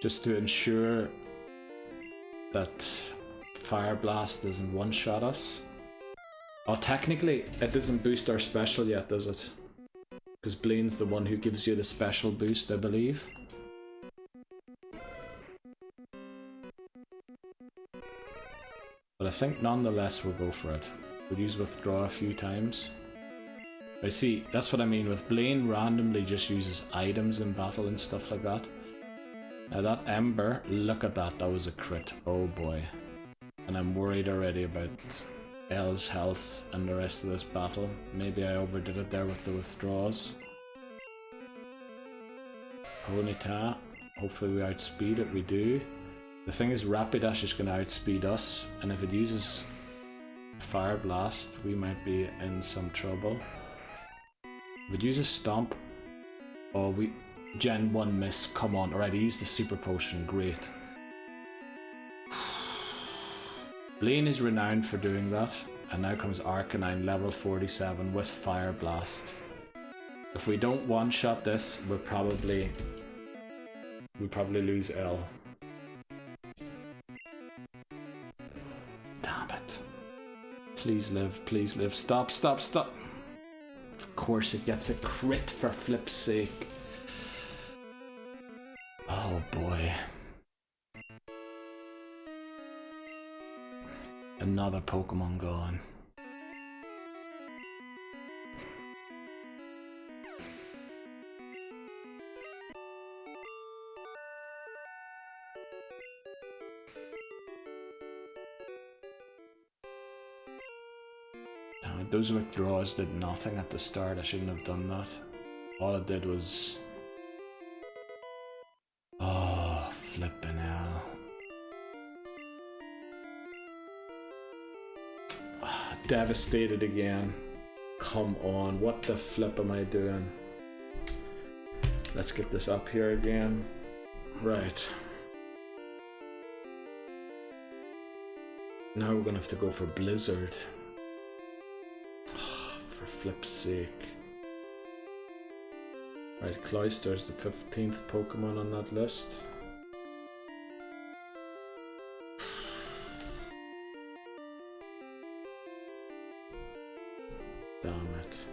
just to ensure that Fire Blast doesn't one-shot us. Oh, technically, it doesn't boost our special yet, does it? Because Blaine's the one who gives you the special boost, I believe. But I think nonetheless we'll go for it. We'll use Withdraw a few times. I see, that's what I mean with Blaine randomly just uses items in battle and stuff like that. Now that Ember, look at that, that was a crit, oh boy. And I'm worried already about Elle's health and the rest of this battle. Maybe I overdid it there with the withdraws. Ponyta, hopefully we outspeed it, we do. The thing is Rapidash is going to outspeed us, and if it uses Fire Blast we might be in some trouble. If it uses Stomp, oh we... Gen 1 miss, come on. Alright, he used the Super Potion, great. Blaine is renowned for doing that, and now comes Arcanine level 47 with Fire Blast. If we don't one-shot this, we probably lose L. Damn it. Please live, please live. Stop, stop, stop. Of course it gets a crit for flip's sake. Oh boy. Another Pokemon gone. Damn it, those withdrawals did nothing at the start. I shouldn't have done that. All it did was... Oh, flippin' hell. Devastated again. Come on, what the flip am I doing? Let's get this up here again. Right. Now we're gonna have to go for Blizzard. For flip's sake. Right, Cloyster's the 15th Pokemon on that list. Damn it.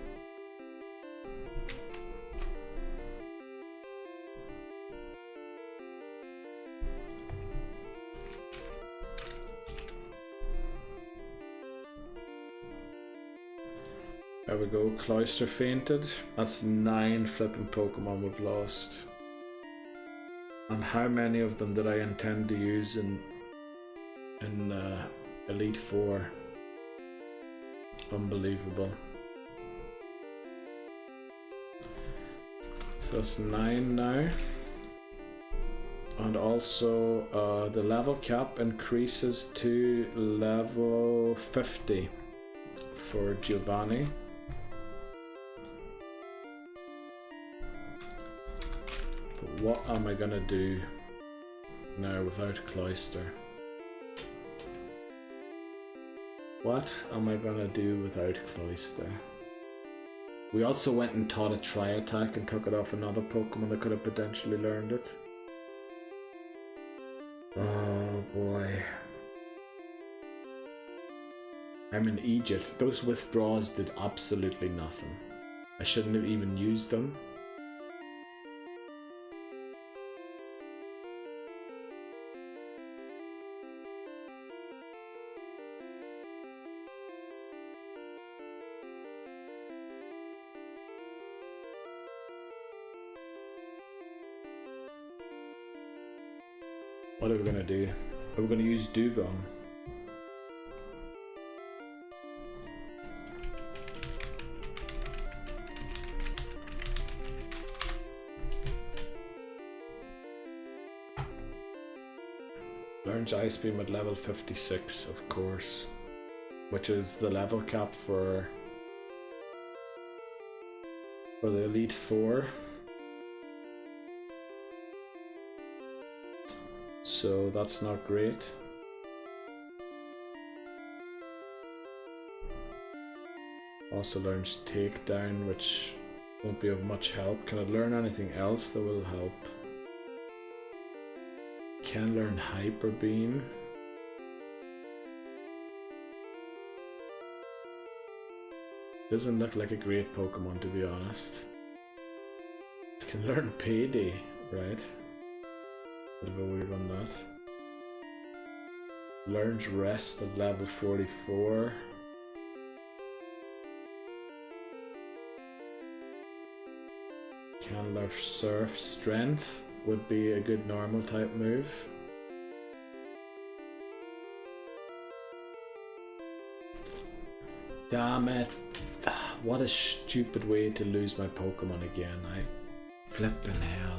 There we go, Cloyster fainted. That's 9 flipping Pokemon we've lost. And how many of them did I intend to use in Elite Four? Unbelievable. So that's 9 now. And also the level cap increases to level 50 for Giovanni. But what am I gonna do now without Cloyster? What am I gonna do without Cloyster? We also went and taught a Tri-Attack and took it off another Pokemon that could have potentially learned it. Oh boy. I'm in Egypt. Those withdrawals did absolutely nothing. I shouldn't have even used them. What are we gonna do? Are we gonna use Dugong? Learns Ice Beam at level 56, of course, which is the level cap for the Elite Four. So that's not great. Also learns Takedown, which won't be of much help. Can it learn anything else that will help? Can learn Hyper Beam. Doesn't look like a great Pokemon, to be honest. It can learn Payday, right? Bit of a weird one, that. Learns Rest at level 44. Can learn Surf. Strength would be a good normal type move. Damn it. What a stupid way to lose my Pokemon again. Flippin' hell.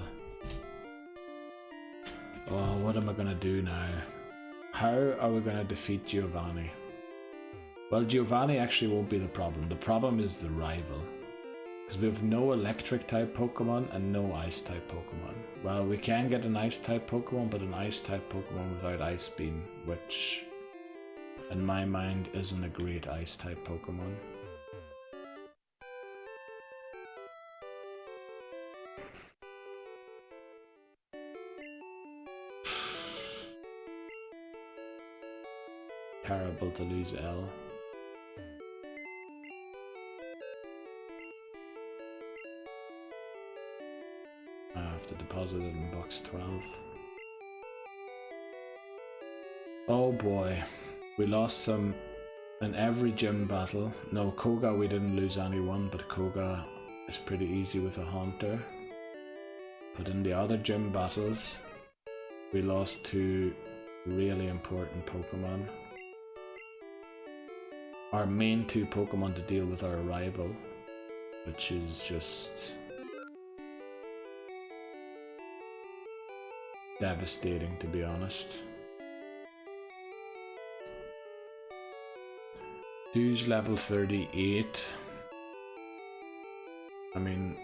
Oh, what am I gonna do now? How are we gonna defeat Giovanni? Well, Giovanni actually won't be the problem. The problem is the rival. Because we have no electric type Pokemon and no ice type Pokemon. Well, we can get an ice type Pokemon, but an ice type Pokemon without Ice Beam, which in my mind isn't a great ice type Pokemon. Terrible to lose L. I have to deposit it in box 12. Oh boy, we lost some in every gym battle. No, Koga we didn't lose anyone, but Koga is pretty easy with a Haunter. But in the other gym battles, we lost two really important Pokemon. Our main two Pokemon to deal with our rival, which is just devastating, to be honest. Dude's level 38. I mean,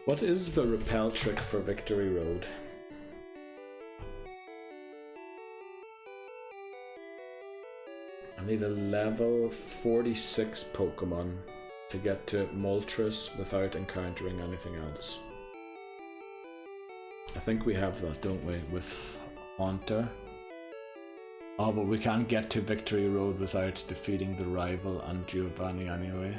what is the repel trick for Victory Road? I need a level 46 Pokemon to get to Moltres without encountering anything else. I think we have that, don't we, with Haunter? Oh, but we can't get to Victory Road without defeating the rival and Giovanni anyway.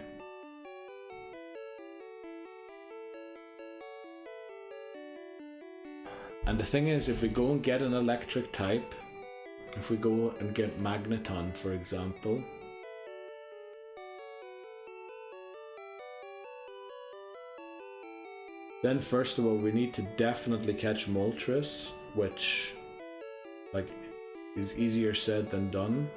And the thing is, if we go and get an electric type, if we go and get Magneton, for example, then first of all we need to definitely catch Moltres, which like, is easier said than done.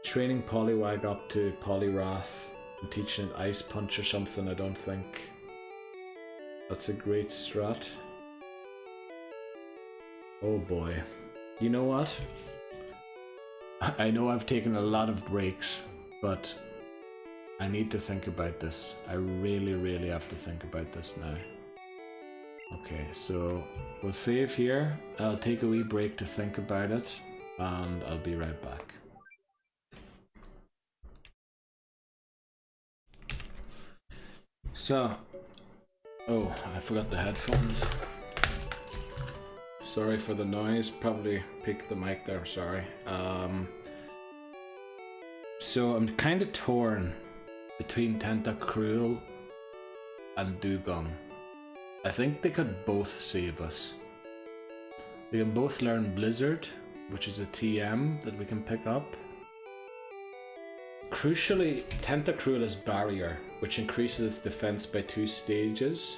Training Poliwag up to Poliwrath and teaching it Ice Punch or something, I don't think that's a great strat. Oh boy. You know what? I know I've taken a lot of breaks, but I need to think about this. I really have to think about this now. Okay, so we'll save here. I'll take a wee break to think about it, and I'll be right back. So, oh, I forgot the headphones. Sorry for the noise, probably picked the mic there, sorry. So I'm kind of torn between Tentacruel and Dugong. I think they could both save us. We can both learn Blizzard, which is a TM that we can pick up. Crucially, Tentacruel is Barrier, which increases its defense by 2 stages.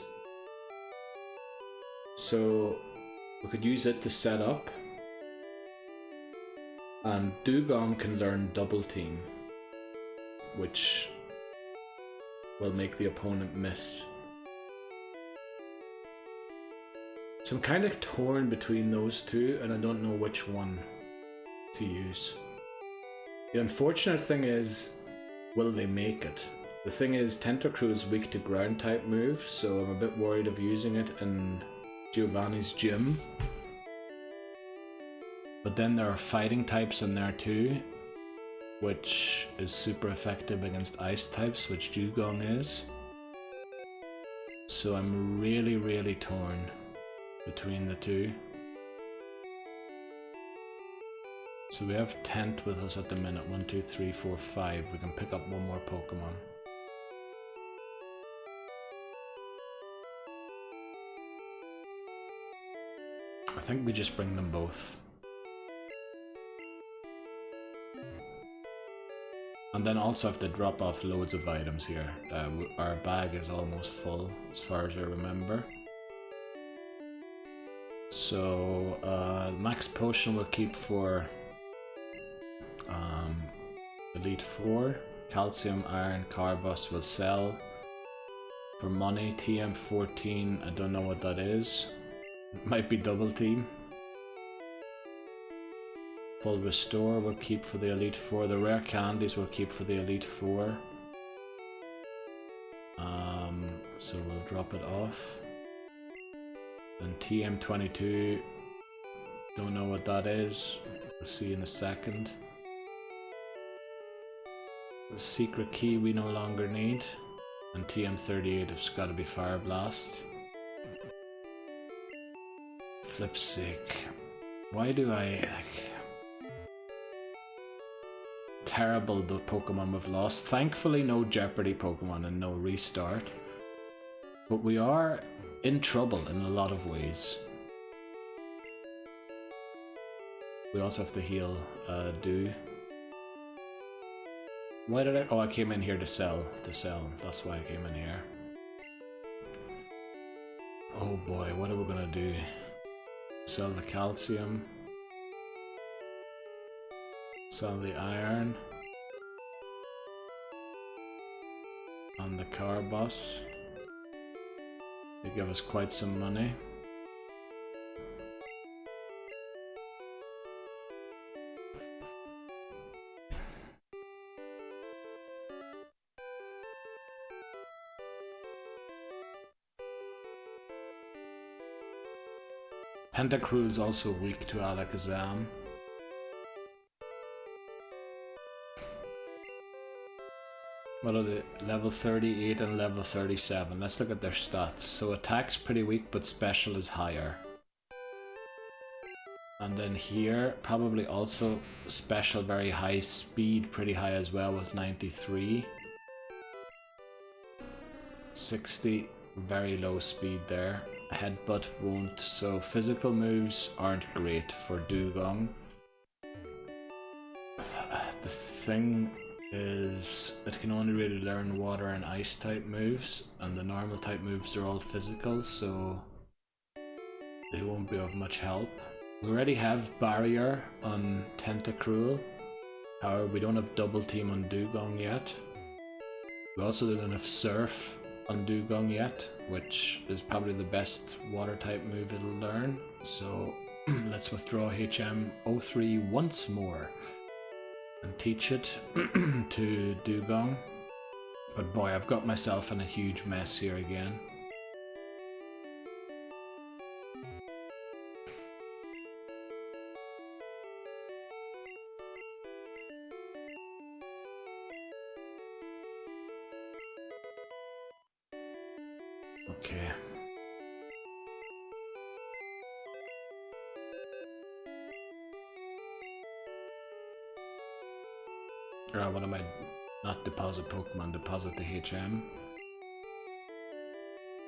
So we could use it to set up. And Dugong can learn Double Team, which will make the opponent miss. So I'm kind of torn between those two, and I don't know which one to use. The unfortunate thing is, will they make it? The thing is, Tentacruel is weak to ground type moves, so I'm a bit worried of using it in Giovanni's gym. But then there are fighting types in there too, which is super effective against ice types, which Dugong is. So I'm really torn between the two. So we have Tent with us at the minute. 1, 2, 3, 4, 5. We can pick up one more Pokemon. I think we just bring them both. And then also have to drop off loads of items here. Our bag is almost full, as far as I remember. So, Max Potion we'll keep for Elite 4. Calcium, Iron, Carbus will sell for money. TM14, I don't know what that is. It might be Double Team. Full Restore we'll keep for the Elite 4. The Rare Candies we'll keep for the Elite 4. So we'll drop it off. And TM22, don't know what that is. We'll see in a second. The Secret Key we no longer need. And TM38 has got to be Fire Blast. Flip's sake. Why do I terrible the Pokemon we've lost. Thankfully no Jeopardy Pokemon and no restart. But we are in trouble in a lot of ways. We also have to heal Do. Why did I? Oh, I came in here to sell. That's why I came in here. Oh boy, what are we gonna do? Sell the calcium. Sell the iron. And the Carbus. They give us quite some money. Tentacruel is also weak to Alakazam. What are they? Level 38 and level 37. Let's look at their stats. So attack's pretty weak, but special is higher. And then here, probably also special, very high, speed pretty high as well with 93. 60, very low speed there. Headbutt won't, so physical moves aren't great for Dugong. The thing is, it can only really learn water and ice type moves, and the normal type moves are all physical, so they won't be of much help. We already have Barrier on Tentacruel, however we don't have Double Team on Dugong yet. We also don't have Surf on Dugong yet, which is probably the best water type move it'll learn, so let's withdraw HM03 once more and teach it to Dugong. But boy, I've got myself in a huge mess here again. Okay. What am I? Not deposit Pokemon, deposit the HM.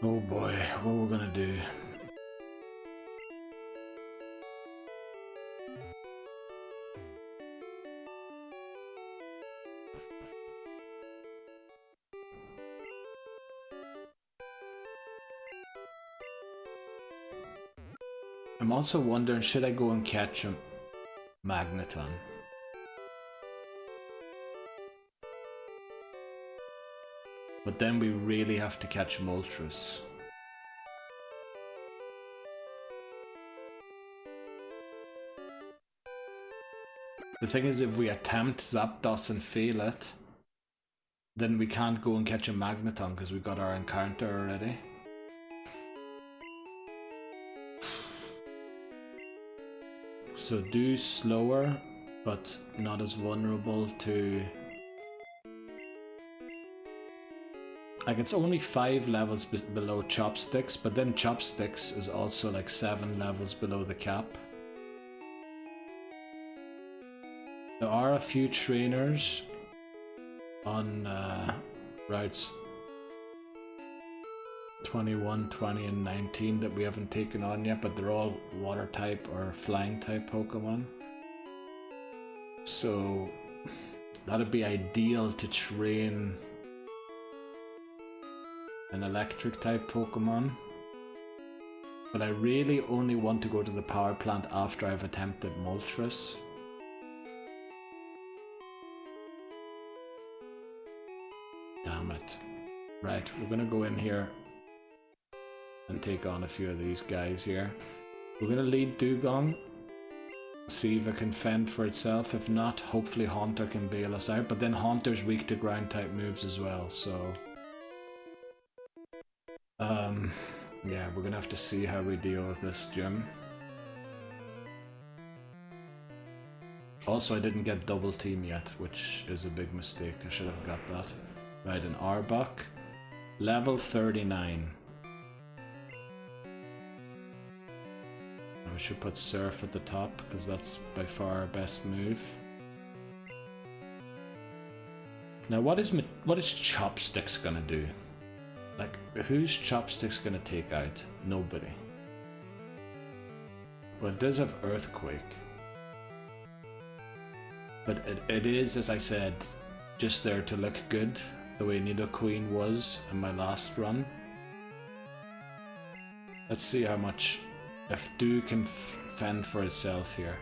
Oh boy, what are we gonna do? I'm also wondering, should I go and catch a Magneton? But then we really have to catch Moltres. The thing is, if we attempt Zapdos and fail it, then we can't go and catch a Magneton because we got our encounter already. So do slower, but not as vulnerable to... Like, it's only 5 levels below Chopsticks, but then Chopsticks is also like 7 levels below the cap. There are a few trainers on routes 21, 20 and 19 that we haven't taken on yet, but they're all water type or flying type Pokemon. So that'd be ideal to train an electric type Pokemon, but I really only want to go to the power plant after I've attempted Moltres. Damn it. Right, we're gonna go in here and take on a few of these guys here. We're gonna lead Dugong, see if it can fend for itself. If not, hopefully Haunter can bail us out, but then Haunter's weak to ground type moves as well, so yeah, we're gonna have to see how we deal with this gym. Also, I didn't get Double Team yet, which is a big mistake. I should have got that. Right, an Arbok, level 39. We should put Surf at the top, because that's by far our best move. Now, what is Chopsticks gonna do? Like, who's Chopsticks gonna take out? Nobody. Well, it does have Earthquake. But it is, as I said, just there to look good, the way Nidoqueen was in my last run. Let's see how much... if Dew can fend for itself here.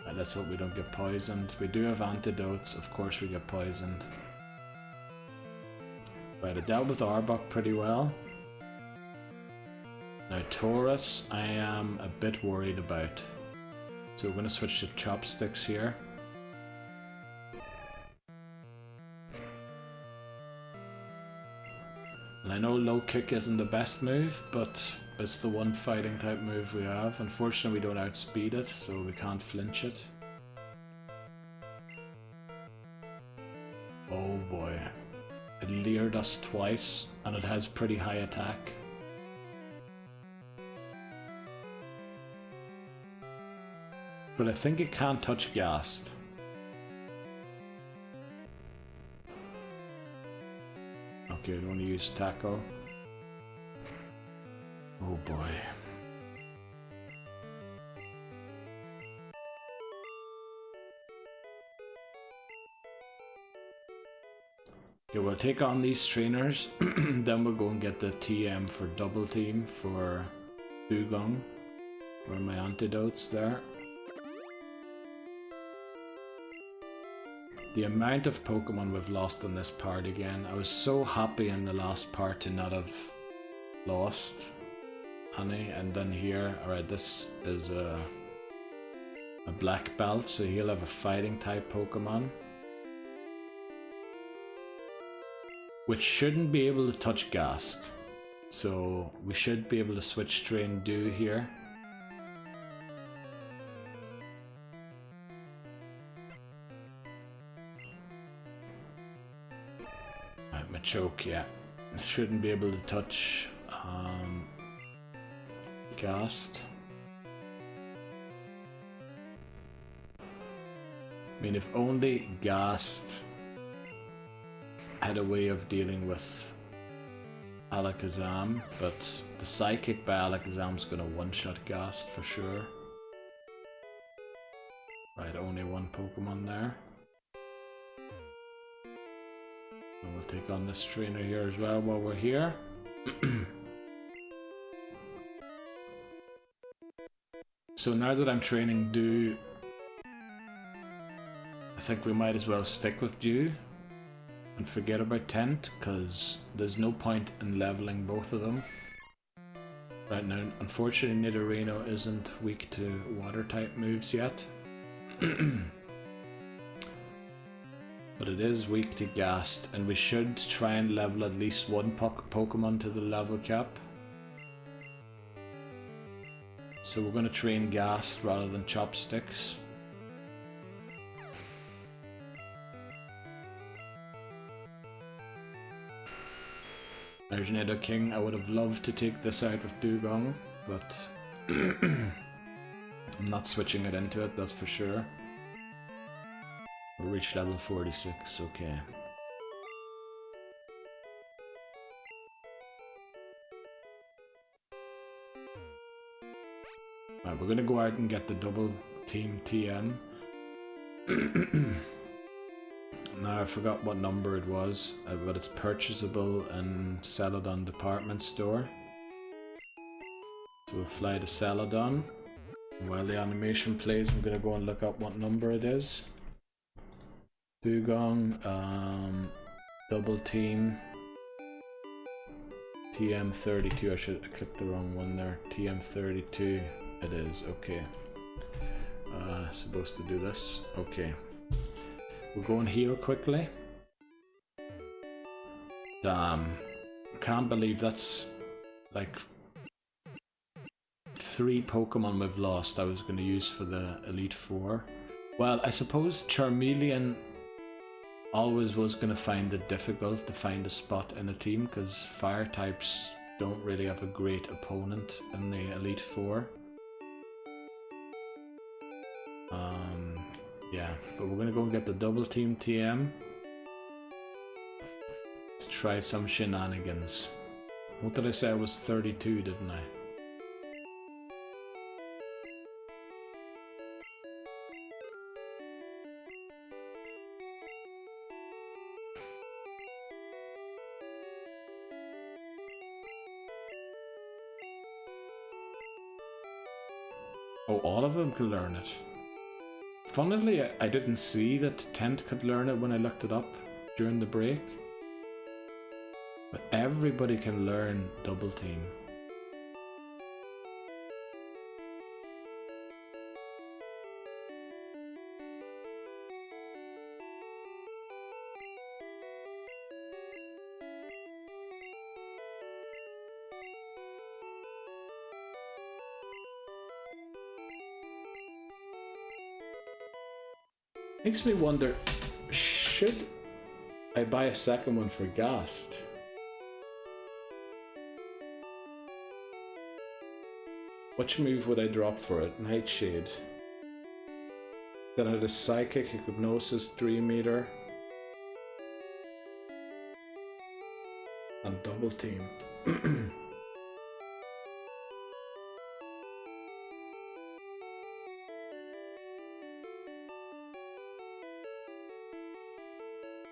Right, let's hope we don't get poisoned. We do have antidotes, of course we get poisoned. Right, I dealt with Arbok pretty well. Now Taurus, I am a bit worried about. So we're going to switch to Chopsticks here. And I know Low Kick isn't the best move, but it's the one fighting type move we have. Unfortunately we don't outspeed it, so we can't flinch it. Oh boy. It leered us twice, and it has pretty high attack. But I think it can't touch Ghast. Okay, I don't want to use tackle. Oh boy. Okay, we'll take on these trainers, then we'll go and get the TM for double team for Dugong. Where are my antidotes there? The amount of Pokemon we've lost in this part again. I was so happy in the last part to not have lost any, and then here, alright, this is a black belt, so he'll have a fighting type Pokemon. Which shouldn't be able to touch Ghast. So we should be able to switch train Dew here. Right, Machoke, yeah. Shouldn't be able to touch Ghast. I mean, if only Ghast had a way of dealing with Alakazam, but the Psychic by Alakazam's gonna one-shot Ghast for sure. Right, only one Pokemon there. And we'll take on this trainer here as well while we're here. So now that I'm training Dew, I think we might as well stick with Dew and forget about Tent, because there's no point in leveling both of them. Right now, unfortunately, Nidorino isn't weak to water type moves yet. But it is weak to Ghast, and we should try and level at least one Pokemon to the level cap. So we're going to train Ghast rather than Chopsticks. There's Nidoking. I would have loved to take this out with Dugong, but I'm not switching it into it, that's for sure. We'll reach level 46, okay. Right, we're gonna go out and get the double team TM. Now I forgot what number it was, but it's purchasable in Celadon department store. So we'll fly to Celadon. And while the animation plays, I'm gonna go and look up what number it is. Dugong, double team, TM32. I clicked the wrong one there. TM32. It is, okay. Supposed to do this. Okay. We'll go and heal quickly. Damn. Can't believe that's like 3 Pokemon we've lost I was going to use for the Elite Four. Well, I suppose Charmeleon always was going to find it difficult to find a spot in a team because fire types don't really have a great opponent in the Elite Four. Yeah, but we're gonna go and get the double team TM to try some shenanigans. What did I say? I was 32, didn't I? Oh, all of them can learn it. Funnily, I didn't see that Tent could learn it when I looked it up during the break. But everybody can learn double team. Makes me wonder, should I buy a second one for Ghast? Which move would I drop for it? Nightshade. Then I had a Psychic, Hypnosis, Dream Eater. and double team.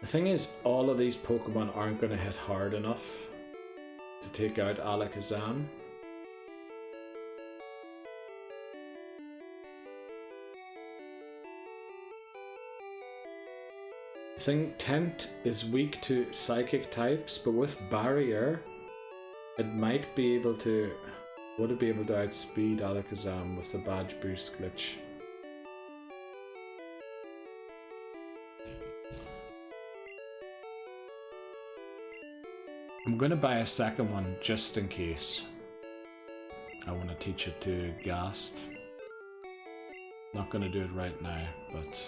The thing is, all of these Pokemon aren't going to hit hard enough to take out Alakazam. I think Tent is weak to Psychic types, but with Barrier, it might be able to... would it be able to outspeed Alakazam with the Badge Boost glitch? I'm going to buy a second one just in case. I want to teach it to Ghast. Not going to do it right now, but...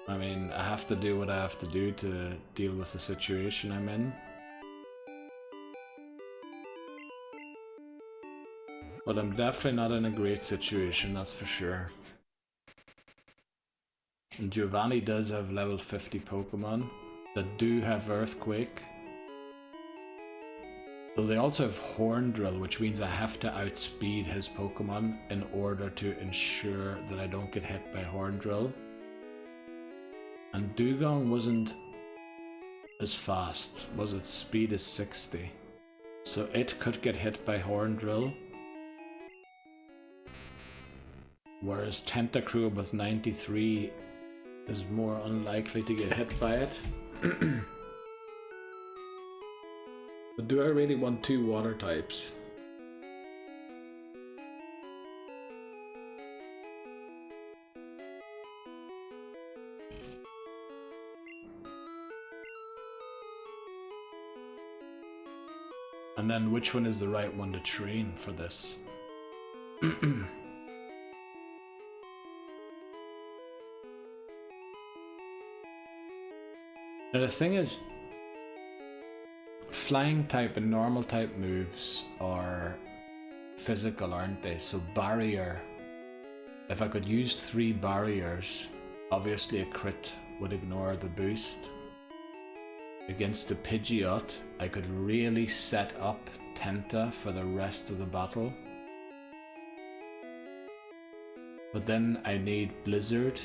I mean, I have to do what I have to do to deal with the situation I'm in. But I'm definitely not in a great situation, that's for sure. And Giovanni does have level 50 Pokemon that do have Earthquake. Though they also have Horn Drill, which means I have to outspeed his Pokemon in order to ensure that I don't get hit by Horn Drill. And Dugong wasn't as fast, was it? Speed is 60. So it could get hit by Horn Drill. Whereas Tentacruel with 93 is more unlikely to get hit by it. But do I really want two water types? And then which one is the right one to train for this? Now the thing is, flying type and normal type moves are physical, aren't they? So Barrier, if I could use 3 barriers, obviously a crit would ignore the boost. Against the Pidgeot, I could really set up Tenta for the rest of the battle. But then I need Blizzard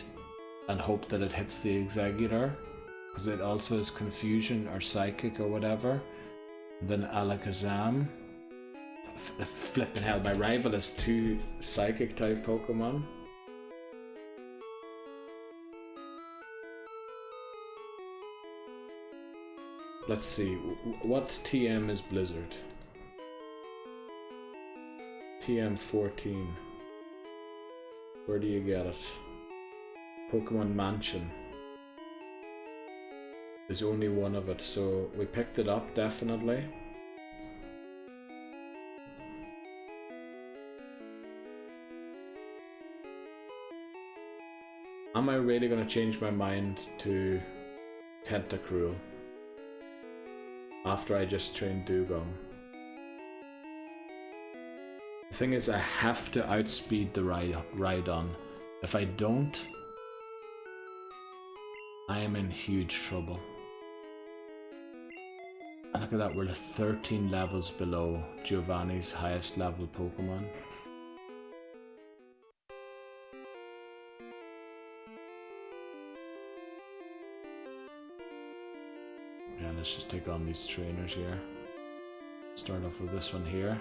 and hope that it hits the Exeggutor, because it also has Confusion or Psychic or whatever. And then Alakazam. Flippin' hell, my rival has 2 Psychic type Pokemon. Let's see, what TM is Blizzard? TM 14. Where do you get it? Pokemon Mansion. There's only one of it, so we picked it up, definitely. Am I really going to change my mind to Tentacruel after I just trained Dugong? The thing is, I have to outspeed the Rhydon. If I don't, I am in huge trouble. And look at that, we're 13 levels below Giovanni's highest level Pokemon. Yeah, let's just take on these trainers here. Start off with this one here.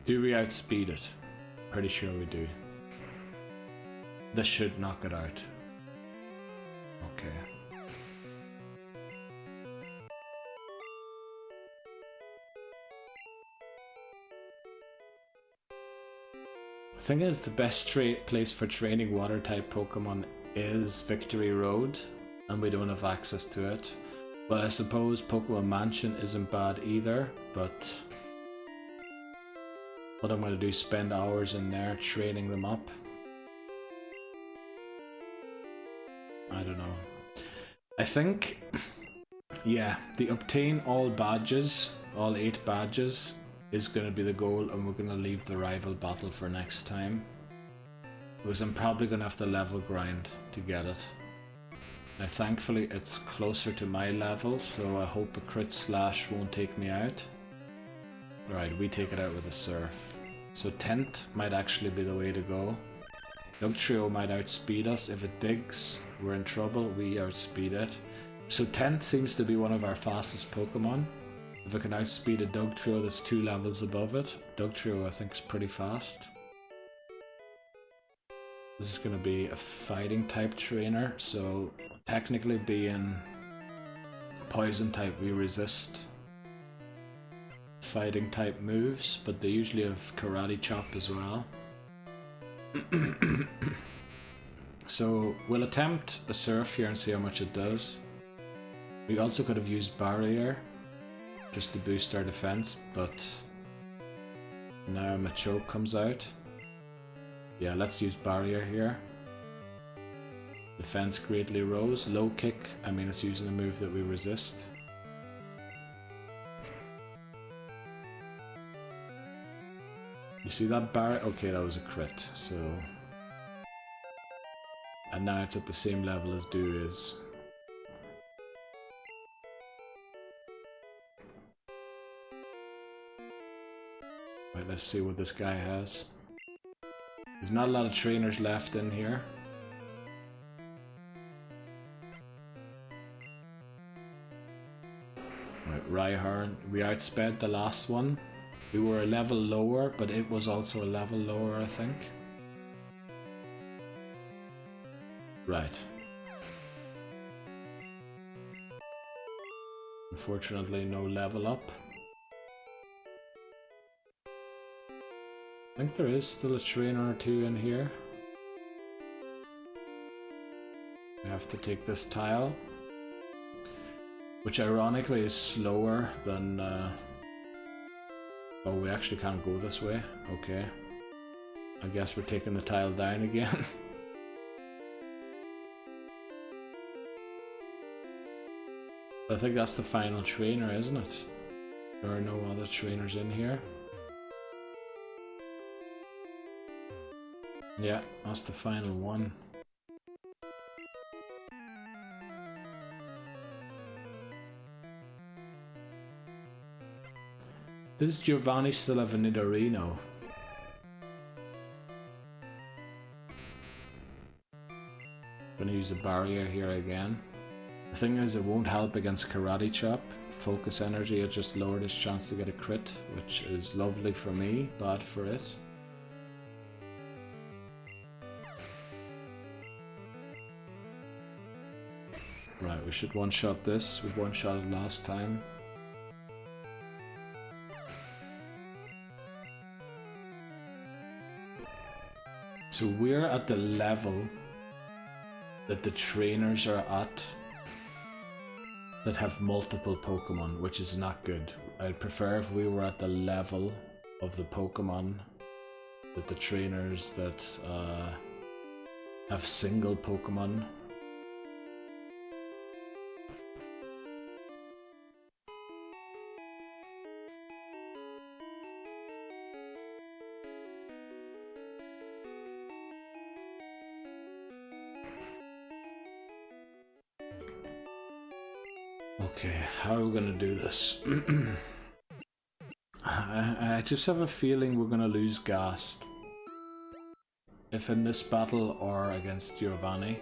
Do we outspeed it? Pretty sure we do. This should knock it out. Okay. The thing is, the best place for training water type Pokemon is Victory Road, and we don't have access to it. But I suppose Pokemon Mansion isn't bad either, but what I'm going to do is spend hours in there training them up. I don't know. I think, yeah, the obtain all badges, all 8 badges, is going to be the goal, and we're going to leave the rival battle for next time. Because I'm probably going to have to level grind to get it. Now thankfully it's closer to my level, so I hope a crit slash won't take me out. Right, we take it out with a surf. So tent might actually be the way to go. Dugtrio might outspeed us. If it digs, we're in trouble. We outspeed it. So tent seems to be one of our fastest Pokemon. If it can outspeed a Dugtrio that's 2 levels above it, Dugtrio I think is pretty fast. This is going to be a fighting type trainer, so technically being poison type we resist fighting type moves, but they usually have karate chop as well. So we'll attempt a surf here and see how much it does. We also could have used barrier just to boost our defense, but now Machoke comes out. Yeah, let's use barrier here. Defense greatly rose. Low kick, I mean it's using a move that we resist. You see that barrier? Okay, that was a crit, so... And now it's at the same level as Do is. Right, let's see what this guy has. There's not a lot of trainers left in here. Right, Rhyhorn. We outsped the last one. We were a level lower, but it was also a level lower, I think. Right. Unfortunately, no level up. I think there is still a trainer or 2 in here. We have to take this tile, which ironically is slower than... Oh, we actually can't go this way. Okay. I guess we're taking the tile down again. I think that's the final trainer, isn't it? There are no other trainers in here. Yeah, that's the final one. Does Giovanni still have a Nidorino? Gonna use the barrier here again. The thing is, it won't help against Karate Chop. Focus energy, it just lowered his chance to get a crit, which is lovely for me, bad for it. Right, we should one-shot this. We one-shotted last time. So we're at the level that the trainers are at that have multiple Pokemon, which is not good. I'd prefer if we were at the level of the Pokemon that the trainers that have single Pokemon. Okay, how are we gonna do this? I just have a feeling we're gonna lose Gast. If in this battle or against Giovanni.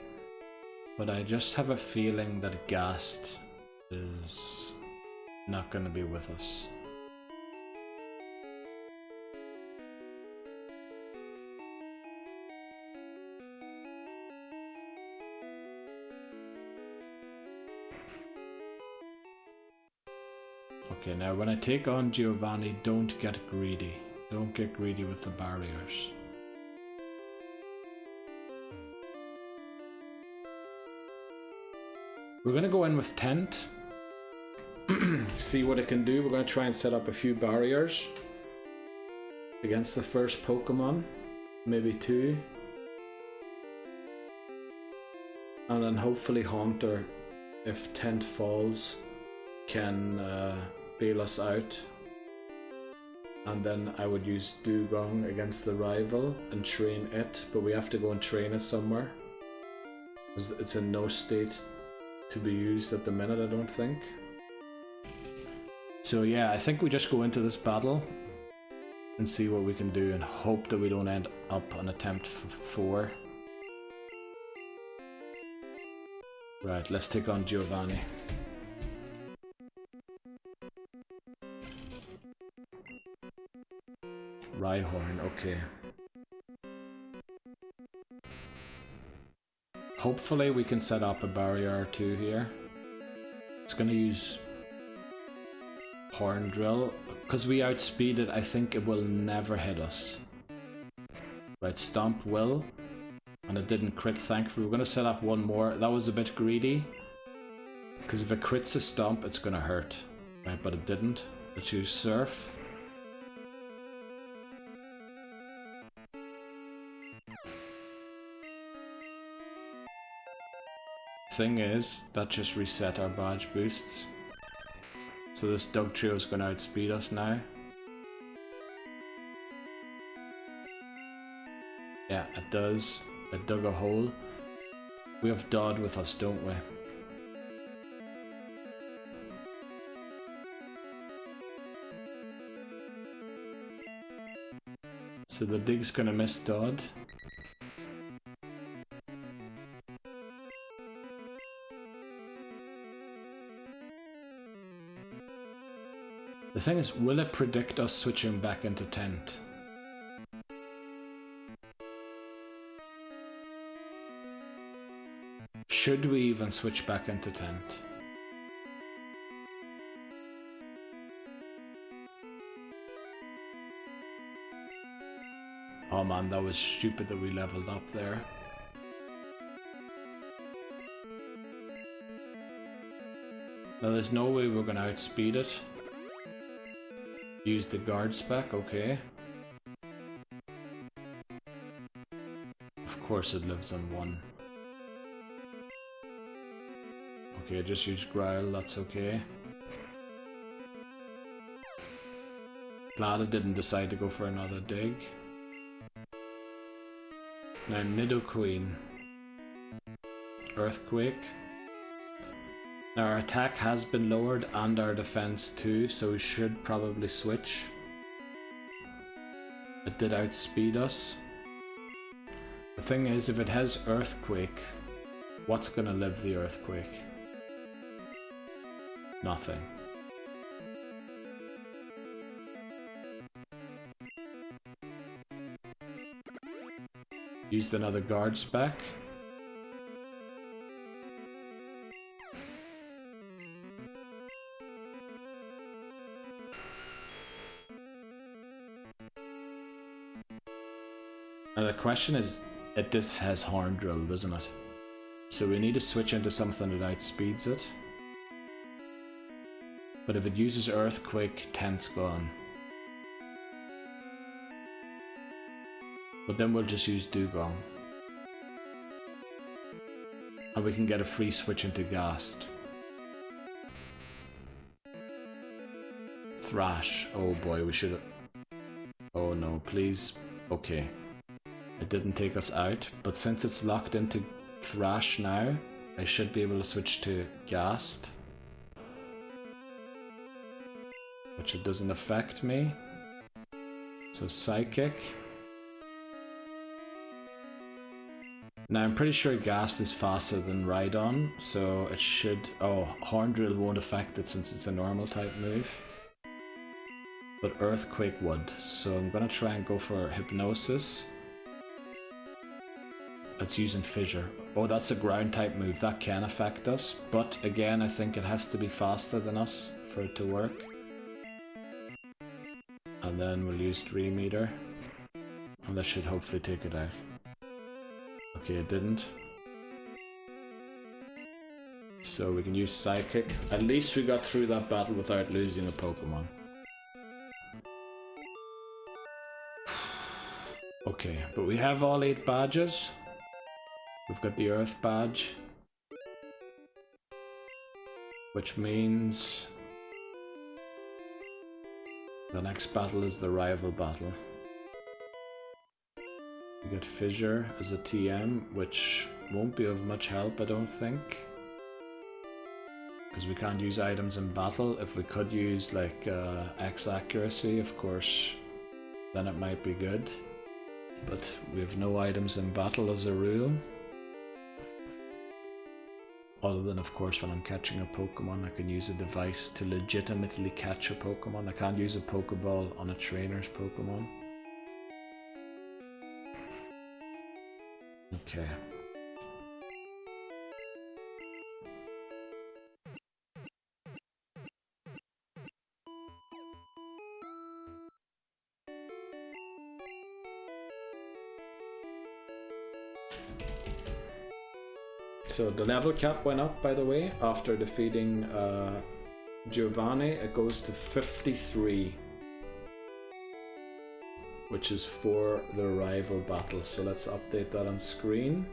But I just have a feeling that Gast is not gonna be with us. Okay, now when I take on Giovanni, don't get greedy. Don't get greedy with the barriers. We're gonna go in with Tent. See what it can do. We're gonna try and set up a few barriers against the first Pokemon. Maybe 2. And then hopefully Haunter, if Tent falls, can bail us out. And then I would use Dugong against the rival and train it, but we have to go and train it somewhere. It's in no state to be used at the minute, I don't think. So yeah, I think we just go into this battle and see what we can do and hope that we don't end up on attempt 4. Right, let's take on Giovanni. Rhyhorn, okay. Hopefully we can set up a barrier or 2 here. It's gonna use Horn Drill. Because we outspeed it, I think it will never hit us. Right, Stomp will. And it didn't crit, thankfully. We're gonna set up 1 more. That was a bit greedy. Because if it crits a Stomp, it's gonna hurt. Right, but it didn't. Let's use Surf. Thing is, that just reset our badge boosts. So this Dugtrio is going to outspeed us now. Yeah, it does. It dug a hole. We have Dodd with us, don't we? So the dig's going to miss Dodd. The thing is, will it predict us switching back into Tent? Should we even switch back into Tent? Oh man, that was stupid that we leveled up there. Now there's no way we're gonna outspeed it. Use the guard spec, okay. Of course it lives on 1. Okay, just use Growl, that's okay. Glad I didn't decide to go for another dig. Now Nidoqueen. Earthquake. Now our attack has been lowered and our defense too, so we should probably switch. It did outspeed us. The thing is, if it has Earthquake, what's gonna live the Earthquake? Nothing. Used another guard spec. Now the question is, this has Horn Drill, doesn't it? So we need to switch into something that outspeeds it. But if it uses Earthquake, Tent's gone. But then we'll just use Dugong. And we can get a free switch into Ghast. Thrash. Oh boy, we should have... Oh no, please. Okay. It didn't take us out, but since it's locked into Thrash now, I should be able to switch to Ghast. Which it doesn't affect me. So Psychic. Now I'm pretty sure Ghast is faster than Rhydon, so it should... Oh, Horn Drill won't affect it since it's a normal type move. But Earthquake would, so I'm gonna try and go for Hypnosis. It's using Fissure. Oh, that's a ground type move, that can affect us, but again I think it has to be faster than us for it to work. And then we'll use Dream Eater, and that should hopefully take it out. Okay, it didn't. So we can use Psychic. At least we got through that battle without losing a Pokemon. Okay, but we have all 8 badges. We've got the Earth badge. which means the next battle is the rival battle. You get Fissure as a TM, which won't be of much help, I don't think. Because we can't use items in battle. If we could use like X accuracy, of course, then it might be good. But we have no items in battle as a rule. Other than, of course, when I'm catching a Pokemon, I can use a device to legitimately catch a Pokemon. I can't use a Pokeball on a trainer's Pokemon. Okay. So the level cap went up, by the way, after defeating Giovanni. It goes to 53, which is for the rival battle. So let's update that on screen.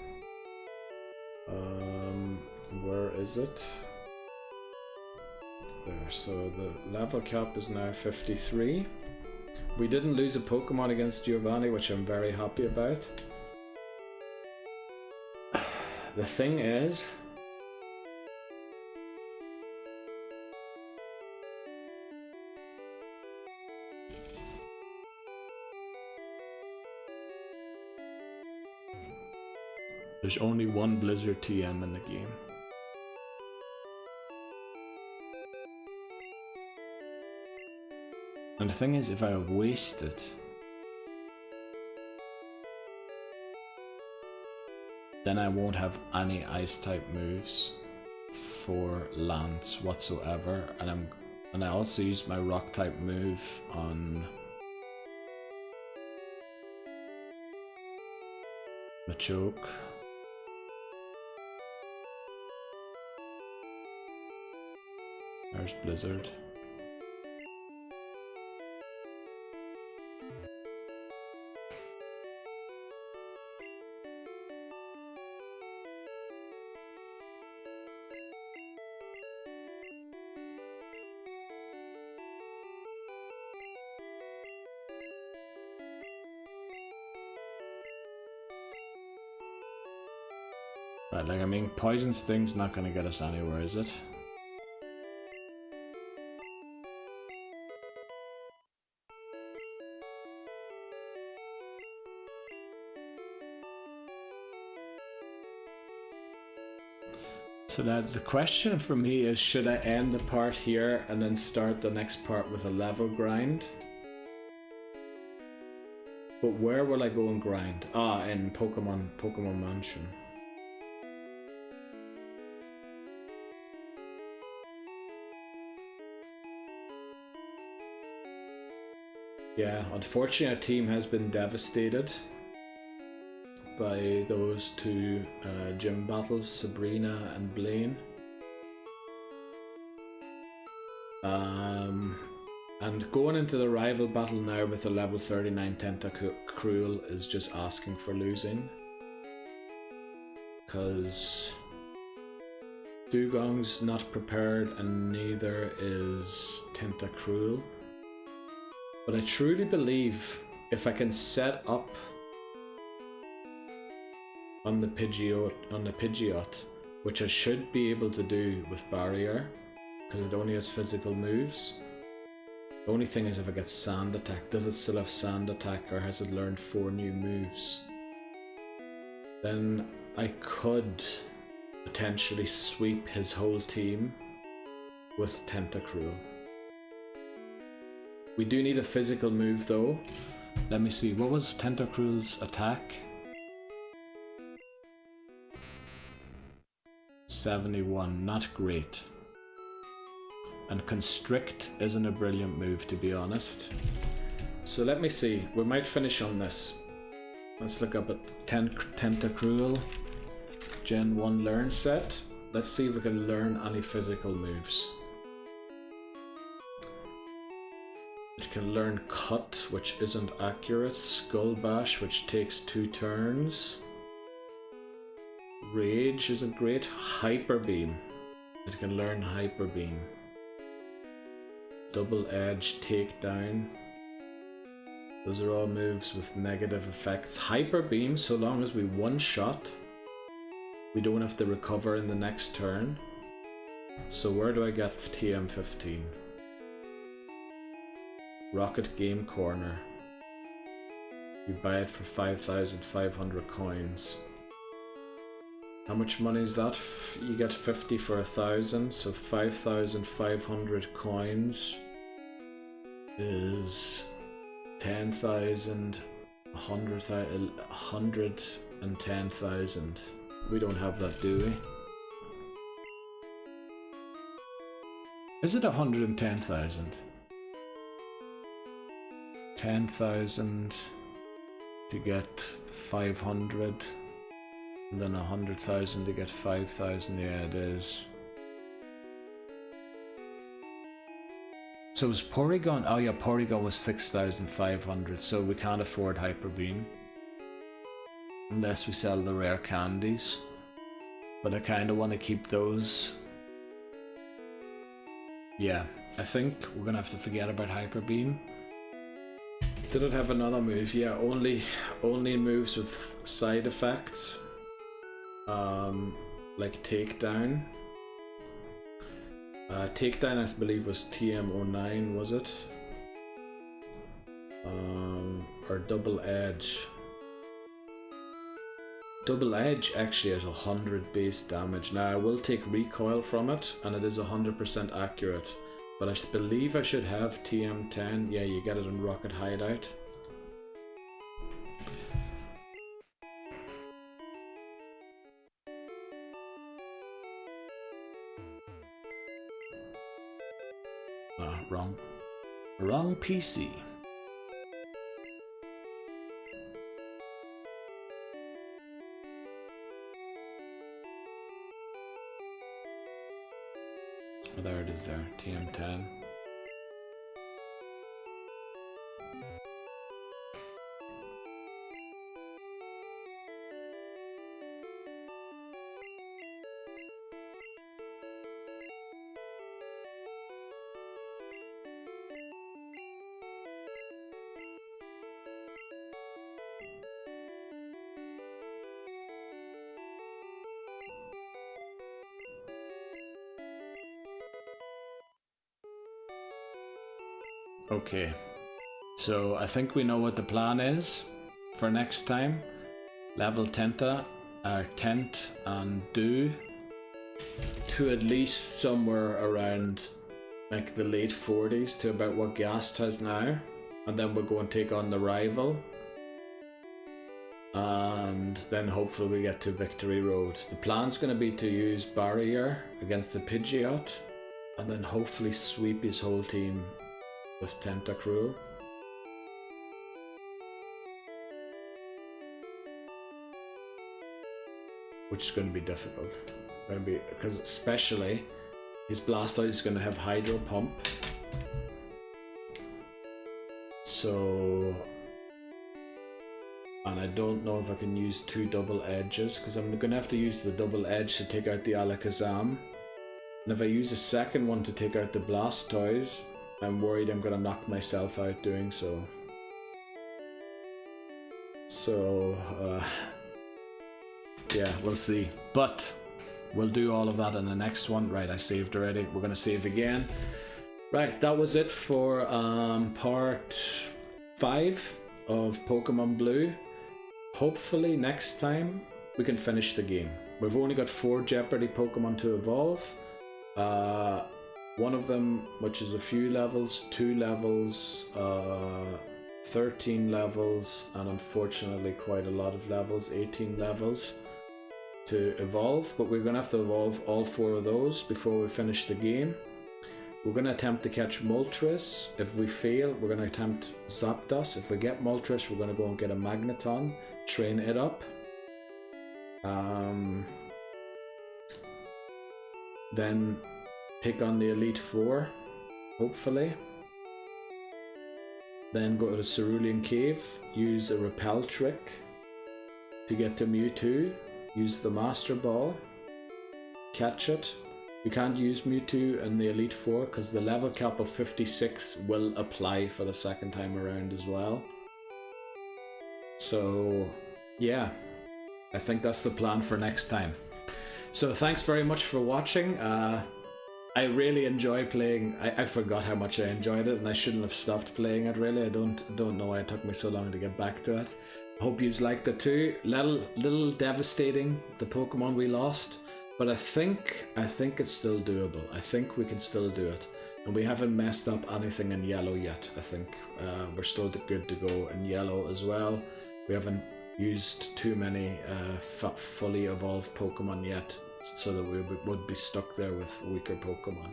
Where is it? There. So the level cap is now 53. We didn't lose a Pokemon against Giovanni, which I'm very happy about. The thing is, there's only one Blizzard TM in the game. And the thing is, if I waste it, then I won't have any ice type moves for Lance whatsoever, and I also used my rock type move on Machoke. There's Blizzard. Right, like, I mean, Poison Sting's not gonna get us anywhere, is it? So now the question for me is, should I end the part here and then start the next part with a level grind? But where will I go and grind? Ah, in Pokemon Mansion. Yeah, unfortunately our team has been devastated by those two gym battles, Sabrina and Blaine. And going into the rival battle now with a level 39 Tentacruel is just asking for losing. Because Dugong's not prepared and neither is Tentacruel. But I truly believe if I can set up on the Pidgeot, which I should be able to do with Barrier, because it only has physical moves. The only thing is, if I get Sand Attack, does it still have Sand Attack or has it learned 4 new moves? Then I could potentially sweep his whole team with Tentacruel. We do need a physical move though. Let me see, what was Tentacruel's attack? 71, not great. And Constrict isn't a brilliant move, to be honest. So let me see, we might finish on this. Let's look up at Tentacruel Gen 1 Learn set. Let's see if we can learn any physical moves. It can learn Cut, which isn't accurate, Skull Bash, which takes 2 turns. Rage isn't great, Hyper Beam. It can learn Hyper Beam. Double Edge, Takedown. Those are all moves with negative effects. Hyper Beam, so long as we one-shot, we don't have to recover in the next turn. So where do I get TM15? Rocket Game Corner. You buy it for 5,500 coins. How much money is that? You get 50 for 1,000, so 5,500 coins is 10,000, 110,000. We don't have that, do we? Is it 110,000? 10,000 to get 500, and then 100,000 to get 5,000. Yeah, it is. So was Porygon? Oh yeah, Porygon was 6,500. So we can't afford Hyper Beam unless we sell the rare candies. But I kind of want to keep those. Yeah, I think we're gonna have to forget about Hyper Beam. Did it have another move? Yeah, only moves with side effects. Like Takedown. Takedown, I believe, was TM09, was it? Or Double Edge. Double Edge actually has 100 base damage. Now I will take recoil from it, and it is 100% accurate. But I believe I should have TM10. Yeah, you get it in Rocket Hideout. Wrong PC. Oh, there it is there, TM10. Okay, so I think we know what the plan is for next time. Level Tent and do to at least somewhere around like the late 40s to about what Gast has now, and then we'll go and take on the rival, and then hopefully we get to Victory Road. The plan's going to be to use Barrier against the Pidgeot, and then hopefully sweep his whole team with Tentacruel. Which is going to be difficult. Because especially his Blastoise is going to have Hydro Pump. So, and I don't know if I can use two Double Edges, because I'm going to have to use the Double Edge to take out the Alakazam. And if I use a second one to take out the Blastoise, I'm worried I'm going to knock myself out doing so. So, yeah, we'll see. But we'll do all of that in the next one. Right, I saved already. We're going to save again. Right, that was it for part 5 of Pokemon Blue. Hopefully next time we can finish the game. We've only got 4 Jeopardy Pokemon to evolve. One of them, which is a few levels, 2 levels, 13 levels, and unfortunately quite a lot of levels, 18 levels to evolve. But we're going to have to evolve all 4 of those before we finish the game. We're going to attempt to catch Moltres. If we fail, we're going to attempt Zapdos. If we get Moltres, we're going to go and get a Magneton, train it up. Then take on the Elite Four, hopefully. Then go to the Cerulean Cave, use a Repel trick to get to Mewtwo, use the Master Ball, catch it, You can't use Mewtwo in the Elite Four because the level cap of 56 will apply for the second time around as well. So yeah, I think that's the plan for next time. So thanks very much for watching. I really enjoy playing. I forgot how much I enjoyed it, and I shouldn't have stopped playing it really. I don't know why it took me so long to get back to it. Hope you liked it too. Little devastating, the Pokemon we lost, but I think it's still doable. I think we can still do it, and we haven't messed up anything in yellow yet. I think we're still good to go in yellow as well. We haven't used too many fully evolved Pokemon yet, so that we would be stuck there with weaker Pokemon.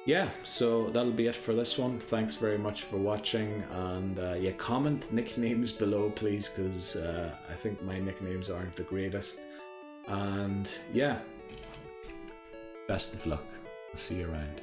Yeah, so that'll be it for this one. Thanks very much for watching, and yeah, comment nicknames below please, because I think my nicknames aren't the greatest. And yeah, best of luck. I'll see you around.